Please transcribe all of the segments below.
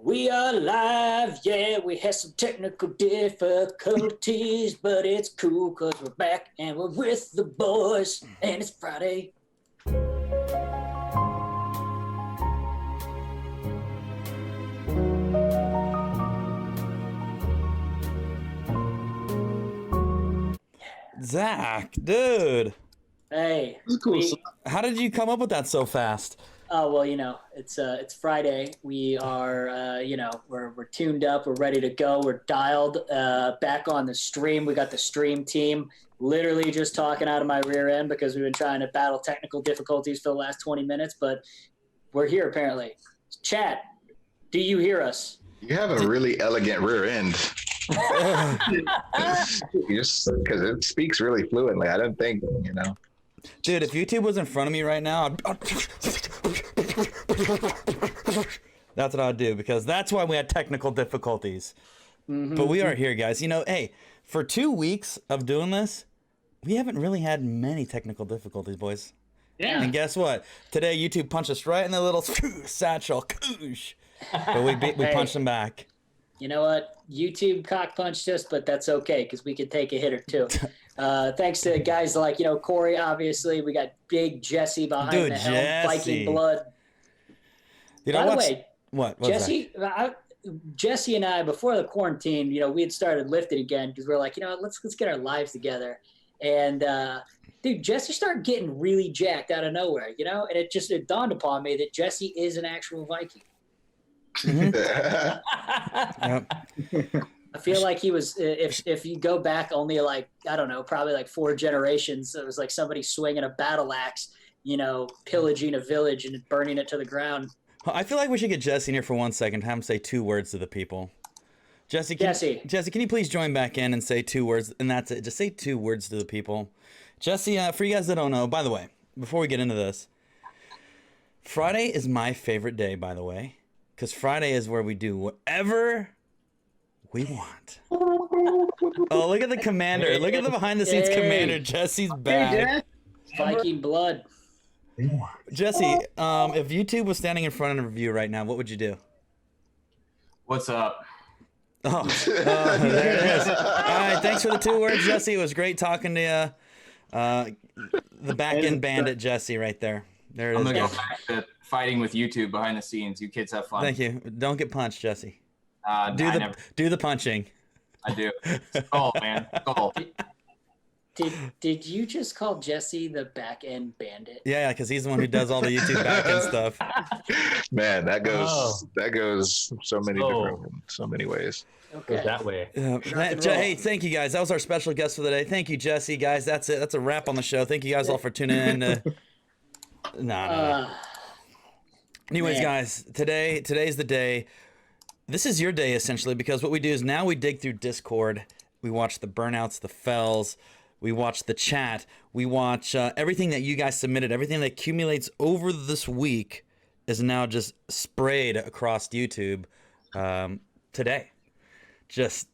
We are live, yeah, we had some technical difficulties, but it's cool because we're back and we're with the boys, and it's Friday. Zach, dude. Hey. Cool. How did you come up with that so fast? Oh, well, you know, it's Friday. We are, we're tuned up. We're ready to go. We're dialed back on the stream. We got the stream team literally just talking out of my rear end because we've been trying to battle technical difficulties for the last 20 minutes, but we're here apparently. Chat, do you hear us? You have a really elegant rear end. Just because it speaks really fluently. I don't think, Dude, if YouTube was in front of me right now, that's what I'd do, because that's why we had technical difficulties. Mm-hmm. But we are here, guys. Hey, for 2 weeks of doing this, we haven't really had many technical difficulties, boys. Yeah. And guess what? Today, YouTube punched us right in the little satchel. But we punched them back. You know what? YouTube cock punched us, but that's okay because we could take a hit or two. Thanks to guys like, Corey, obviously. We got big Jesse behind the helm, Viking blood. By the way, what Jesse and I, before the quarantine, we had started lifting again because we were like, let's get our lives together. And, dude, Jesse started getting really jacked out of nowhere, and it dawned upon me that Jesse is an actual Viking. Mm-hmm. Yep. I feel like he was, if you go back only probably 4 generations, it was like somebody swinging a battle axe, pillaging a village and burning it to the ground. I feel like we should get Jesse in here for 1 second, have him say 2 words to the people. Jesse, can you please join back in and say 2 words, and that's it. Just say 2 words to the people. Jesse, for you guys that don't know, by the way, before we get into this, Friday is my favorite day, by the way. Because Friday is where we do whatever we want. Oh, look at the commander. Look at the behind-the-scenes commander. Jesse's back. Viking blood. Jesse, if YouTube was standing in front of you right now, what would you do? What's up? Oh, there it is. All right, thanks for the 2 words, Jesse. It was great talking to you. The back-end bandit, Jesse, right there. There it is. I'm going to go back to fighting with YouTube behind the scenes. You kids have fun. Thank you. Don't get punched, Jesse. Do the punching. I do. Skull, man. Skull. Did you just call Jesse the back end bandit? Yeah, because he's the one who does all the YouTube back end stuff. Man, that goes so many ways. Okay. That way. Hey, thank you guys. That was our special guest for the day. Thank you, Jesse, guys. That's it. That's a wrap on the show. Thank you guys all for tuning in. No. Anyways, guys, today's the day. This is your day, essentially, because what we do is now we dig through Discord. We watch the burnouts, the fells. We watch the chat. We watch everything that you guys submitted. Everything that accumulates over this week is now just sprayed across YouTube today. Just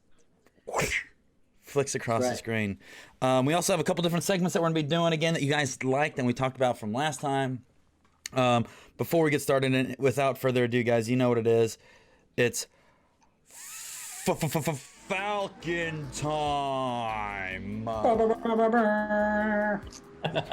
flicks across the screen. We also have a couple different segments that we're going to be doing again that you guys liked and we talked about from last time. Before we get started, and without further ado, guys, you know what it is. It's Falcon time.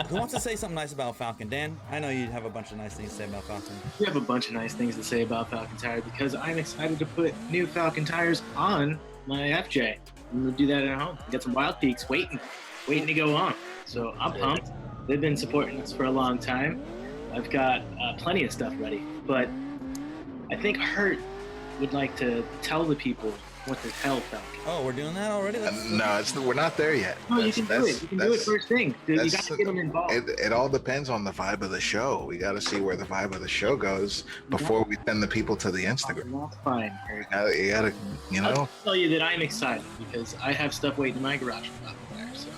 Who wants to say something nice about Falcon? Dan, I know you have a bunch of nice things to say about Falcon. We have a bunch of nice things to say about Falcon Tire because I'm excited to put new Falcon tires on my FJ. I'm going to do that at home. Got some Wild Peaks waiting to go on. So I'm pumped. They've been supporting us for a long time. I've got plenty of stuff ready, but I think Hurt would like to tell the people what the hell Falcon. Oh, we're doing that already? No, we're not there yet. No, you can do it. You can do it first thing. Dude, you got to get them involved. It all depends on the vibe of the show. We got to see where the vibe of the show goes before we send the people to the Instagram. That's fine. You got to, I'll tell you that I'm excited because I have stuff waiting in my garage for Falcon Tire. So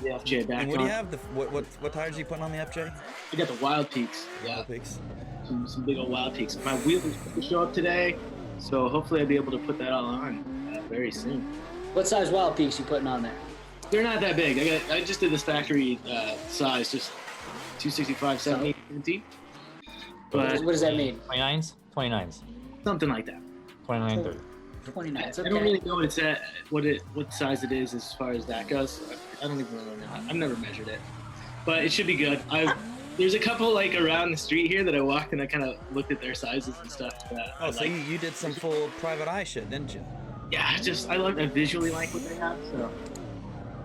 the FJ back. And what do you have? What tires are you putting on the FJ? We got the Wild Peaks. Yeah. Wild Peaks. Some big old Wild Peaks. My wheels will show up today, so hopefully I'll be able to put that all on very soon. What size Wild Peaks you putting on there? They're not that big. I just did this factory size, just 265, 70, 70. But what does that mean? 29s? 29s. something like that. 29, 30. 29. It's I okay. don't really know what it's at, what size it is as far as that goes. I don't even really know. I've never measured it, but it should be good. There's a couple like around the street here that I walked and I kind of looked at their sizes and stuff. Oh, so you did some full private eye shit, didn't you? Yeah, I visually like what they have, so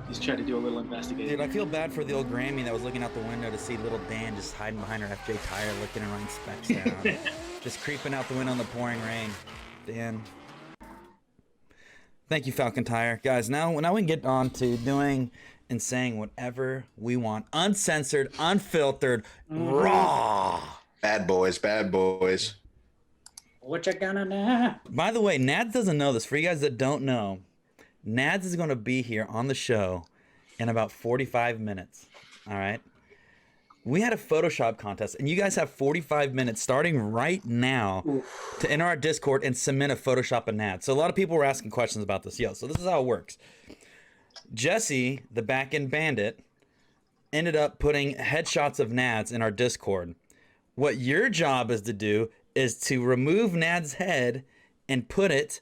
just try to do a little investigating. Dude, I feel bad for the old Grammy that was looking out the window to see little Dan just hiding behind her FJ tire, looking and running specs down, just creeping out the window in the pouring rain. Dan. Thank you, Falcon Tire. Guys, now we can get on to doing and saying whatever we want. Uncensored, unfiltered, raw. Bad boys, bad boys. What you gonna know? By the way, Nads doesn't know this. For you guys that don't know, Nads is going to be here on the show in about 45 minutes. All right? We had a Photoshop contest, and you guys have 45 minutes starting right now to enter our Discord and submit a Photoshop of Nads. So a lot of people were asking questions about this. So this is how it works. Jesse, the back-end bandit, ended up putting headshots of Nads in our Discord. What your job is to do is to remove Nad's head and put it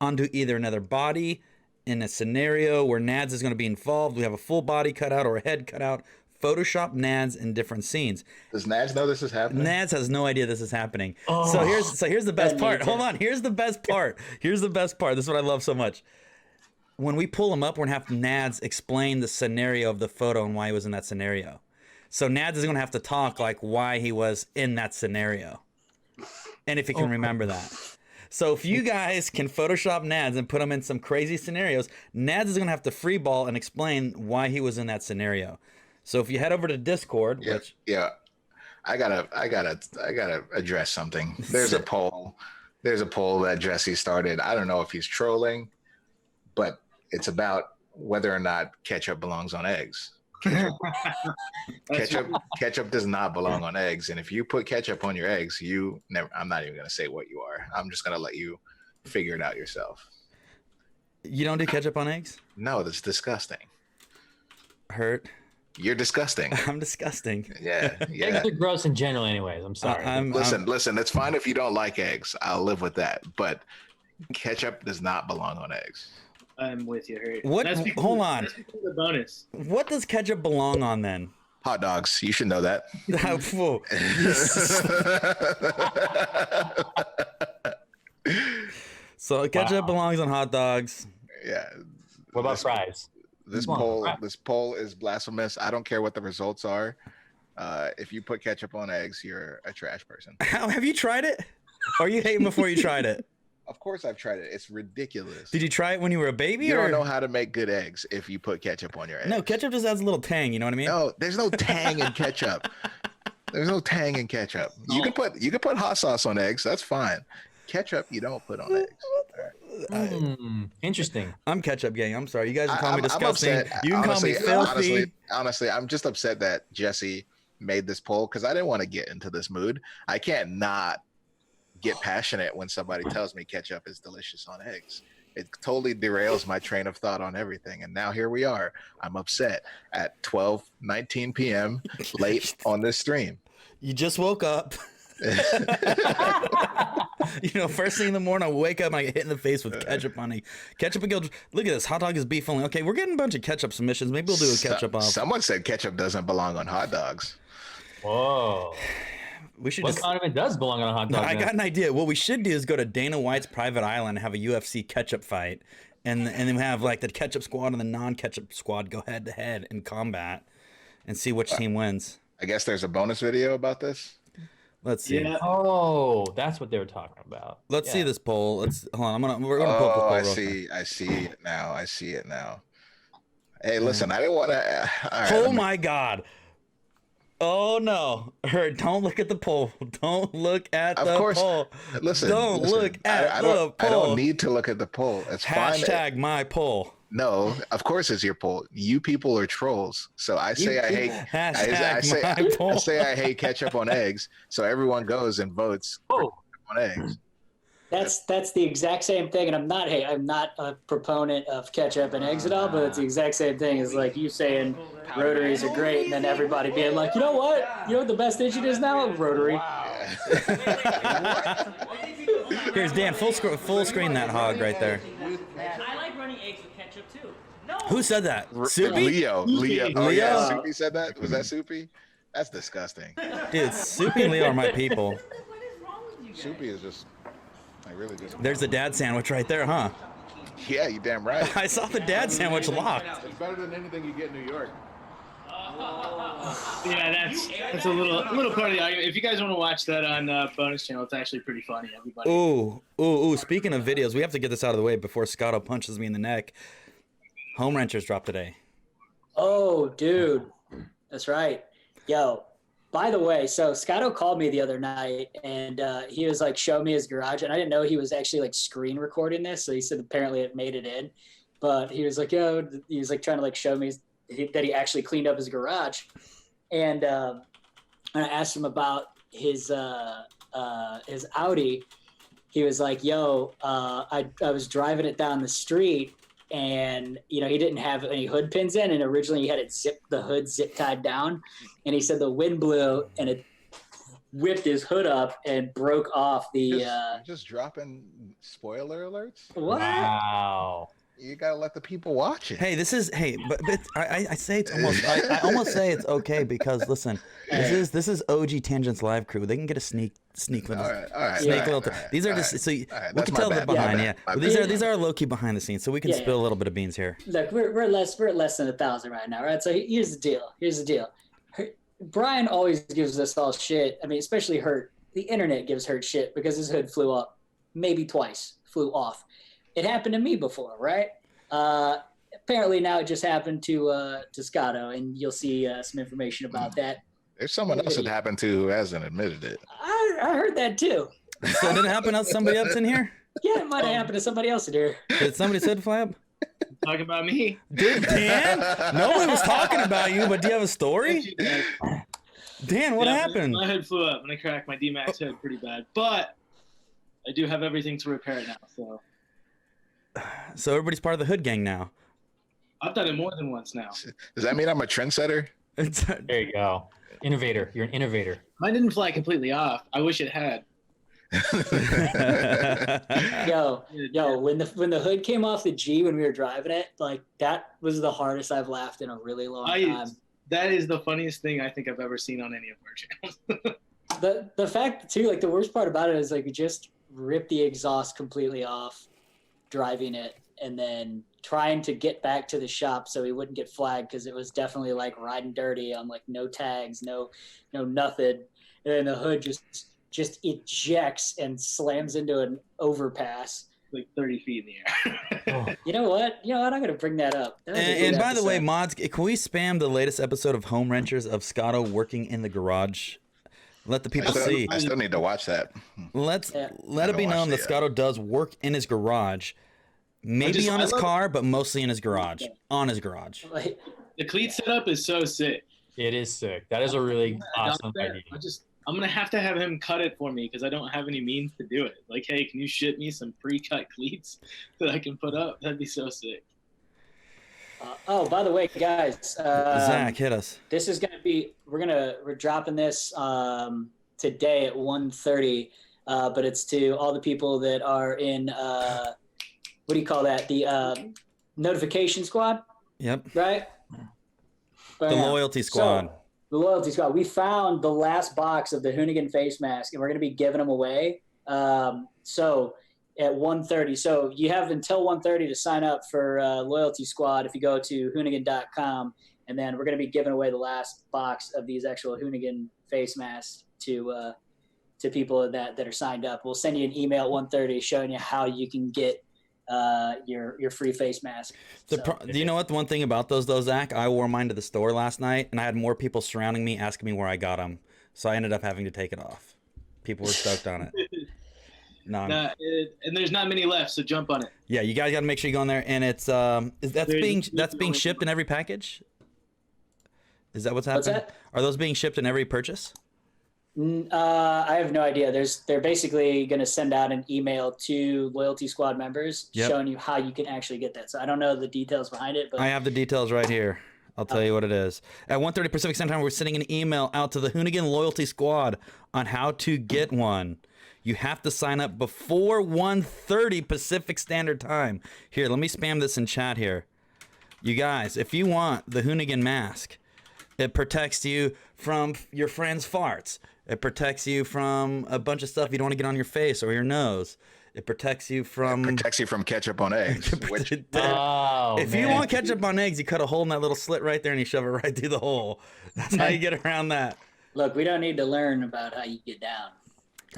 onto either another body in a scenario where Nads is going to be involved. We have a full body cutout or a head cutout. Photoshop Nads in different scenes. Does Nads know this is happening? Nads has no idea this is happening. Oh. So here's the best part. Hold on. Here's the best part. Here's the best part. This is what I love so much. When we pull him up, we're going to have Nads explain the scenario of the photo and why he was in that scenario. So Nads is going to have to talk like why he was in that scenario. And if he can remember that. So if you guys can Photoshop Nads and put him in some crazy scenarios, Nads is going to have to free ball and explain why he was in that scenario. So if you head over to Discord, I gotta address something. There's a poll. There's a poll that Jesse started. I don't know if he's trolling, but it's about whether or not ketchup belongs on eggs. Ketchup does not belong on eggs, and if you put ketchup on your eggs, I'm not even gonna say what you are. I'm just gonna let you figure it out yourself. You don't do ketchup on eggs? No, that's disgusting. Hurt. You're disgusting. I'm disgusting. Yeah. Eggs are gross in general, anyways. I'm sorry. Listen. It's fine if you don't like eggs. I'll live with that. But ketchup does not belong on eggs. I'm with you, Hurt. What? Hold on. That's the bonus. What does ketchup belong on then? Hot dogs. You should know that. So ketchup belongs on hot dogs. Yeah. What about fries? This poll is blasphemous. I don't care what the results are. If you put ketchup on eggs, you're a trash person. Have you tried it? Or are you hating before you tried it? Of course I've tried it. It's ridiculous. Did you try it when you were a baby? You don't know how to make good eggs if you put ketchup on your eggs. No, ketchup just adds a little tang. You know what I mean? No, there's no tang in ketchup. There's no tang in ketchup. You can put hot sauce on eggs. That's fine. Ketchup, you don't put on eggs. Interesting. I'm ketchup gang. I'm sorry. You guys can call me disgusting. You can honestly, call me filthy. Honestly, I'm just upset that Jesse made this poll because I didn't want to get into this mood. I can't not get passionate when somebody tells me ketchup is delicious on eggs. It totally derails my train of thought on everything. And now here we are. I'm upset at 12:19 p.m. late on this stream. You just woke up. First thing in the morning, I wake up and I get hit in the face with ketchup on it. Ketchup and look at this. Hot dog is beef only. Okay, we're getting a bunch of ketchup submissions. Maybe we'll do a ketchup off. Someone said ketchup doesn't belong on hot dogs. Whoa. What condiment does belong on a hot dog? I got an idea. What we should do is go to Dana White's private island and have a UFC ketchup fight, and then have like the ketchup squad and the non-ketchup squad go head to head in combat, and see which team wins. I guess there's a bonus video about this. Let's see. Yeah. Oh, that's what they were talking about. Let's see this poll. Hold on. We're gonna pull up the poll. I see it now. Hey, listen, I didn't want to. Oh my God. Oh no! Don't look at the poll. Don't look at the poll. Listen. Look at the poll. I don't need to look at the poll. It's fine. Hashtag my poll. No, of course it's your poll. You people are trolls. So I say I hate. I say I hate ketchup on eggs. So everyone goes and votes for ketchup on eggs. That's the exact same thing, and I'm not a proponent of ketchup and eggs at all, but it's the exact same thing as like you saying rotaries are great, and then everybody being like, you know what the best engine is now? Rotary. Here's Dan. Full screen that hog right there. I like running eggs with ketchup too. No. Who said that? Soupy? Leo. Oh Leo? yeah, Soupy said that. Was that Soupy? That's disgusting. Dude, Soupy and Leo are my people. What is wrong with you guys? Soupy is just like really just. There's the dad sandwich right there, huh? Yeah, you damn right. I saw the dad sandwich locked. It's better than anything you get in New York. Yeah, that's a little part of the argument. If you guys want to watch that on bonus channel, it's actually pretty funny. Everybody. Ooh. Speaking of videos, we have to get this out of the way before Scotto punches me in the neck. Home Wrenchers dropped today. Oh, dude. That's right. Yo, by the way, so Scotto called me the other night and he was like, show me his garage. And I didn't know he was actually like screen recording this. So he said apparently it made it in. But he was like, yo, he was like trying to like show me that he actually cleaned up his garage. And I asked him about his Audi. He was like, yo, I was driving it down the street and, you know, he didn't have any hood pins in. And originally he had the hood zip tied down. And he said the wind blew and it whipped his hood up and broke off the. Just dropping spoiler alerts. What? Wow. You gotta let the people watch it. Hey, but I say it's almost I almost say it's okay because listen, this is OG Tangents live crew. They can get a sneak little All right. These are just so we can tell they're behind. Yeah, but these are low key behind the scenes, so we can spill a little bit of beans here. Look, we're at less than 1,000 right now, right? So here's the deal. Brian always gives us all shit. I mean, especially Hurt. The internet gives Hurt shit because his hood flew up, maybe twice, flew off. It happened to me before, right? Apparently now it just happened to Scotto, and you'll see some information about that. There's someone else it happened to who hasn't admitted it. I heard that too. So did it happen to somebody else in here? Yeah, it might have happened to somebody else in here. Did somebody hood flap? Talking about me. Did Dan? Nobody was talking about you, but do you have a story? Dan, what happened? My hood flew up and I cracked my D-Max hood pretty bad, but I do have everything to repair it now, so. So everybody's part of the hood gang now. I've done it more than once now. Does that mean I'm a trendsetter? There you go. Innovator. You're an innovator. Mine didn't fly completely off. I wish it had. Yo, when the hood came off the G when we were driving it, like that was the hardest I've laughed in a really long time. That is the funniest thing I think I've ever seen on any of our channels. The fact too, like the worst part about it is like we just ripped the exhaust completely off driving it and then trying to get back to the shop so we wouldn't get flagged because it was definitely like riding dirty on like no tags, no nothing. And then the hood just ejects and slams into an overpass. Like 30 feet in the air. You know what? I'm going to bring that up. And by the way, mods, can we spam the latest episode of Home Wrenchers of Scotto working in the garage? Let the people see. I still need to watch that. Let it be known that Scotto does work in his garage. Maybe on his car, but mostly in his garage. On his garage. The cleat setup is so sick. It is sick. That is a really awesome idea. I'm going to have him cut it for me because I don't have any means to do it. Like, hey, can you ship me some pre-cut cleats that I can put up? That'd be so sick. By the way, guys. Zach, hit us. This is going to be, we're dropping this today at 1:30, but it's to all the people that are in, what do you call that? The notification squad? Yep. Right? The loyalty squad. So, the loyalty squad. We found the last box of the Hoonigan face mask, and we're going to be giving them away. So at 1:30. So you have until 1:30 to sign up for loyalty squad if you go to hoonigan.com, and then we're going to be giving away the last box of these actual Hoonigan face masks to people that are signed up. We'll send you an email at 1:30 showing you how you can get your free face mask. Do you know what the one thing about those though, Zach? I wore mine to the store last night and I had more people surrounding me asking me where I got them, so I ended up having to take it off. People were stoked on it. And there's not many left, so jump on it. Yeah, you guys got to make sure you go in there, and it's that's being shipped in every package. Is that what's happening? What's that? Are those being shipped in every purchase? I have no idea. They're basically going to send out an email to loyalty squad members showing you how you can actually get that. So I don't know the details behind it, but I have the details right here. I'll tell you what it is. At 1:30 Pacific Standard Time, we're sending an email out to the Hoonigan Loyalty Squad on how to get one. You have to sign up before 1:30 Pacific Standard Time. Here, let me spam this in chat here. You guys, if you want the Hoonigan mask, it protects you from your friend's farts. It protects you from a bunch of stuff you don't want to get on your face or your nose. It protects you from... It protects you from ketchup on eggs. Which, if you want ketchup on eggs, you cut a hole in that little slit right there and you shove it right through the hole. That's how you get around that. Look, we don't need to learn about how you get down.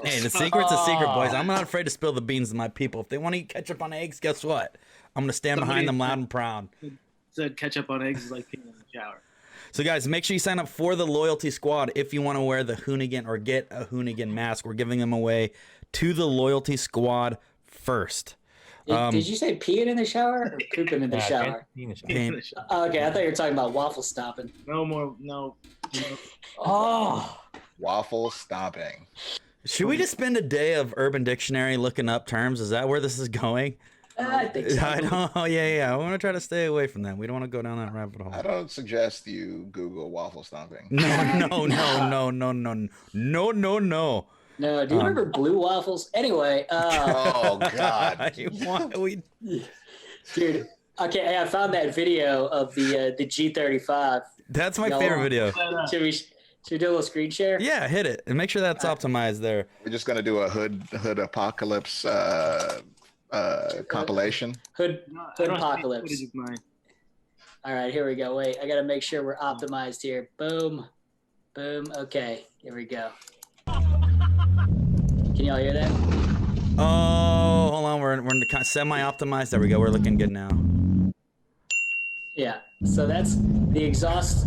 Hey, the secret's a secret, boys. I'm not afraid to spill the beans to my people. If they want to eat ketchup on eggs, guess what? I'm going to stand behind them loud and proud. Said ketchup on eggs is like peeing in the shower. So, guys, make sure you sign up for the Loyalty Squad if you want to wear the Hoonigan or get a Hoonigan mask. We're giving them away to the Loyalty Squad first. Did you say peeing in the shower or pooping in the shower? Peeing. Okay, I thought you were talking about waffle stomping. No. Oh. waffle stomping. Should we just spend a day of Urban Dictionary looking up terms? Is that where this is going? I think so. I don't. Yeah. I want to try to stay away from that. We don't want to go down that rabbit hole. I don't suggest you Google waffle stomping. No. No, do you remember blue waffles? Anyway, Oh God. Why we... dude. Okay, I found that video of the G35. That's my Y'all- favorite video. Should we do a little screen share? Yeah, hit it and make sure that's optimized there. We're just gonna do a hood apocalypse compilation. Hood apocalypse. Footage of mine. All right, here we go. Wait, I gotta make sure we're optimized here. Boom. Okay, here we go. Can y'all hear that? Oh, hold on. We're in the semi-optimized. There we go. We're looking good now. Yeah. So that's the exhaust.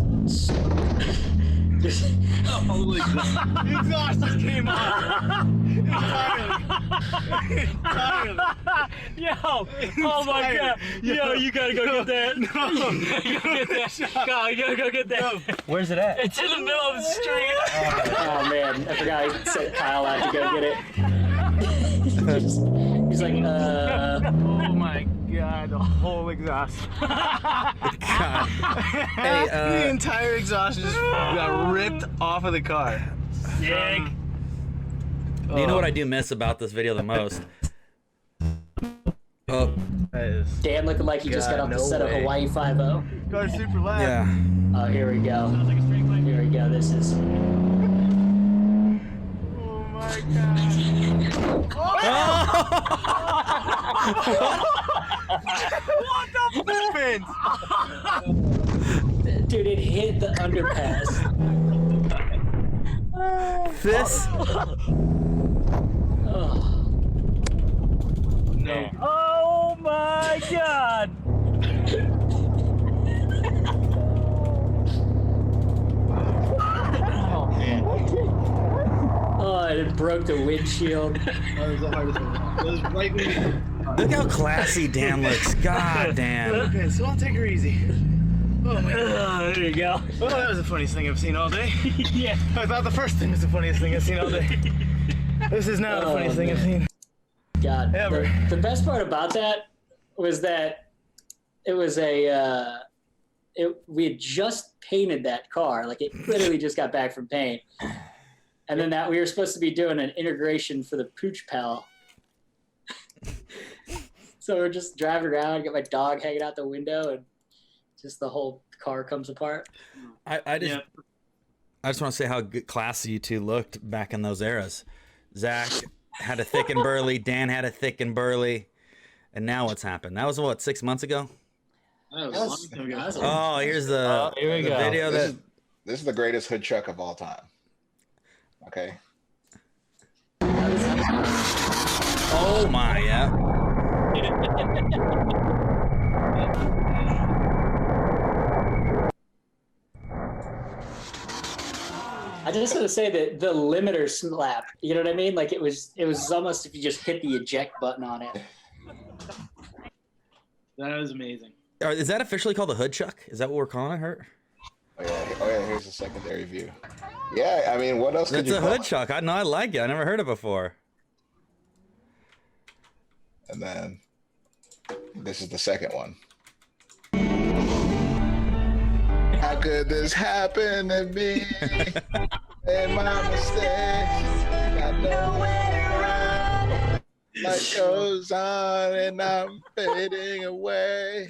Holy God. The exhaust just came on. Yo, oh my God. Yo, you gotta go get that. No. You gotta get that. God, you gotta go get that. Where's it at? It's in the middle of the street. Oh man, I forgot I sent Kyle out to go get it. He's like, Oh my God, the whole exhaust. God. Hey, The entire exhaust just got ripped off of the car. Sick. you know what I do miss about this video the most? Oh, Dan looking like he just got off the set of Hawaii 5-0. Car super loud. yeah. Oh, here we go. Here we go. This is. Oh my God. What the happened? Dude, it hit the underpass. This. Oh. No. Oh my God. Oh man. Oh, and it broke the windshield. That was the hardest one. It was right when Look how classy Dan looks. God damn. Okay, so I'll take her easy. Oh my God. There you go. Well, that was the funniest thing I've seen all day. Yeah. I thought the first thing was the funniest thing I've seen all day. This is now the Oh, funniest thing I've man. seen. God. Ever. The best part about that was that it was we had just painted that car. Like it literally just got back from paint. And then that we were supposed to be doing an integration for the Pooch Pal. So we're just driving around, get my dog hanging out the window, and just the whole car comes apart. I just want to say how good, classy you two looked back in those eras. Zach had a thick and burly. Dan had a thick and burly. And now what's happened? That was what, 6 months ago? That was a long time ago. Oh, here's the, here we the go. video that. This is the greatest hood truck of all time. Okay. Oh my, yeah. I just want to say that the limiter slap, you know what I mean? Like it was almost if you just hit the eject button on it. That was amazing. Is that officially called the hood chuck? Is that what we're calling it, Hurt? Oh yeah. Here's the secondary view. Yeah, I mean, what else could It's you a call hood it? chuck. I know, I like it. I never heard it before. And then this is the second one. How could this happen to me? And my mistakes got nowhere to run. Life goes on and I'm fading away.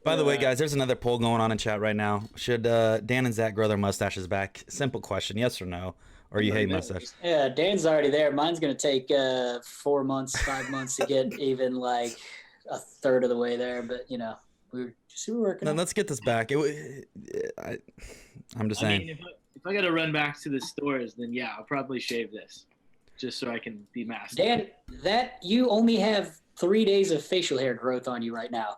By the way, guys, there's another poll going on in chat right now. Should Dan and Zach grow their mustaches back? Simple question, yes or no? Or you hate mustaches? Yeah, Dan's already there. Mine's going to take 4 months, 5 months to get even like a third of the way there. But, you know, we're working Then on. let's get this back. I'm just saying. I mean, if I got to run back to the stores, then yeah, I'll probably shave this just so I can be masked. Dan, that you only have 3 days of facial hair growth on you right now.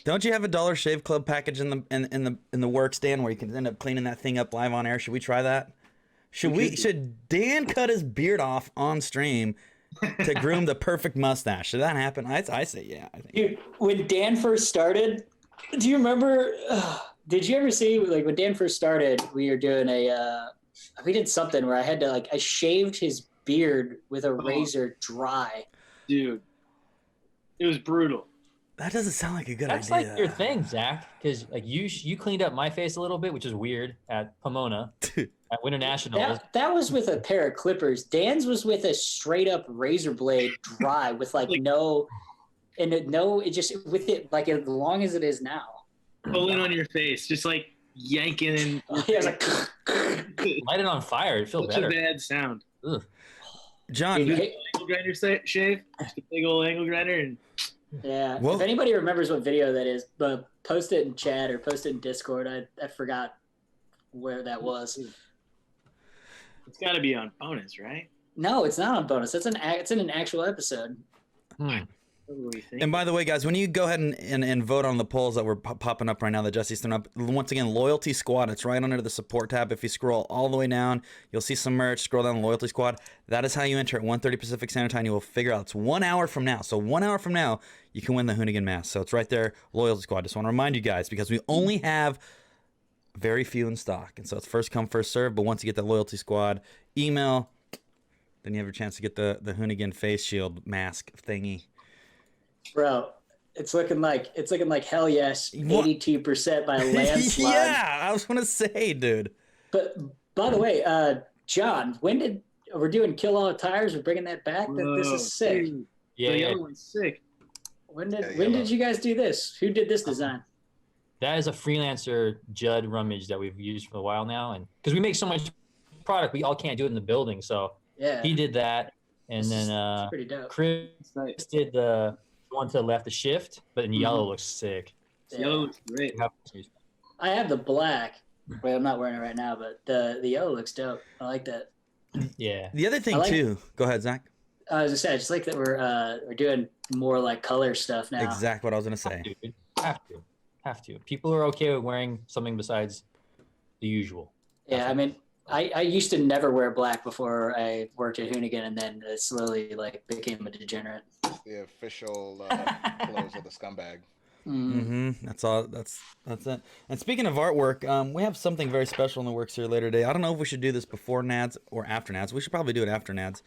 Don't you have a Dollar Shave Club package in the works, Dan, where you can end up cleaning that thing up live on air? Should we try that? Should Dan cut his beard off on stream to groom the perfect mustache? Should that happen? I say yeah. I think. Dude, when Dan first started, do you remember? Did you ever see like when Dan first started? We were doing we did something where I shaved his beard with a razor dry. Dude, it was brutal. That doesn't sound like a good That's idea. like your thing, Zach, because like you cleaned up my face a little bit, which is weird at Pomona at Winter Nationals. That was with a pair of clippers. Dan's was with a straight up razor blade dry with it just with it like as long as it is now. Pulling on your face, just like yanking and He was like, Light it on fire. It feels such better. a bad sound. Ugh. John, Hey, Angle grinder shave, just a big old angle grinder, and yeah. Well- If anybody remembers what video that is, but post it in chat or post it in Discord. I forgot where that was. it's got to be on bonus, right? No, it's not on bonus. It's in an actual episode. What do we think? and by the way, guys, when you go ahead and vote on the polls that were popping up right now that Jesse's throwing up, once again, Loyalty Squad, it's right under the support tab. If you scroll all the way down, you'll see some merch. Scroll down Loyalty Squad. That is how you enter at 1:30 Pacific Standard Time. You will figure out it's 1 hour from now. So 1 hour from now, you can win the Hoonigan mask. So it's right there, Loyalty Squad. Just want to remind you guys because we only have very few in stock. And so it's first come, first serve. But once you get that Loyalty Squad email, then you have your chance to get the Hoonigan face shield mask thingy. Bro, it's looking like hell yes, What? 82% by a landslide. Yeah, I was gonna say, dude. But by the way, John, we're doing Kill All Tires? We're bringing that back. This Whoa, is sick. dude, Yeah, the yeah. yellow one's sick. When Yeah, did you guys do this? Who did this design? That is a freelancer Judd Rummage that we've used for a while now, and because we make so much product, we all can't do it in the building. So Yeah, he did that, and then it's pretty dope. Chris It's nice. did the one to the left, the shift, but in yellow looks sick. The yellow looks great. I have the black. Wait, I'm not wearing it right now, but the yellow looks dope. I like that. Yeah. The other thing I like- too. Go ahead, Zach. I was just saying, I just like that we're doing more like color stuff now. Exactly what I was gonna say. Dude, have to. People are okay with wearing something besides the usual. Yeah, I mean, I used to never wear black before I worked at Hoonigan, and then it slowly like became a degenerate. The official clothes of the scumbag. Mm-hmm. That's all. That's it. And speaking of artwork, we have something very special in the works here later today. I don't know if we should do this before Nads or after Nads. We should probably do it after Nads.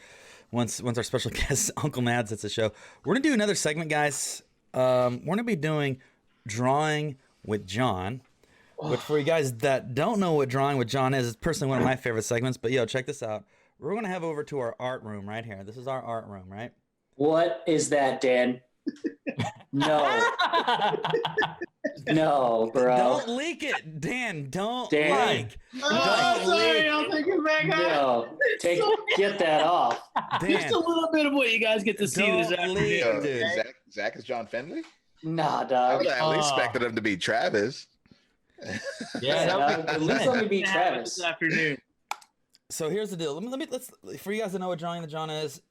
Once our special guest Uncle Nads hits the show, we're gonna do another segment, guys. We're gonna be doing drawing with John. Which for you guys that don't know what drawing with John is, it's personally one of my favorite segments. But yo, check this out. We're gonna have over to our art room right here. This is our art room, right? What is that, Dan? No. No, bro. Don't leak it, Dan. Don't Dan. leak. Oh, sorry, I'll take it back off. No. Get that off. Dan. Just a little bit of what you guys get to see this Don't leak, afternoon. dude. Zach is John Finley? Nah, I dog. would have at least expected him to be Travis. Yeah, Dog, at least let me be Travis. This afternoon. So here's the deal. Let's for you guys to know what drawing the John is.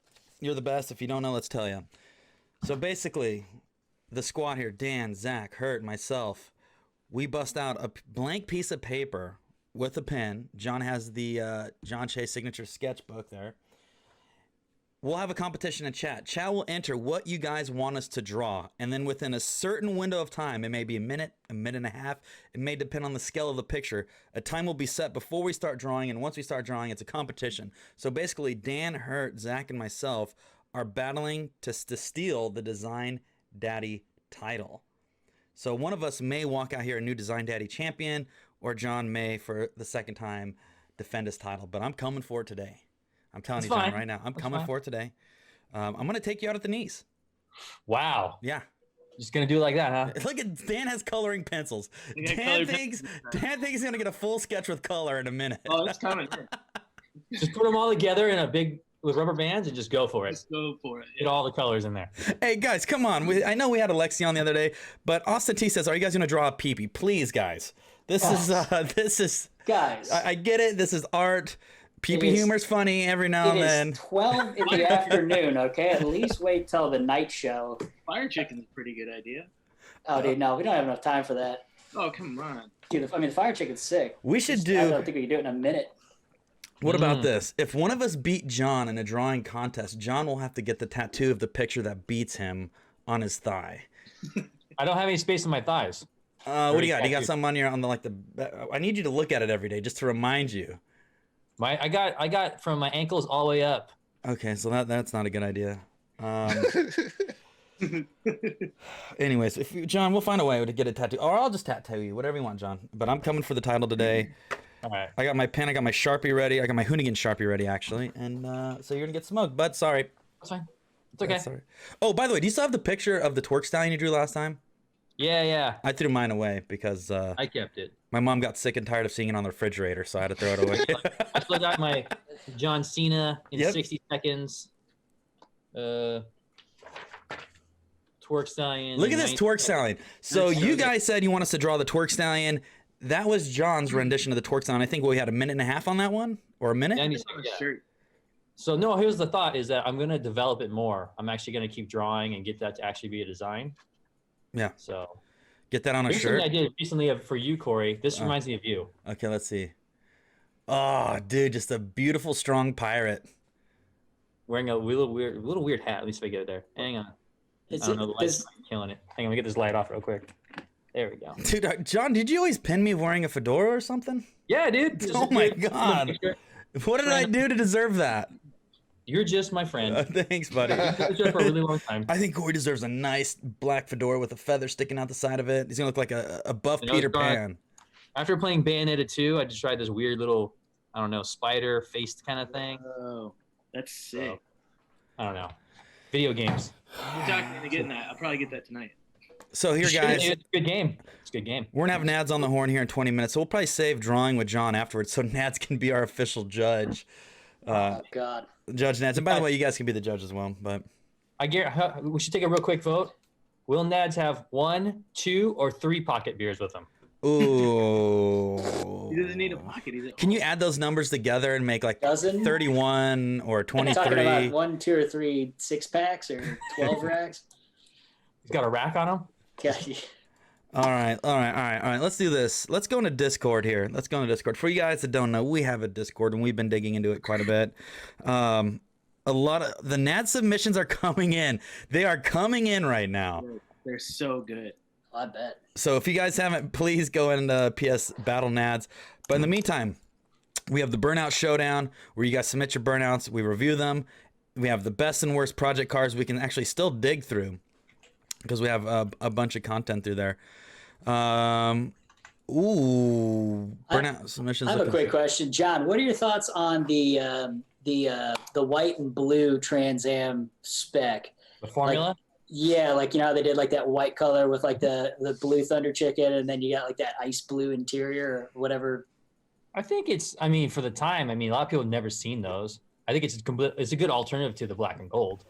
You're the best. If you don't know, let's tell you. So basically, the squad here, Dan, Zach, Hurt, myself, we bust out a blank piece of paper with a pen. John has the John Shea signature sketchbook there. We'll have a competition in chat. Chat will enter what you guys want us to draw. And then within a certain window of time, it may be a minute and a half. It may depend on the scale of the picture. A time will be set before we start drawing. And once we start drawing, it's a competition. So basically, Dan, Hurt, Zach, and myself are battling to steal the Design Daddy title. So one of us may walk out here a new Design Daddy champion, or John may, for the second time, defend his title. But I'm coming for it today. I'm telling It's you, John, fine. right now. I'm That's coming fine. for it today. I'm going to take you out at the knees. Wow. Yeah. Just gonna do it like that, huh? Look at Dan has coloring pencils. We got Dan colored thinks pencils. he's going to get a full sketch with color in a minute. Oh, it's coming. Just put them all together in a big with rubber bands and just go for it. Let's go for it. Get all the colors in there. Hey, guys, come on. I know we had Alexi on the other day, but Austin T says, are you guys going to draw a peepee? Please, guys. This is... Guys. I get it. This is art. Peepee humor's funny every now and It then. is 12 in the afternoon, okay? At least wait till the night show. Fire chicken's a pretty good idea. Oh, dude, no, we don't have enough time for that. Oh, come on. Dude, I mean, the fire chicken's sick. We should I do... don't think we can do it in a minute. What about this? If one of us beat John in a drawing contest, John will have to get the tattoo of the picture that beats him on his thigh. I don't have any space in my thighs. What do you got? You got something on the I need you to look at it every day just to remind you. I got from my ankles all the way up. Okay, so that's not a good idea. Anyways, John, we'll find a way to get a tattoo, or I'll just tattoo you, whatever you want, John. But I'm coming for the title today. All right. I got my pen, I got my Sharpie ready, I got my Hoonigan Sharpie ready, actually, and so you're gonna get smoked. But sorry. That's fine. It's okay. Sorry. Oh, by the way, do you still have the picture of the twerk stallion you drew last time? Yeah. I threw mine away because I kept it. my mom got sick and tired of seeing it on the refrigerator, so I had to throw it away. I still got my John Cena in Yep. 60 seconds. Twerk stallion. Look at this twerk stallion. So you guys said you want us to draw the twerk stallion. That was John's rendition of the twerk stallion. I think we had a minute and a half on that one, or a minute. 90 On seconds, a yeah. shirt. So no, here's the thought: is that I'm gonna develop it more. I'm actually gonna keep drawing and get that to actually be a design. Yeah. So Get that on a here's shirt. something I did recently for you, Corey. This reminds me of you. Okay, let's see. Oh, dude, just a beautiful, strong pirate. Wearing a little weird hat. At least if I get it there. Hang on. Is I don't it- know, the light's does- killing it. Hang on, let me get this light off real quick. There we go. Dude, John, did you always pin me wearing a fedora or something? Yeah, dude. Just Oh a my good- God. What did I do to deserve that? You're just my friend. Thanks, buddy. I've been here for a really long time. I think Corey deserves a nice black fedora with a feather sticking out the side of it. He's gonna look like a buff You know, Peter it's got- Pan. After playing Bayonetta 2, I just tried this weird little, I don't know, spider faced kind of thing. Oh, that's sick. I don't know. Video games. You're talking into getting that. I'll probably get that tonight. So here, It's guys, a good game. It's a good game. we're gonna have Nads on the horn here in 20 minutes. So we'll probably save drawing with John afterwards, so Nads can be our official judge. Oh, God. Judge Nads, and by the way, you guys can be the judge as well. But We should take a real quick vote. Will Nads have 1, 2, or 3 pocket beers with him? ooh, He doesn't need a pocket. He's like, can you add those numbers together and make like Dozen? 31 or Are you talking about 23? 1, 2, or 3 six-packs or 12 racks? He's got a rack on him. Yeah. All right. Let's do this. Let's go into Discord here. For you guys that don't know, we have a Discord and we've been digging into it quite a bit. A lot of the NAD submissions are coming in. They are coming in right now. they're so good. I bet. So if you guys haven't, please go into PS Battle NADS. But in the meantime, we have the Burnout Showdown where you guys submit your burnouts. We review them. We have the best and worst project cards we can actually still dig through because we have a bunch of content through there. Burnout submissions. I have a quick question. John, what are your thoughts on the white and blue Trans Am spec? The formula. Yeah, like, you know how they did like that white color with like the blue Thunder Chicken, and then you got like that ice blue interior or whatever. I think it's. I mean, for the time. I mean, a lot of people have never seen those. I think it's a good alternative to the black and gold.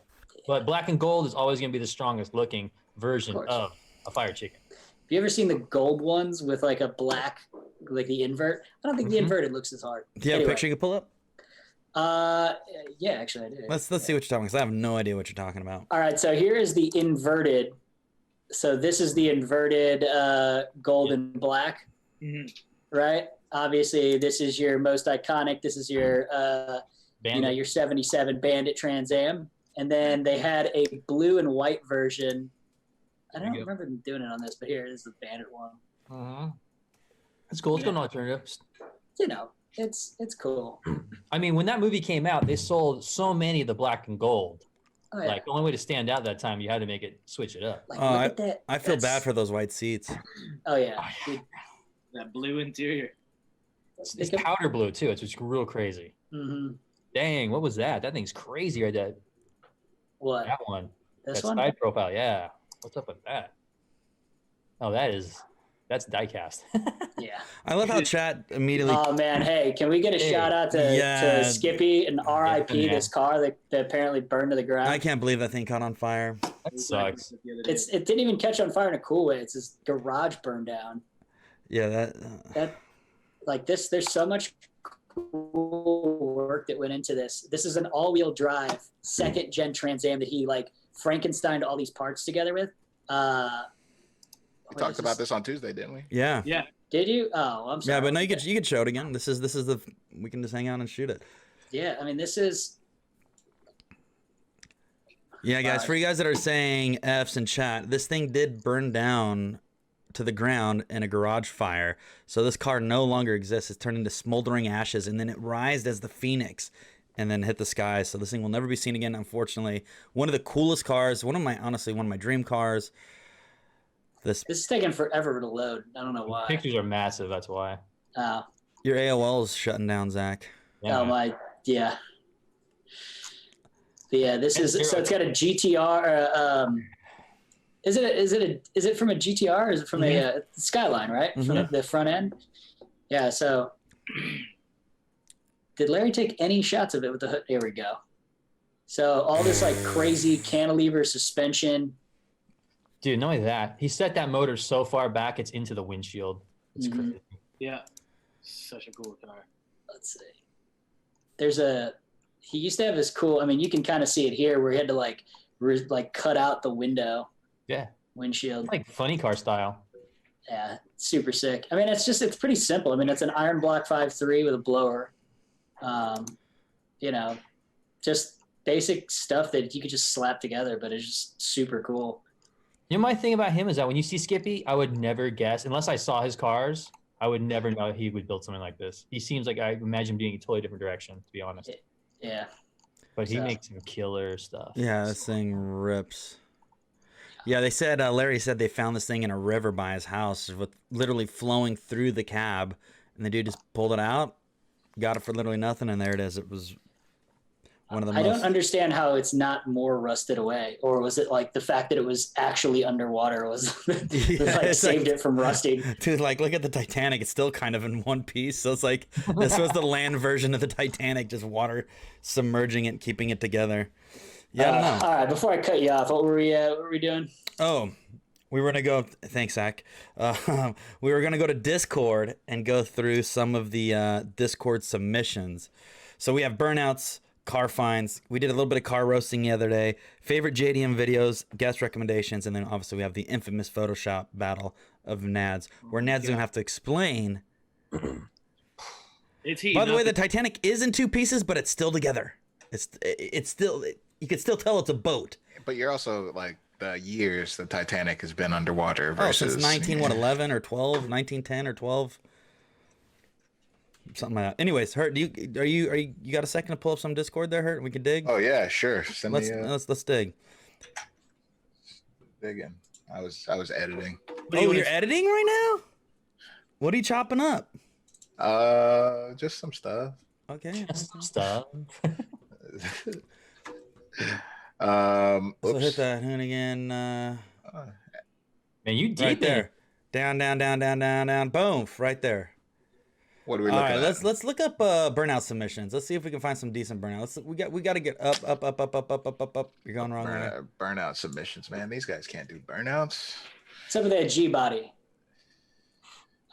But black and gold is always going to be the strongest looking version of a fire chicken. Have you ever seen the gold ones with like a black, like the invert? I don't think the inverted looks as hard. Do you have a picture you can pull up? Yeah, actually I did. Let's see what you're talking about, because I have no idea what you're talking about. All right, so here is the inverted. So this is the inverted gold and black, right? Obviously, this is your most iconic. This is your, your 77 Bandit Trans Am. And then they had a blue and white version. I don't remember them doing it on this, but here is the Bandit one. That's cool. It's got an alternative. You know, it's cool. I mean, when that movie came out, they sold so many of the black and gold. Oh, yeah. Like, the only way to stand out that time, you had to switch it up. Like, look at that. I feel bad for those white seats. Oh, yeah. Dude, That blue interior. It's powder blue, too. It's just real crazy. mm-hmm. Dang, what was that? That thing's crazy right there. What? That one. This that one? side profile, yeah. What's up with that? Oh, that's diecast. Yeah. I love how chat immediately. Oh man, hey, can we get a Hey, shout out to yeah. Skippy and R.I.P. Yeah, man. this car that apparently burned to the ground? I can't believe that thing caught on fire. That sucks. It didn't even catch on fire in a cool way. It's this garage burned down. Yeah, That like this. There's so much cool work that went into this. This is an all-wheel drive second gen Trans Am that he like Frankensteined all these parts together with. We talked about this on Tuesday, didn't we? yeah. Yeah. Did you? Oh, I'm sorry. Yeah, but no, you could show it again. This is the we can just hang out and shoot it. Yeah, I mean this is. Yeah, guys, for you guys that are saying F's in chat, this thing did burn down to the ground in a garage fire. So this car no longer exists. It's turned into smoldering ashes, and then it rised as the phoenix and then hit the sky. So this thing will never be seen again, unfortunately. One of the coolest cars, honestly, one of my dream cars. This is taking forever to load. I don't know why. Pictures are massive, that's why. Your AOL is shutting down, Zach. Yeah. Oh my, yeah. But yeah, this is so it's got a GTR. Is it from a GTR or is it from a Skyline, right? From the front end? Yeah, so did Larry take any shots of it with the hood? Here we go. So all this like crazy cantilever suspension. Dude, not only that, he set that motor so far back it's into the windshield. It's crazy. Yeah. Such a cool car. Let's see. He used to have this cool, I mean, you can kind of see it here where he had to like cut out the window. Yeah. Windshield. Like funny car style. Yeah, super sick. I mean, it's pretty simple. I mean, it's an iron block 5.3 with a blower. You know, just basic stuff that you could just slap together, but it's just super cool. You know, my thing about him is that when you see Skippy, I would never guess, unless I saw his cars, I would never know he would build something like this. He seems like I imagine him doing a totally different direction, to be honest. Yeah. But he makes some killer stuff. Yeah, this thing rips. Yeah, they said, Larry said they found this thing in a river by his house with literally flowing through the cab. And the dude just pulled it out, got it for literally nothing, and there it is. It was one of the I most... don't understand how it's not more rusted away. Or was it like the fact that it was actually underwater was saved it from rusting? Dude, like, look at the Titanic. It's still kind of in one piece. So it's like, this was the land version of the Titanic, just water submerging it, keeping it together. Yeah, I don't know. All right, before I cut you off, what were we doing? Oh, we were going to go... Thanks, Zach. We were going to go to Discord and go through some of the Discord submissions. So we have burnouts, car finds. We did a little bit of car roasting the other day. Favorite JDM videos, guest recommendations, and then obviously we have the infamous Photoshop battle of Nads, where Nads going to have to explain. It's heat. By the way, the Titanic is in two pieces, but it's still together. It's still... You can still tell it's a boat. But you're also like the years the Titanic has been underwater versus since 11 or 12, 1910 or 12. Something like that. Anyways, Hurt, you got a second to pull up some Discord there, Hurt? We can dig? Oh yeah, sure. Let's dig. Dig in. I was editing. You're editing right now? What are you chopping up? Just some stuff. Okay. Stuff. So Oops. hit that Hoonigan. Man, you deep Right there. Down, boom, right there. What are we All looking right, at? let's look up burnout submissions. Let's see if we can find some decent burnouts. We got to get up. You're going wrong way. Burnout submissions, man. These guys can't do burnouts. Some of that G body.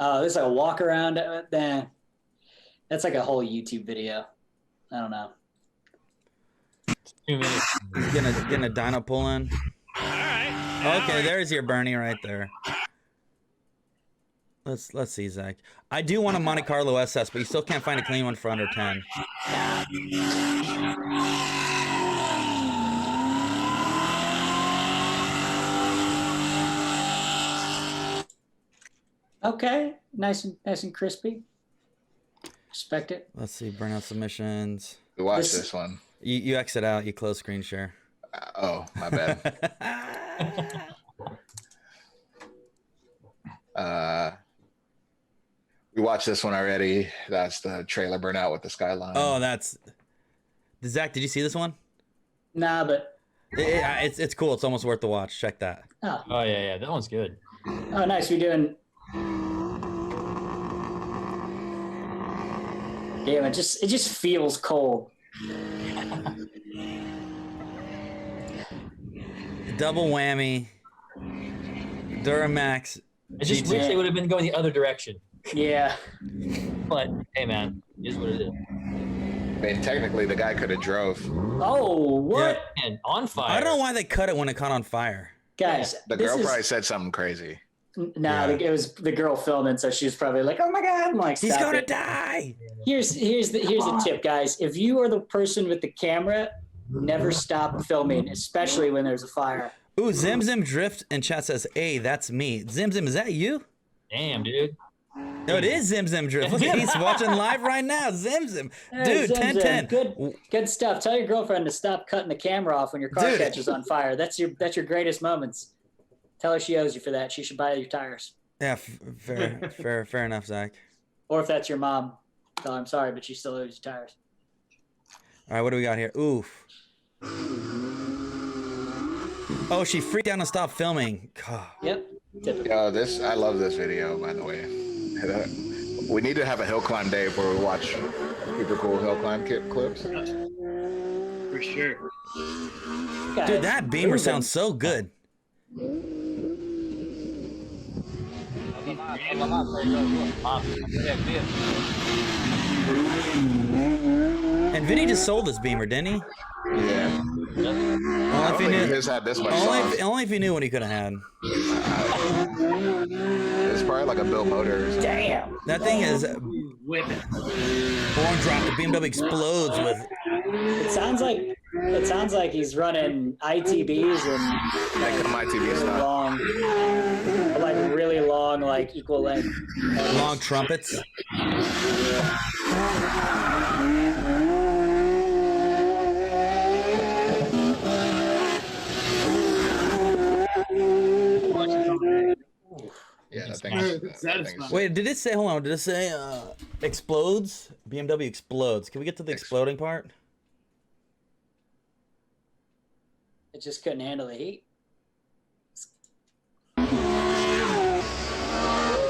Oh, there's like a walk around. That's like a whole YouTube video. I don't know. 2 minutes. Getting a dyno pull in. All right. Okay, there's your Bernie right there. Let's see, Zach. I do want a Monte Carlo SS, but you still can't find a clean one for under 10. Okay, nice and crispy. Respect it. Let's see, burnout submissions. We watched this one. You exit out. You close screen share. Oh, my bad. We watched this one already. That's the trailer burnout with the skyline. Oh, that's Zach, did you see this one? Nah, but It's cool. It's almost worth the watch. Check that. oh, Oh yeah, that one's good. oh, nice. We're doing. Damn, it just feels cold. Double whammy. Duramax. I just wish they would have been going the other direction. Yeah. But hey, man, it is what it is. I mean, technically, the guy could have drove. Oh, what? And on fire. I don't know why they cut it when it caught on fire. Guys, The girl probably said something crazy. Nah, Yeah. it was the girl filming, so she was probably like, "Oh my god!" I'm like, He's "Stop gonna it." die. Here's the tip, guys. If you are the person with the camera, never stop filming, especially when there's a fire. Ooh, Zim Zim Drift in chat says, "Hey, that's me." Zim Zim, is that you? Damn, dude. No, it is Zim Zim Drift. Look, he's watching live right now. Zim Zim, Hey, dude, Zim 10-10. Zim, good stuff. Tell your girlfriend to stop cutting the camera off when your car Dude. catches on fire. That's your greatest moments. Tell her she owes you for that. She should buy your tires. Yeah, fair enough, Zach. Or if that's your mom, tell her I'm sorry, but she still owes you tires. All right, what do we got here? Oof. Oh, she freaked out and stopped filming. God. Yep. Typical. Yo, I love this video, by the way. We need to have a hill climb day where we watch super cool hill climb clips. For sure. Guys, Dude, that beamer moving. sounds so good. And Vinny just sold this beamer, didn't he? Yeah. Only I if don't he think knew. his had this much Only if he knew what he could have had. It's probably like a Bill motor or something. Damn. That thing is Whipping. born drop. The BMW explodes with. It sounds like he's running ITBs and Like the My TV really stuff. like really long, like equal length. Long trumpets. Yeah, that It's thing's satisfying. Wait, did it say? Hold on. Did it say explodes? BMW explodes. Can we get to the exploding part? It just couldn't handle the heat.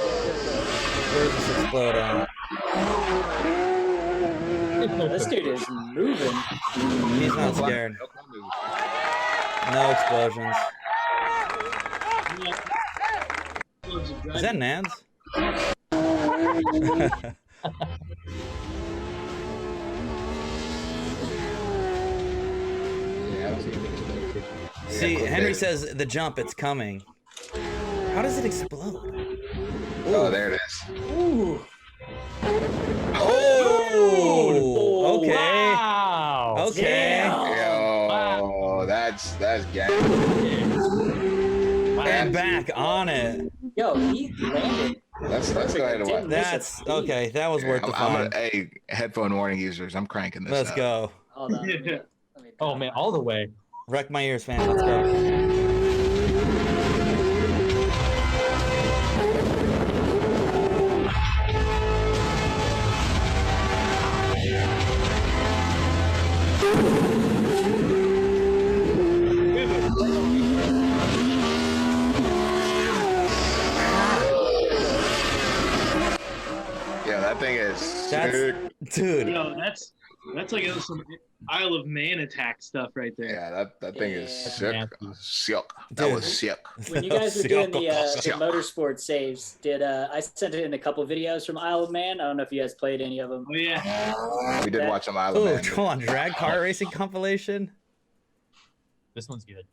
Where's this explode on? This dude is moving. He's not scared. No explosions. Is that Nads? See, Henry says the jump, it's coming. How does it explode? Oh, there it is. Ooh. Oh, okay. Wow. Okay. Yo, that's gang. And back on it. Yo, he landed. Let's go ahead and watch. That's okay. That was worth the fun. Hey, headphone warning users, I'm cranking this. Let's up. go. Hold on. Let me Oh man, all the way. Wreck my ears, fam. Let's go. Yeah, that thing is That's sick. dude. Yo, that's like some Isle of Man attack stuff right there. Yeah, that thing is Yeah. sick. Sick. That Dude. was sick. When you guys were doing the Sick. motorsport saves, did I sent it in a couple videos from Isle of Man? I don't know if you guys played any of them. Oh yeah. We did watch some Isle Oh, of Man. hold on. Drag car racing compilation. This one's good.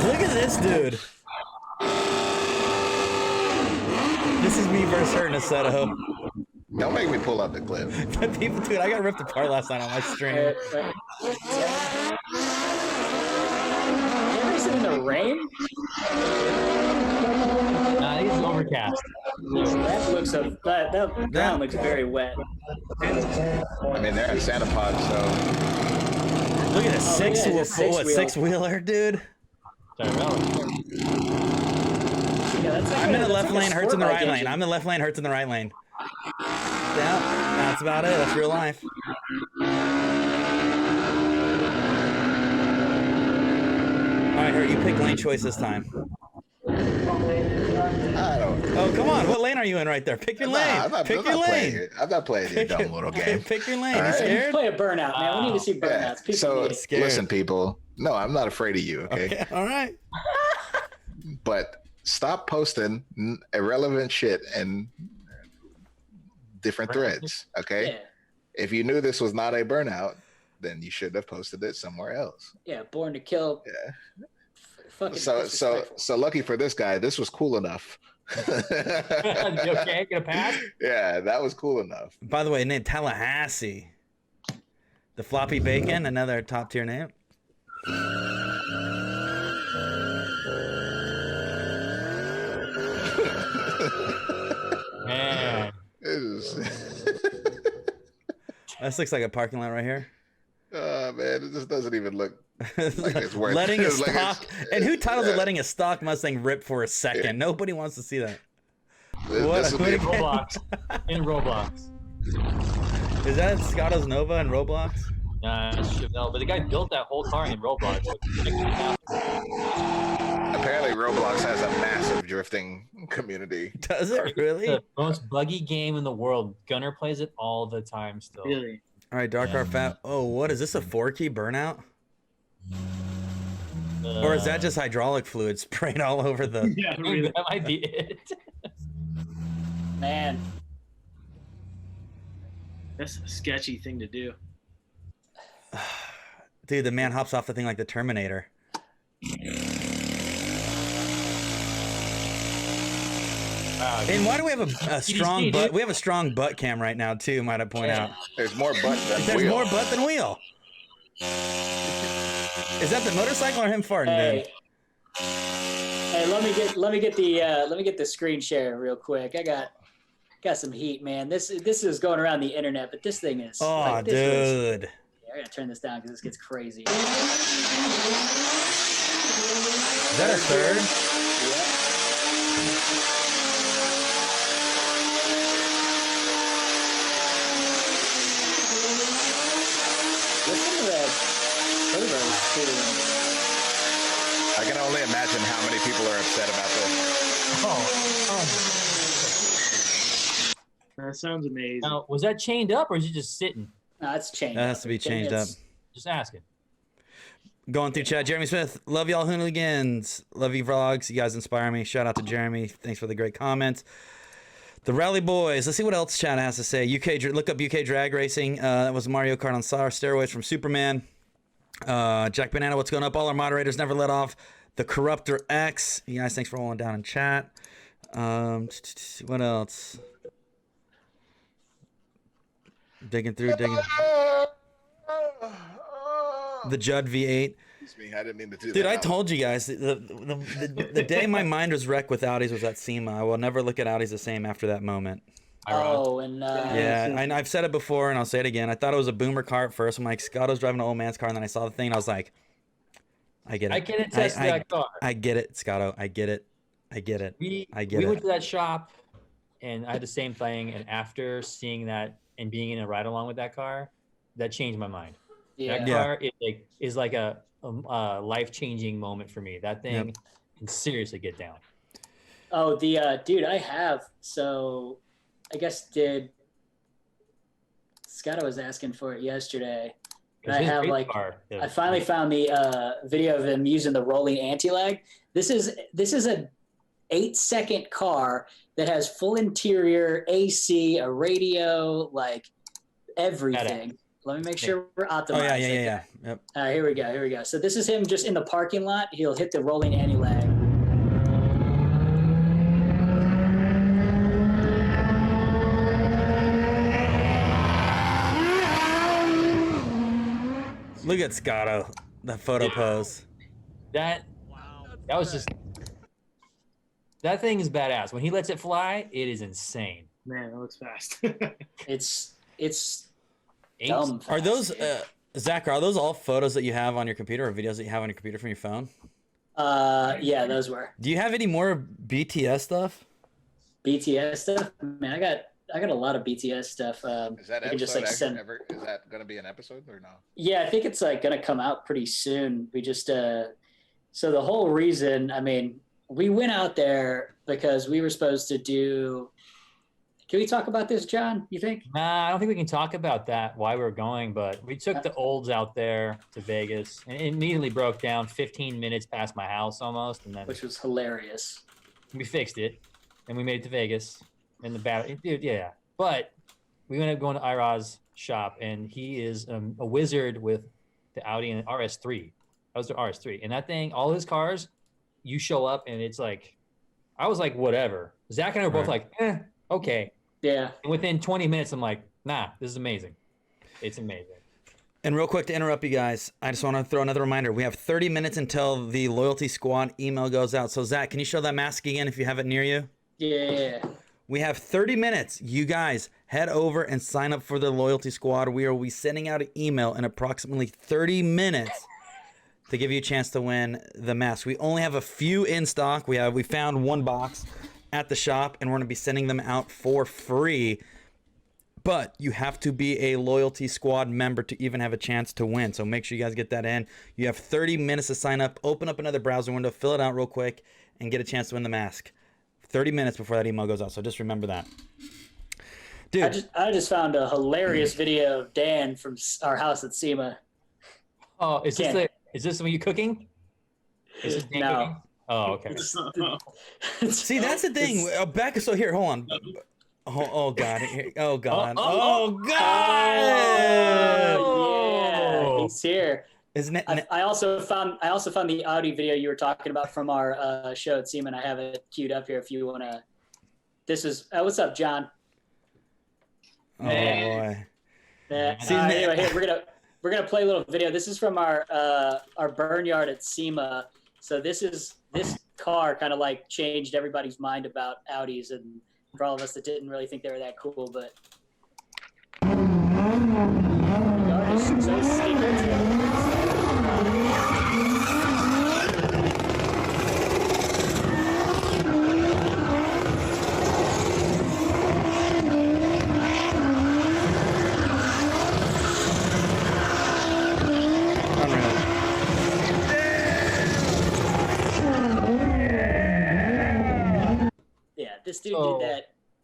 Look at this dude. This is me versus her in a setup. Don't make me pull up the clip. People, dude, I got ripped apart last night on my stream. You ever seen in the rain? Nah, I think it's overcast. That looks that ground looks very wet. I mean, they're in Santa Pod, so Look at a six wheeler, dude. Sorry, no. Yeah, that's like I'm in the that's left like a lane, Hurts in the sport right bike lane. engine. I'm in the left lane, Hurts in the right lane. Yeah, that's about it. That's real life. All right, Hurt, you pick lane choice this time. I don't. Oh, come on. What lane are you in right there? Pick your lane. Pick your lane. I'm not playing your dumb little game. Pick your lane. All You right. scared? Play a burnout, man. We need to see Yeah. burnouts. People So need it. Scared. listen, people. No, I'm not afraid of you. Okay. All right. But stop posting irrelevant shit in different threads. Okay. Yeah. If you knew this was not a burnout, then you should have posted it somewhere else. Yeah. Born to kill. Yeah. Fucking So disrespectful. lucky for this guy, this was cool enough. You okay? Gonna pass? Yeah, that was cool enough. By the way, name Tallahassee. The Floppy Bacon, another top tier name. Man. This looks like a parking lot right here. Oh man, it just doesn't even look like it's worth Letting a it's like stock. it's- And who titles yeah. it letting a stock Mustang rip for a second? Yeah. Nobody wants to see that. This will be a- Roblox. In Roblox. Is that Scotto's Nova in Roblox? No, but the guy built that whole car in Roblox. apparently Roblox has a massive drifting community. Does it really? The most buggy game in the world. Gunner plays it all the time still. Really? All right, Dark Art Fat. Oh, what is this? A 4-key burnout? Or is that just hydraulic fluid sprayed all over the? Yeah, Really, really. that might be it. Man. That's a sketchy thing to do. Dude, the man hops off the thing like the Terminator. Wow, And why do we have a strong dude. butt? We have a strong butt cam right now too. Might I point out? There's more butt than There's wheel. more butt than wheel. Is that the motorcycle or him farting? Hey. Ben? Hey, let me get the screen share real quick. I got some heat, man. This is going around the internet, but this thing is. Oh, like, this is- dude. I gotta turn this down because this gets crazy. Is that a third? Listen to that. Turbo is cool. I can only imagine how many people are upset about this. That sounds amazing. Now, was that chained up or is it just sitting? No, it's changed. That has to be changed up. Just asking. Going through chat. Jeremy Smith, love y'all Hoonigans. Love you vlogs. You guys inspire me. Shout out to Jeremy. Thanks for the great comments. The Rally Boys. Let's see what else chat has to say. Look up UK Drag Racing. That was Mario Kart on steroids from Superman. Jack Banana, what's going up? All our moderators never let off. The Corruptor X. You guys, thanks for rolling down in chat. What else? Digging. The Judd V8. Excuse me, I didn't mean to do that. Dude, I told you guys, the day my mind was wrecked with Audis was at SEMA. I will never look at Audis the same after that moment. Oh, and Yeah, I've said it before and I'll say it again. I thought it was a boomer car at first. I'm like, Scotto's driving an old man's car, and then I saw the thing and I was like, I get it. I can attest to that car. I get it, Scotto. I get it. We it. went to that shop and I had the same thing. And after seeing that and being in a ride along with that car, that changed my mind. That car is like a life-changing moment for me. That thing can seriously get down. oh, dude, I have. So, I guess Scotto was asking for it yesterday. And I have I finally found the video of him using the rolling anti-lag. This is a 8-second car that has full interior, AC, a radio, like everything. Let me make sure we're optimized. Oh, yeah. Yep. Here we go. So this is him just in the parking lot. He'll hit the rolling anti-lag. Look at Scotto, the photo pose. That was just. That thing is badass. When he lets it fly, it is insane. Man, that looks fast. It's dumb fast. Are those, Zach, are those all photos that you have on your computer or videos that you have on your computer from your phone? Yeah, those were Do you have any more BTS stuff? BTS stuff. Man, I got a lot of BTS stuff. Is that I can episode just like send. is that going to be an episode or no? Yeah, I think it's like gonna come out pretty soon. We just so the whole reason, I mean, we went out there because we were supposed to do. Can we talk about this, John? You think? Nah, I don't think we can talk about that, why we're going, but we took the olds out there to Vegas and it immediately broke down 15 minutes past my house almost. And then Which was hilarious. we fixed it and we made it to Vegas and the battery, dude, yeah. But we ended up going to Ira's shop and he is a wizard with the Audi and RS3. That was the RS3. And that thing, all his cars, you show up and it's like, I was like, whatever. Zach and I were both like, okay. Yeah. And within 20 minutes, I'm like, nah, this is amazing. It's amazing. And real quick to interrupt you guys, I just want to throw another reminder. We have 30 minutes until the Loyalty Squad email goes out. So Zach, can you show that mask again if you have it near you? Yeah. We have 30 minutes. You guys head over and sign up for the Loyalty Squad. We will be sending out an email in approximately 30 minutes to give you a chance to win the mask. We only have a few in stock. We found one box at the shop, and we're going to be sending them out for free. But you have to be a Loyalty Squad member to even have a chance to win. So make sure you guys get that in. You have 30 minutes to sign up. Open up another browser window, fill it out real quick, and get a chance to win the mask. 30 minutes before that email goes out. So just remember that. Dude. I just found a hilarious video of Dan from our house at SEMA. Oh, is this when you cooking? Is this Dan cooking? Oh, okay. See, that's the thing. Back. So here, hold on. Oh God. Oh God. Oh God. Oh, yeah, he's here. Isn't it? I also found the Audi video you were talking about from our show at SEMA, and I have it queued up here if you want to. This is what's up, John? Oh boy. See, anyway, here we're gonna play a little video. This is from our burn yard at SEMA. So this car kind of like changed everybody's mind about Audis, and for all of us that didn't really think they were that cool, but the yard is so secret.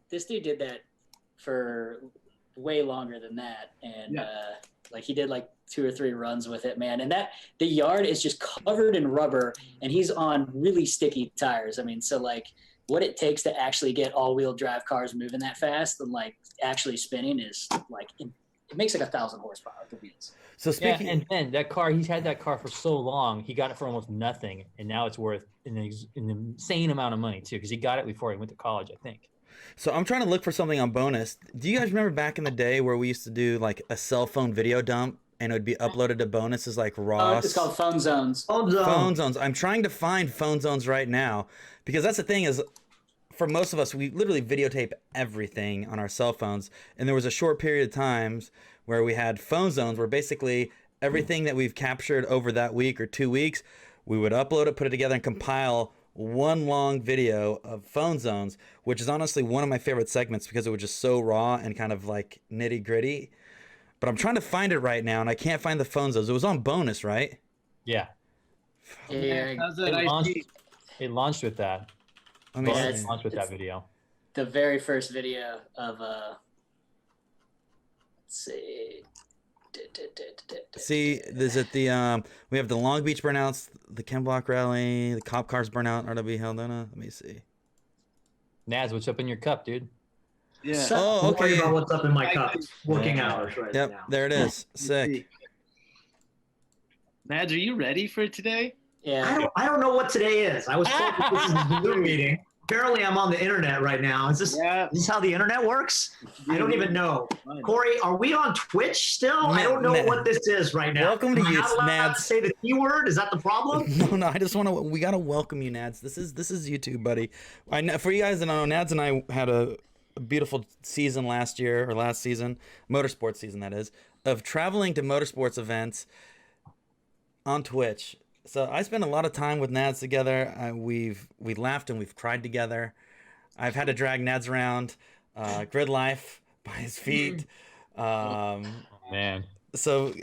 This dude did that for way longer than that, and like he did like 2 or 3 runs with it, man. And the yard is just covered in rubber, and he's on really sticky tires. I mean, so like what it takes to actually get all-wheel drive cars moving that fast and like actually spinning is like it makes like 1,000 horsepower at the wheels. So speaking, and then that car, he's had that car for so long, he got it for almost nothing, and now it's worth an insane amount of money too, because he got it before he went to college, I think. So I'm trying to look for something on Bonus. Do you guys remember back in the day where we used to do like a cell phone video dump and it would be uploaded to Bonus as like raw? It's called Phone Zones. Phone Zones. I'm trying to find Phone Zones right now because that's the thing is, for most of us, we literally videotape everything on our cell phones. And there was a short period of times where we had Phone Zones where basically everything that we've captured over that week or 2 weeks, we would upload it, put it together, and compile one long video of Phone Zones, which is honestly one of my favorite segments because it was just so raw and kind of like nitty gritty. But I'm trying to find it right now and I can't find the Phone Zones. It was on Bonus, right? Yeah. Yeah. It launched with that. It launched with that video. The very first video of let's see. See, is it the we have the Long Beach burnouts, the Ken Block rally, the cop cars burnout, RW Heldona. Let me see. Nads, what's up in your cup, dude? Yeah. Oh, okay. Worry about what's up in my cup. Working hours right now. Yep, there it is. Sick. Nads, are you ready for today? Yeah. I don't know what today is. I was told that this is a Zoom meeting. Apparently, I'm on the internet right now. Is this how the internet works? I don't even know. Corey, are we on Twitch still? I don't know what this is right now. Welcome to you, Nads. To say the keyword? Is that the problem? No. I just want to. We gotta welcome you, Nads. This is YouTube, buddy. I know for you guys that know, Nads and I had a beautiful season last season, motorsports season that is, of traveling to motorsports events on Twitch. So I spent a lot of time with Nads together. We laughed and we've cried together. I've had to drag Nads around Grid Life by his feet. Man. So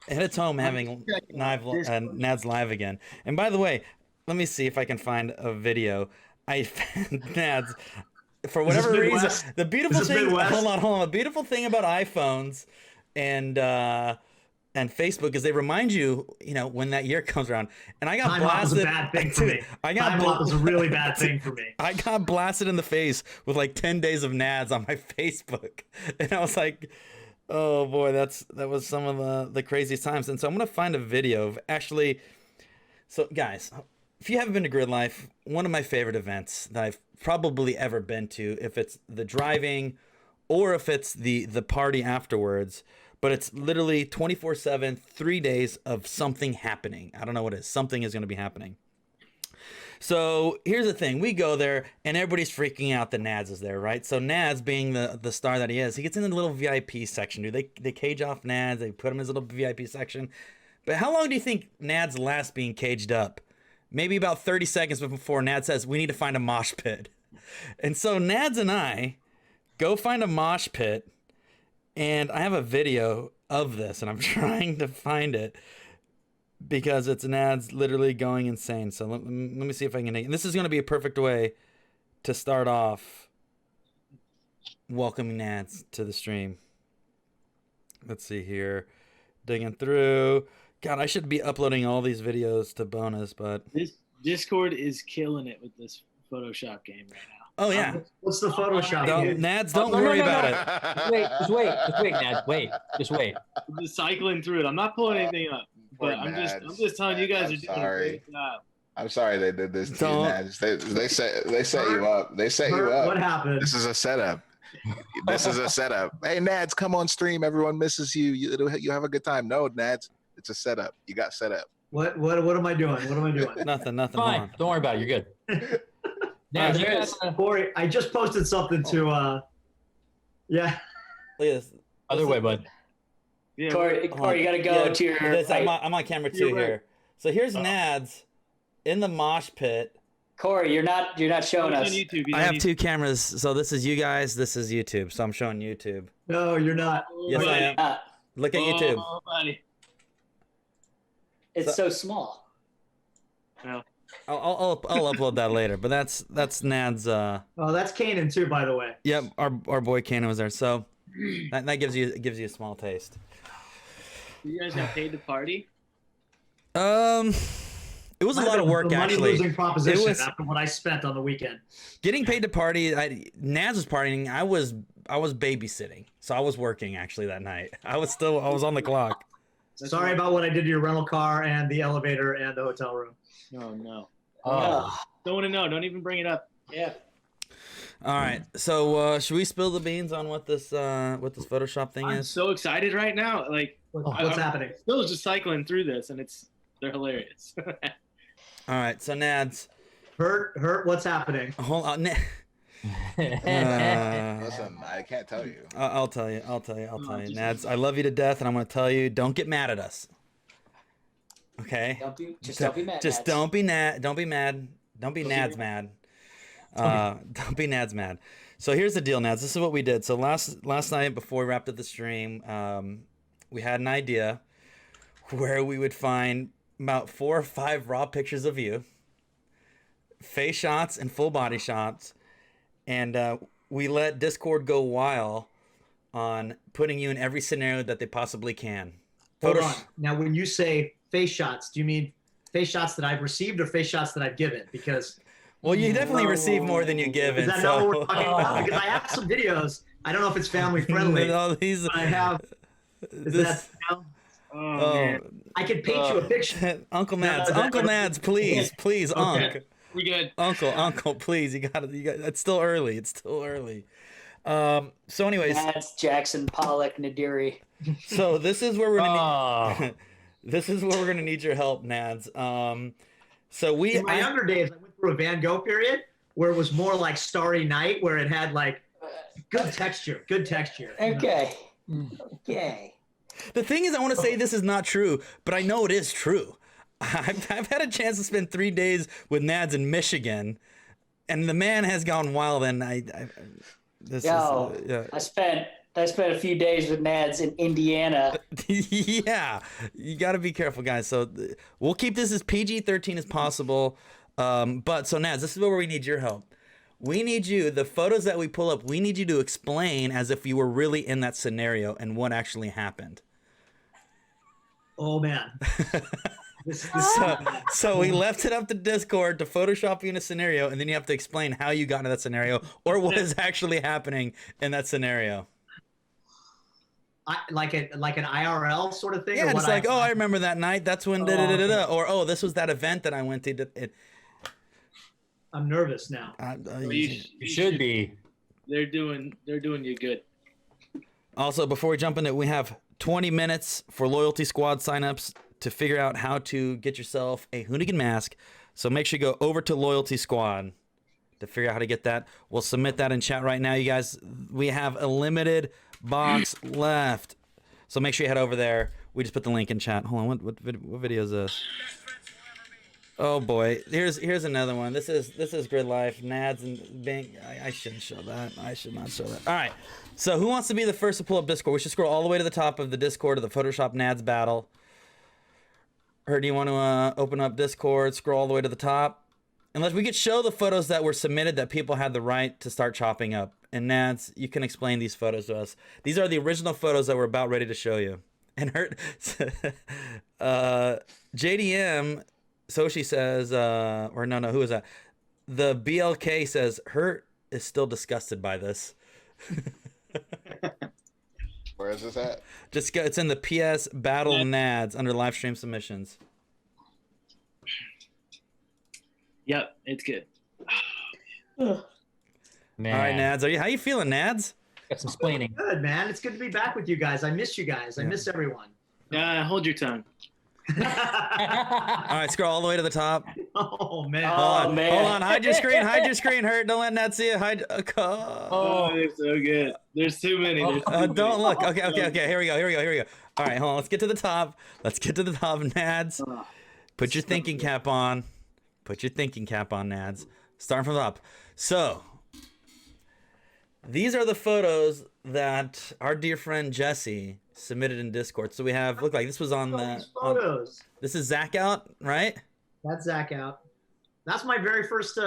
hit its home having Nads live again. And by the way, let me see if I can find a video. I found Nads for whatever reason. The beautiful thing. Hold on. The beautiful thing about iPhones and Facebook is they remind you, when that year comes around. And I got blasted. Time was a bad thing for me. Time was a really bad thing for me. I got blasted in the face with like 10 days of Nads on my Facebook, and I was like, oh boy, that was some of the craziest times. And so I'm gonna find a video of actually. So guys, if you haven't been to Grid Life, one of my favorite events that I've probably ever been to, if it's the driving, or if it's the party afterwards. But it's literally 24/7, 3 days of something happening. I don't know what it is. Something is going to be happening. So here's the thing. We go there, and everybody's freaking out that Nads is there, right? So Nads, being the star that he is, he gets in the little VIP section, dude. They cage off Nads. They put him in his little VIP section. But how long do you think Nads lasts being caged up? Maybe about 30 seconds before Nads says, we need to find a mosh pit. And so Nads and I go find a mosh pit. And I have a video of this, and I'm trying to find it because it's Nads literally going insane. So let me see if I can. And this is going to be a perfect way to start off welcoming Nads to the stream. Let's see here. Digging through. God, I should be uploading all these videos to bonus, but this Discord is killing it with this Photoshop game right now. Oh yeah. What's the Photoshop game? Nads, don't worry about it. Just wait, Nads. Just wait. I'm just cycling through it. I'm not pulling anything up, but I'm just telling you guys are doing a great job. I'm sorry they did this to you, Nads. They set you up. They set you up. What happened? This is a setup. This is a setup. Hey, Nads, come on stream. Everyone misses you. You have a good time. No, Nads, it's a setup. You got set up. What am I doing? What am I doing? Nothing. Fine. Don't worry about it. You're good. Now, Corey, I just posted something to yeah. Look at this. Other way, bud. Yeah, Corey, you gotta go to your. I'm on camera too here. So here's Nads in the mosh pit. Corey, you're not showing us. I have two cameras, so this is you guys, this is YouTube. So I'm showing YouTube. No, you're not. Yes, I am. Look at YouTube. Buddy. It's so small. No. I'll upload that later, but that's Nads. Oh, that's Kanan too, by the way. Yep, our boy Kanan was there, so that gives you a small taste. You guys got paid to party? It was a lot of work, actually. Money-losing proposition after what I spent on the weekend. Getting paid to party, Nads was partying. I was babysitting, so I was working actually that night. I was on the clock. Sorry about what I did to your rental car and the elevator and the hotel room. No. Oh. Don't want to know. Don't even bring it up. Yeah. All right. So should we spill the beans on what this Photoshop thing I'm is? so excited right now. Like, what's happening? Still just cycling through this, and they're hilarious. All right. So Nads. Hurt. What's happening? Hold on. Listen, I can't tell you. I'll tell you. Nads, I love you to death, and I'm going to tell you, don't get mad at us. Okay? Don't be mad. Just Nads. don't be mad. Don't be mad. Don't be Nads mad. Don't be Nads mad. So here's the deal, Nads. This is what we did. So last night before we wrapped up the stream, we had an idea where we would find about 4 or 5 raw pictures of you, face shots and full body shots, and we let Discord go wild on putting you in every scenario that they possibly can. Hold on. Now, when you say face shots, do you mean face shots that I've received or face shots that I've given? Because well, you definitely receive more than you give. Is that not what we're talking about? Because I have some videos. I don't know if it's family friendly. No, these. I have. Man. I could paint you a picture. Uncle Nads, please, Okay. Unc. We good. Uncle, please, you got. It's still early. So, anyways, Nads, Jackson, Pollock, Nadiri. So this is where we're gonna. This is where we're gonna need your help, Nads. So in my younger days, I went through a Van Gogh period where it was more like Starry Night, where it had like good texture. Okay. The thing is, I want to say this is not true, but I know it is true. I've had a chance to spend 3 days with Nads in Michigan, and the man has gone wild. And Yo, yeah. I spent a few days with Nads in Indiana. Yeah, you got to be careful, guys. So we'll keep this as PG-13 as possible. But so Nads, this is where we need your help. We need you, the photos that we pull up, we need you to explain as if you were really in that scenario and what actually happened. Oh man. So we left it up to Discord to Photoshop you in a scenario, and then you have to explain how you got into that scenario or what is actually happening in that scenario. Like an IRL sort of thing. Yeah, just like, I remember that night. That's when or this was that event that I went to. I'm nervous now. You should be. They're doing you good. Also, before we jump into it, we have 20 minutes for Loyalty Squad signups to figure out how to get yourself a Hoonigan mask. So make sure you go over to Loyalty Squad to figure out how to get that. We'll submit that in chat right now, you guys. We have a limited box left. So make sure you head over there. We just put the link in chat. Hold on, what video is this? Oh boy, here's another one. This is Grid Life, Nads and Bing. I shouldn't show that. I should not show that. All right. So who wants to be the first to pull up Discord? We should scroll all the way to the top of the Discord of the Photoshop Nads battle. Or do you want to open up Discord, scroll all the way to the top? Unless we could show the photos that were submitted that people had the right to start chopping up. And Nads, you can explain these photos to us. These are the original photos that we're about ready to show you. And JDM, Soshi says, or no, who is that? The BLK says, Hurt is still disgusted by this. Where is this at? It's in the PS Battle Nads under live stream submissions. Yep, it's good. Man. All right, Nads, how you feeling, Nads? Got some splaining. Good, man. It's good to be back with you guys. I miss you guys. I miss everyone. Hold your tongue. All right, scroll all the way to the top. Oh man. Hold on. Hide your screen. Hurt. Don't let Nat see it. Oh, they're so good. There's too many. Don't look. Okay. Here we go. All right, hold on. Let's get to the top. Nads. Put your thinking cap on. Nads. Starting from the top. So, these are the photos that our dear friend Jesse submitted in Discord. So we have, look like this was on the photos. This is Zach out, right? That's Zach out. That's my very first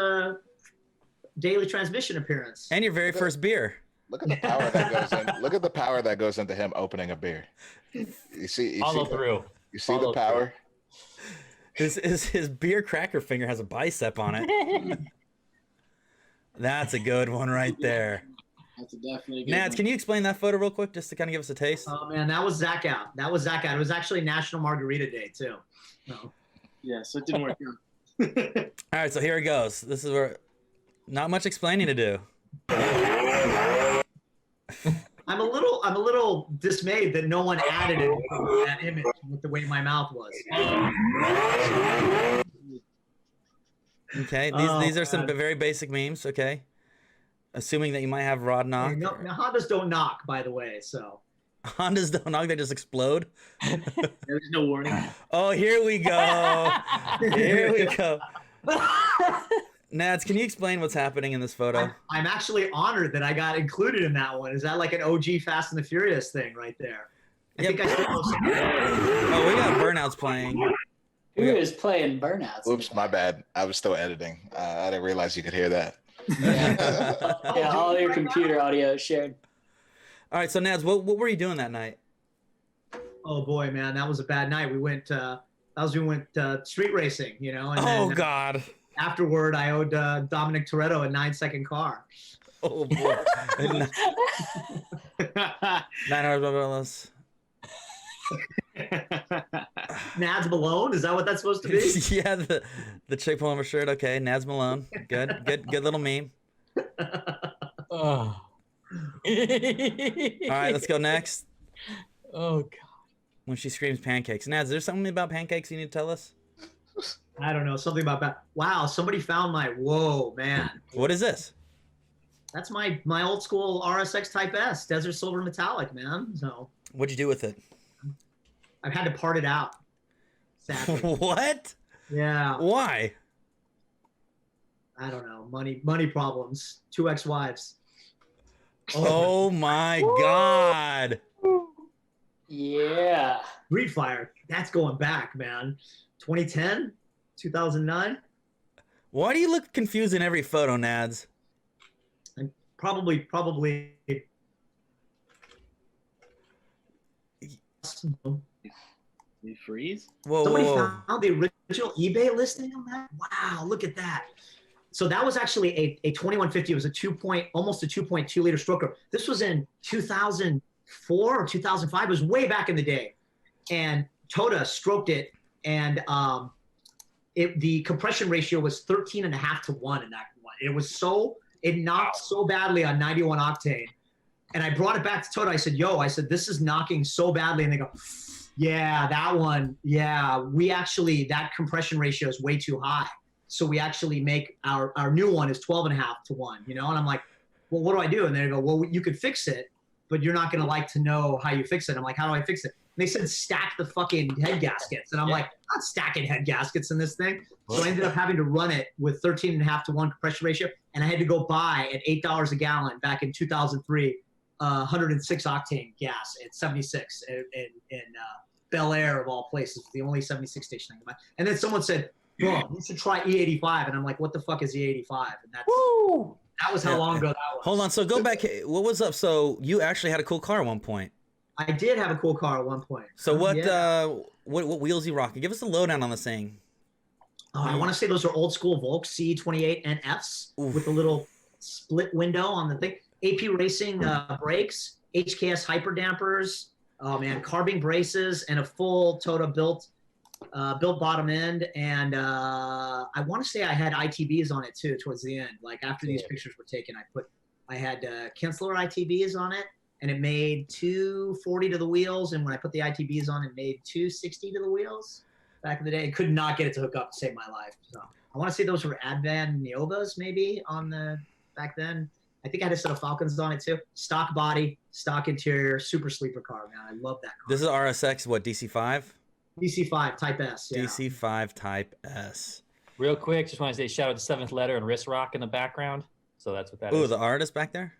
daily transmission appearance. And your very first beer. Look at the power that goes in. Look at the power that goes into him opening a beer. You see through. You see the power? His beer cracker finger has a bicep on it. That's a good one right there. That's definitely good. Nads, can you explain that photo real quick just to kind of give us a taste? Oh man, that was Zach out. It was actually National Margarita Day too. No. Yeah, so it didn't work out. All right, so here it goes. This is where not much explaining to do. I'm a little dismayed that no one added it to that image with the way my mouth was. Okay, these are some very basic memes. Okay, assuming that you might have Rod knock. Now Hondas don't knock, by the way. So Hondas don't knock; they just explode. There's no warning. Oh, here we go. Nads, can you explain what's happening in this photo? I'm actually honored that I got included in that one. Is that like an OG Fast and the Furious thing right there? I think I still know some. Oh, we got Burnouts playing. Who is playing Burnouts? Oops, my bad. I was still editing. I didn't realize you could hear that. Yeah, all your computer audio is shared. All right, so Nads, what were you doing that night? Oh boy, man, that was a bad night. We went street racing, you know. And then, God. Afterward, I owed Dominic Toretto a 9-second car. Oh boy. 900 Nads Malone, is that what that's supposed to be? Yeah, the chick pulling her shirt. Okay, Nads Malone. Good little meme. Oh. All right, let's go next. Oh God. When she screams pancakes. Nads, is there something about pancakes you need to tell us? I don't know, something about that. Wow, somebody found whoa, man. What is this? That's my old school RSX Type S, Desert Silver Metallic, man. So What'd you do with it? I've had to part it out. Sadly. What? Yeah. Why? I don't know. Money problems. 2 ex-wives. Oh my God. Yeah. Street Fire. That's going back, man. 2010, 2009. Why do you look confused in every photo, Nads? And probably. You freeze? Whoa, Somebody whoa, whoa. found the original eBay listing on that. Wow, look at that. So that was actually a 2150. It was almost a 2.2 liter stroker. This was in 2004 or 2005. It was way back in the day. And Toda stroked it, and the compression ratio was 13.5 to 1 in that one. It knocked so badly on 91 octane. And I brought it back to Toda. I said, this is knocking so badly. And they go, yeah, that one. Yeah, that compression ratio is way too high. So we actually make our new one is 12.5 to 1, And I'm like, well, what do I do? And they go, well, you could fix it, but you're not going to like to know how you fix it. I'm like, how do I fix it? And they said, stack the fucking head gaskets. And I'm like, I'm not stacking head gaskets in this thing. So I ended up having to run it with 13.5 to 1 compression ratio. And I had to go buy at $8 a gallon back in 2003, 106 octane gas at 76 in Bel Air of all places, the only 76 station I could buy. And then someone said, bro, you should try E85. And I'm like, what the fuck is E85? And that was how long ago that was. Hold on. So go back. What was up? So you actually had a cool car at one point. I did have a cool car at one point. So what wheels you rocking? Give us a lowdown on this thing. Oh, I want to say those are old school Volk CE28 NFs with a little split window on the thing. AP Racing brakes, HKS hyper dampers, carbine braces, and a full Toda built bottom end. And I want to say I had ITBs on it too towards the end. Like after these pictures were taken, I had Kinsler ITBs on it, and it made 240 to the wheels. And when I put the ITBs on, it made 260 to the wheels. Back in the day, I could not get it to hook up to save my life. So I want to say those were Advan Neovas maybe on the back then. I think I had a set of Falcons on it too. Stock body, stock interior, super sleeper car, man. I love that car. This is RSX, what, DC5? DC5 Type S. Yeah. DC5 Type S. Real quick, just want to say shout out to Seventh Letter and Wrist Rock in the background. So that's what that is. Ooh, the artist back there?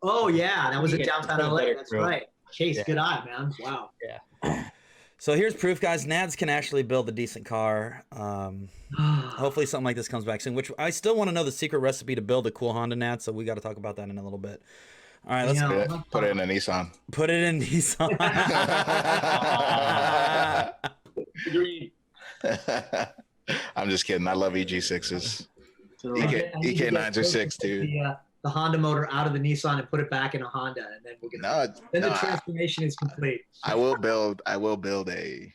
Oh yeah, that was in downtown LA. That's crew. right. Chase, good eye, man. Wow. Yeah. So here's proof, guys. Nads can actually build a decent car. Hopefully something like this comes back soon, which I still want to know the secret recipe to build a cool Honda Nads, so we got to talk about that in a little bit. All right, let's put it in a Nissan. Put it in Nissan. I'm just kidding. I love EG6s. EK9s are 6 too. The Honda motor out of the Nissan and put it back in a Honda, and then we'll get the transformation is complete. I will build a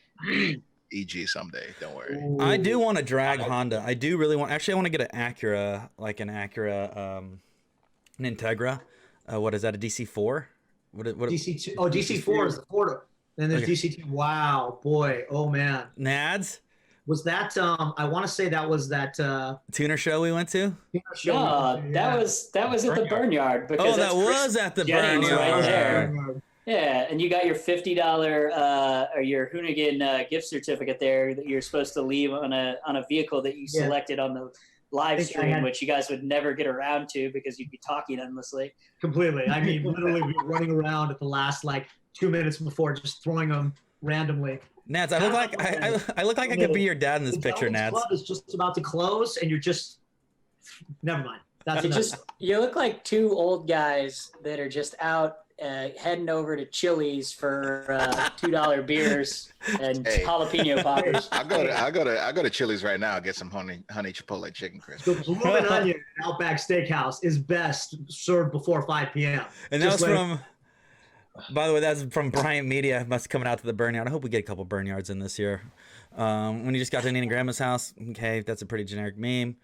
EG someday. Don't worry. Ooh. I do want to drag Honda. I do really want. Actually, I want to get an Acura, an Integra. What is that? A DC4? What DC2? Oh, DC4 is the Ford. Then there's DC2. Wow, boy. Oh man. Nads? Was that I want to say that was that tuner show we went to? No, that was at the Burnyard. Because that was at the Burnyard. Right there. Yeah, and you got your $50 or your Hoonigan gift certificate there that you're supposed to leave on a vehicle that you selected on the live stream, which you guys would never get around to because you'd be talking endlessly. Completely. I mean, literally, we were running around at the last 2 minutes before, just throwing them randomly. Nads, I look like I could be your dad in this picture, Nads. The club is just about to close, and you're just never mind. That's you look like two old guys that are just out heading over to Chili's for $2 beers and jalapeno poppers. I go to Chili's right now. Get some honey chipotle chicken crisp. The blooming onion at Outback Steakhouse is best served before 5 p.m. And that was from. By the way, that's from Bryant Media. Must coming out to the Burnyard. I hope we get a couple Burnyards in this year. When you just got to Nina Grandma's house, okay, that's a pretty generic meme.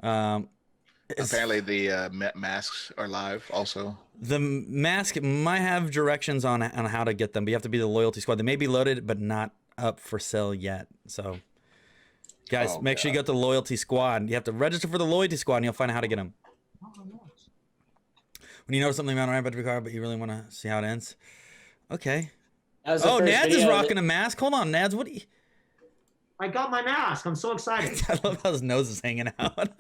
Apparently, the masks are live also. The mask might have directions on how to get them, but you have to be the loyalty squad. They may be loaded, but not up for sale yet. So, guys, make sure you get the loyalty squad. You have to register for the loyalty squad, and you'll find out how to get them. When you know something about right about the car, but you really want to see how it ends. Okay. Nads is rocking a mask. Hold on, Nads. What? I got my mask. I'm so excited. I love how his nose is hanging out.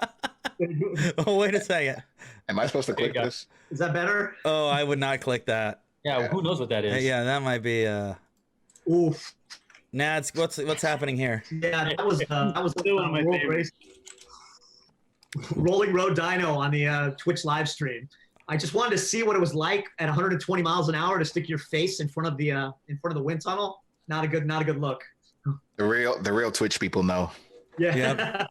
Oh, wait a second. Am I supposed to click go. this? Is that better? Oh, I would not click that. Yeah, who knows what that is? Yeah, that might be. Oof. Nads, what's happening here? Yeah, that was Still one of my favorites. Rolling Road Dino on the Twitch live stream. I just wanted to see what it was like at 120 miles an hour to stick your face in front of the wind tunnel. Not a good look. The real Twitch people know. Yeah. Yep.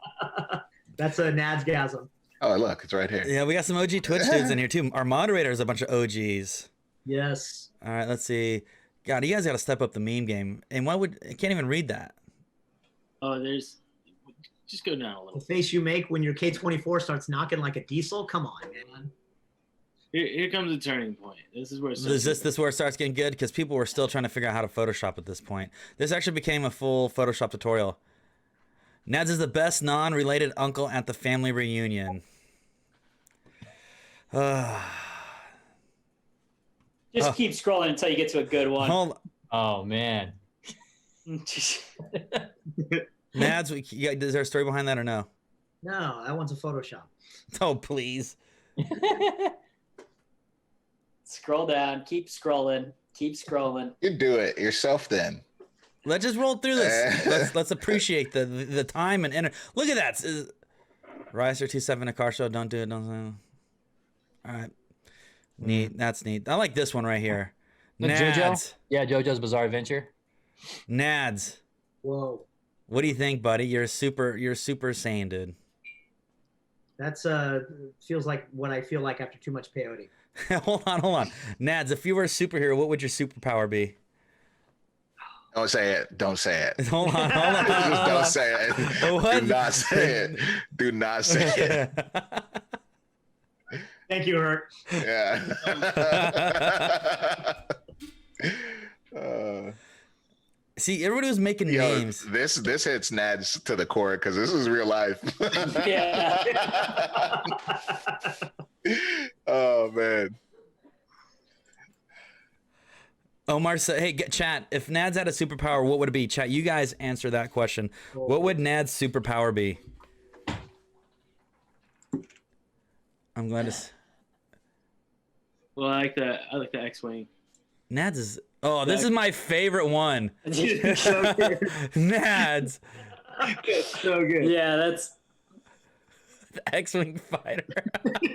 That's a Nadsgasm. Oh, look, it's right here. Yeah, we got some OG Twitch dudes in here too. Our moderator is a bunch of OGs. Yes. All right, let's see. God, you guys got to step up the meme game. And I can't even read that. Oh, just go down a The little. face you make when your K24 starts knocking like a diesel. Come on, man. Here comes a turning point. This is where it Is this where it starts getting good? Because people were still trying to figure out how to Photoshop at this point. This actually became a full Photoshop tutorial. Nads is the best non-related uncle at the family reunion. Just keep scrolling until you get to a good one. Hold, Oh man. Nads, is there a story behind that or no? No, that one's a Photoshop. Oh, please. Scroll down. Keep scrolling. Keep scrolling. You do it yourself then. Let's just roll through this. Let's appreciate the time and energy. Look at that. Riser 27 a car show. Don't do it. Don't. All right. Neat. That's neat. I like this one right here. Nads. JoJo? Yeah, JoJo's Bizarre Adventure. Nads. Whoa. What do you think, buddy? You're super saiyan, dude. That's feels like what I feel like after too much peyote. hold on. Nads, if you were a superhero, what would your superpower be? Don't say it. Don't say it. Hold on. Just don't say it. What? Do not say it. Do not say it. Thank you, Hurt. Yeah. See, everybody was making Yo, names. this hits Nads to the core because this is real life. Yeah. Oh man. Omar said, "Hey, chat. If Nads had a superpower, what would it be?" Chat, you guys answer that question. What would Nads' superpower be? I'm glad to. Well, I like the X-wing. Nads is. Oh, this is my favorite one. Nads, It's so good. Yeah, that's the X-wing fighter.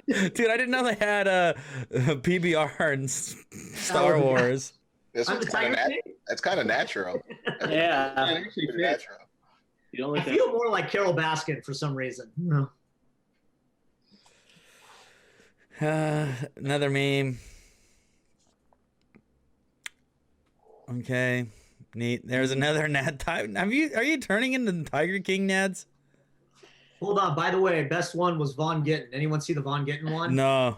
Dude, I didn't know they had a PBR in Star Wars. This I'm one's the kind Tiger of King? that's kind of natural. yeah. Actually Pretty fits. natural. You don't I like that? feel more like Carol Baskin for some reason. No. Another meme. Okay, neat. There's another Nad type. Are you turning into the Tiger King, Nads? Hold on. By the way, best one was Von Gittin. Anyone see the Von Gittin one? No.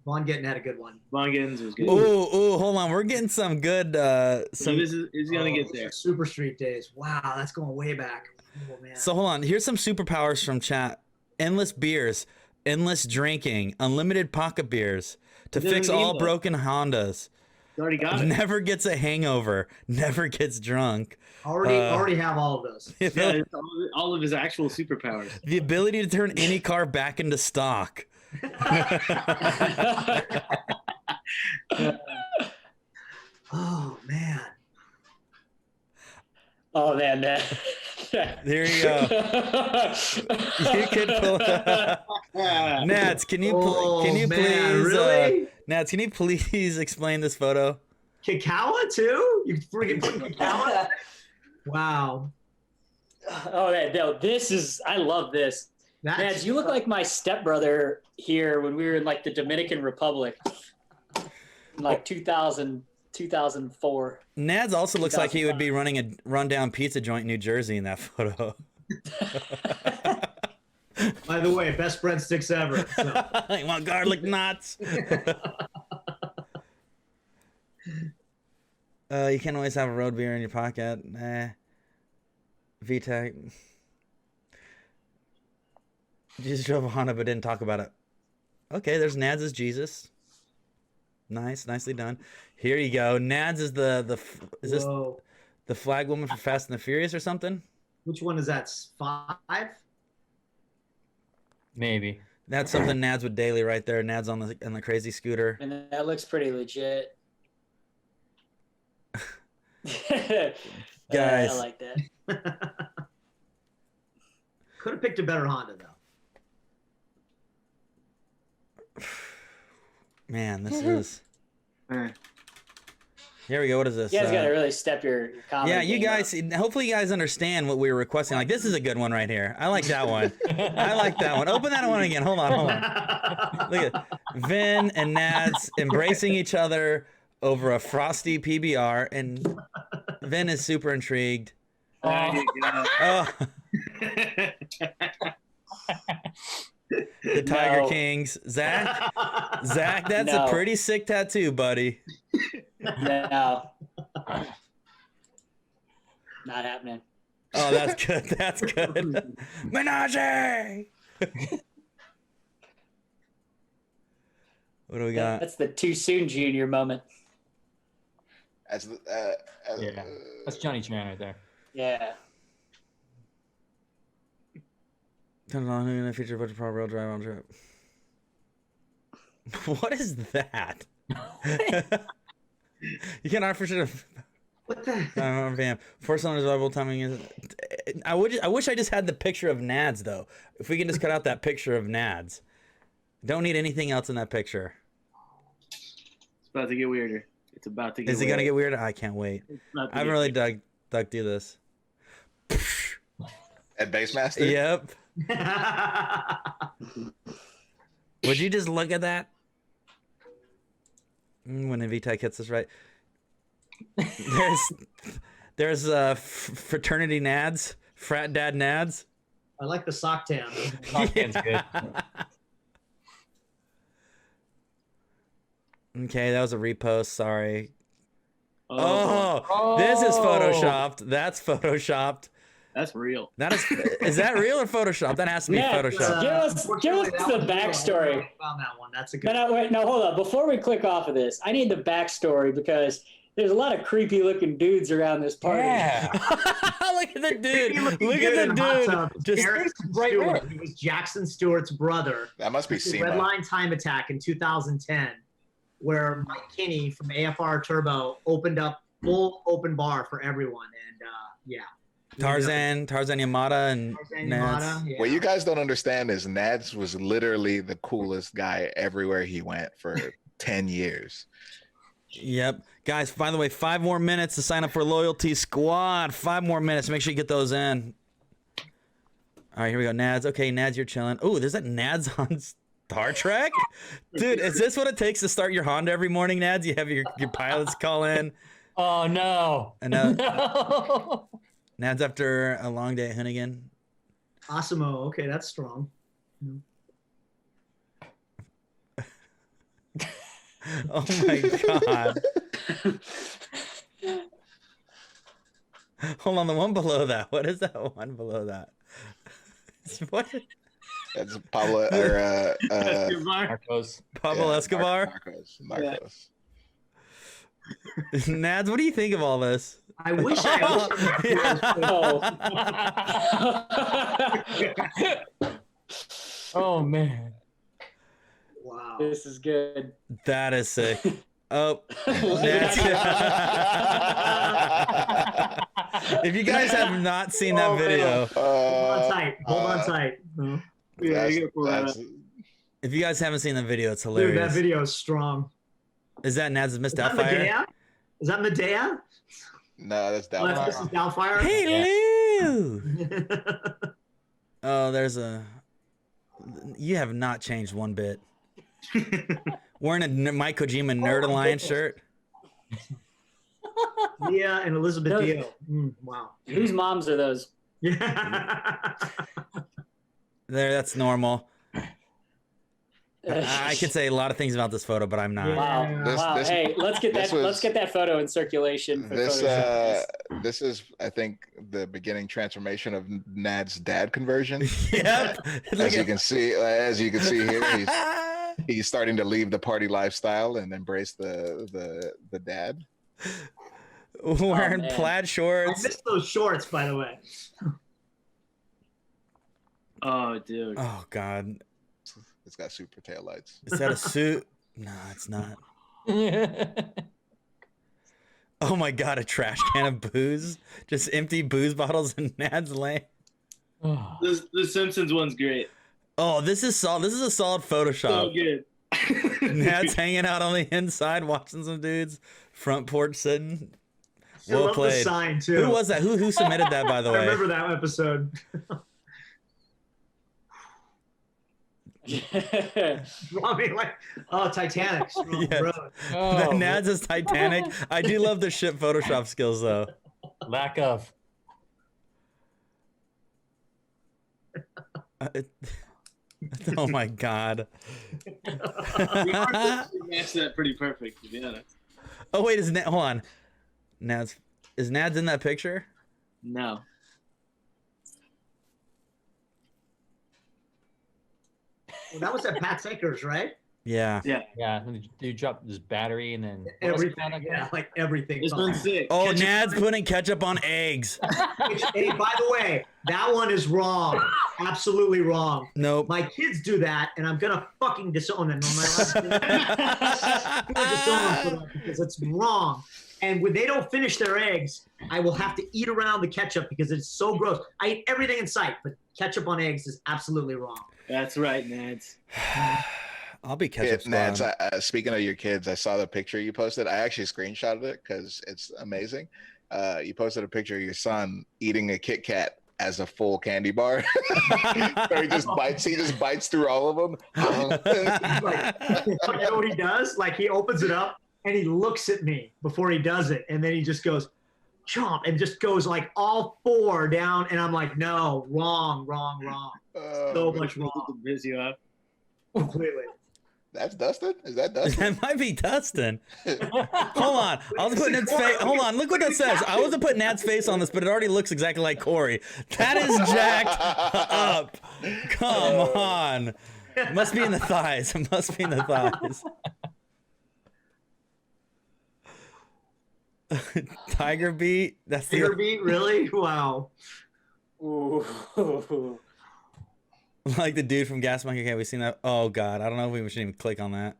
Von Gittin had a good one. Von Gittins was good. Ooh, hold on. We're getting some good. So Some. this is gonna get those there. are Super Street days. Wow, that's going way back. Oh man. So hold on. Here's some superpowers from chat. Endless beers, endless drinking, unlimited pocket beers to It doesn't fix mean all that. broken Hondas. You already got it. Never gets a hangover. Never gets drunk. already have all of those. Yeah, it's all of his actual superpowers. The ability to turn any car back into stock. Oh man. Oh man, that. There you go. You could pull. Nats, can you Oh, can you man, please really? Nats, can you please explain this photo? Kikawa too? You freaking put Kikawa? Wow. Oh man, no, this is. I love this. That's Nads, you look like my stepbrother here when we were in like the Dominican Republic, in like 2000, 2004. Nads also looks like he would be running a rundown pizza joint in New Jersey in that photo. By the way, best breadsticks ever. So. You want garlic knots? You can't always have a road beer in your pocket. VTEC. Jesus drove a Honda but didn't talk about it. Okay, there's Nads as Jesus. Nice, nicely done. Here you go. Nads is is this Whoa. the flag woman for Fast and the Furious or something? Which one is that? 5? Maybe. That's something Nads would daily right there. Nads on the crazy scooter. And that looks pretty legit. Guys. I like that. Could have picked a better Honda though. Man, this is. Here we go. What is this? You guys got to really step your comedy. Yeah, you game guys. up. Hopefully, you guys understand what we were requesting. Like, this is a good one right here. I like that one. I like that one. Open that one again. Hold on. Look at Vin and Nads embracing each other over a frosty PBR, and Vin is super intrigued. There you go. Oh, the Tiger No. Kings. Zach, that's No. a pretty sick tattoo, buddy. No. Not happening. Oh, that's good. That's good. Menage. What do we got? That's the too soon junior moment. As Yeah. That's Johnny Tran right there. Yeah. Turns on who in the future puts a proper rail drive on trip. What is that? You can't offer shit. What the? Fam. Force on available timing is. I wish I just had the picture of Nads though. If we can just cut out that picture of Nads. Don't need anything else in that picture. It's about to get weirder. It's about to get. Is it gonna get weird? I can't wait. I haven't really dug through this. at Basemaster. Yep. Would you just look at that? When VTech hits us right. There's fraternity Nads, frat dad Nads. I like the sock tan. Socktan's good. Okay, that was a repost. Sorry. Oh, This is photoshopped. That's photoshopped. that's real. That is that real or photoshopped? That has to be Yeah, photoshopped. give us the backstory. I found that one. That's a good. No, hold on. Before we click off of this, I need the backstory because there's a lot of creepy looking dudes around this party. Yeah. Look at the dude. Look Dude at in the hot dude. tub. Just Jackson right Stewart. there. He was Jackson Stewart's brother. That must be The Red SEMA. Line Time Attack in 2010, where Mike Kinney from AFR Turbo opened up full open bar for everyone, and yeah. Tarzan Yamada, and Tarzan Nads. Yamada, yeah. What you guys don't understand is Nads was literally the coolest guy everywhere he went for 10 years. Yep. Guys, by the way, 5 more minutes to sign up for Loyalty Squad. 5 more minutes. Make sure you get those in. All right, here we go. Nads. Okay, Nads, you're chilling. Oh, there's that Nads on Star Trek? Dude, is this what it takes to start your Honda every morning, Nads? You have your pilots call in. Oh no. And No. Nads after a long day at Hoonigan. Asimo, okay, that's strong. Oh my god. Hold on, the one below that. What is that one below that? What? That's Pablo or Marcos. Pablo yeah, Escobar? Marcos. Nads, what do you think of all this? I wish I. Oh man. Wow. This is good. That is sick. Oh, Nads. If you guys have not seen that video, Hold on tight. Hold on tight. Yeah, you gotta pull that up. if you guys haven't seen the video, it's Dude, hilarious. that video is strong. Is that Nads' Miss Is that Doubtfire? Medea? Is that Medea? No, that's Oh, that's Mrs. Doubtfire. Hey, Lou! Oh, there's a. You have not changed one bit. Wearing a Mike Kojima Nerd Alliance shirt. Leah and Elizabeth Those- Dio. Wow. Whose moms are those? Yeah. There, that's normal. I could say a lot of things about this photo, but I'm not. Wow. This- Wow. this- Hey, let's get this that. was- Let's get that photo in circulation. For This Photoshop. this is, I think, the beginning transformation of Nad's dad conversion. Yep. As you can see here, he's starting to leave the party lifestyle and embrace the dad. Wearing man. plaid I shorts. missed those shorts, by the way. Oh, dude. Oh God. It's got super taillights. Is that a suit? No, it's not. Oh my god, a trash can of booze. Just empty booze bottles in Nad's lane. The Simpsons one's great. Oh, this is solid. This is a solid Photoshop. So good. Nad's hanging out on the inside watching some dudes. Front porch sitting. I Well love the played. sign too. Who was that? Who submitted that, by the I way? remember that episode. I mean, like, oh, Titanic. Strong Yes. road. Oh, Nad's is Titanic. I do love the ship Photoshop skills, though. lack of. Oh my god. Matched that pretty perfect, to be honest. Oh wait, hold on. Nad's in that picture? No. Well, that was at Pat Saker's, right? Yeah. Yeah. Yeah, you drop this battery and then Everything. Yeah, like everything. It's been sick. Oh, Ketchup Nad's on putting ketchup on eggs. Hey, by the way, that one is wrong. Absolutely wrong. Nope. My kids do that, and I'm gonna fucking disown them. I'm gonna disown them for that because it's wrong. And when they don't finish their eggs, I will have to eat around the ketchup because it's so gross. I eat everything in sight, but ketchup on eggs is absolutely wrong. That's right, Nads. I'll be ketchup Nads, squad. speaking of your kids, I saw the picture you posted. I actually screenshotted it because it's amazing. You posted a picture of your son eating a Kit Kat as a full candy bar. He just bites through all of them. Like, you know what he does? Like, he opens it up and he looks at me before he does it, and then he just goes, chomp, and just goes like all four down, and I'm like, no, wrong. So much wrong. Piss you off. Completely. That's Dustin? Is that Dustin? That might be Dustin. Hold on. I was putting Nad's face. Hold on. Look what that says. I wasn't putting Nad's face on this, but it already looks exactly like Corey. That is jacked up. Come on. Must be in the thighs. It must be in the thighs. Tiger beat. That's the Tiger beat, really? Wow. Ooh. like the dude from Gas Monkey. Okay, we seen that. Oh god, I don't know if we should even click on that.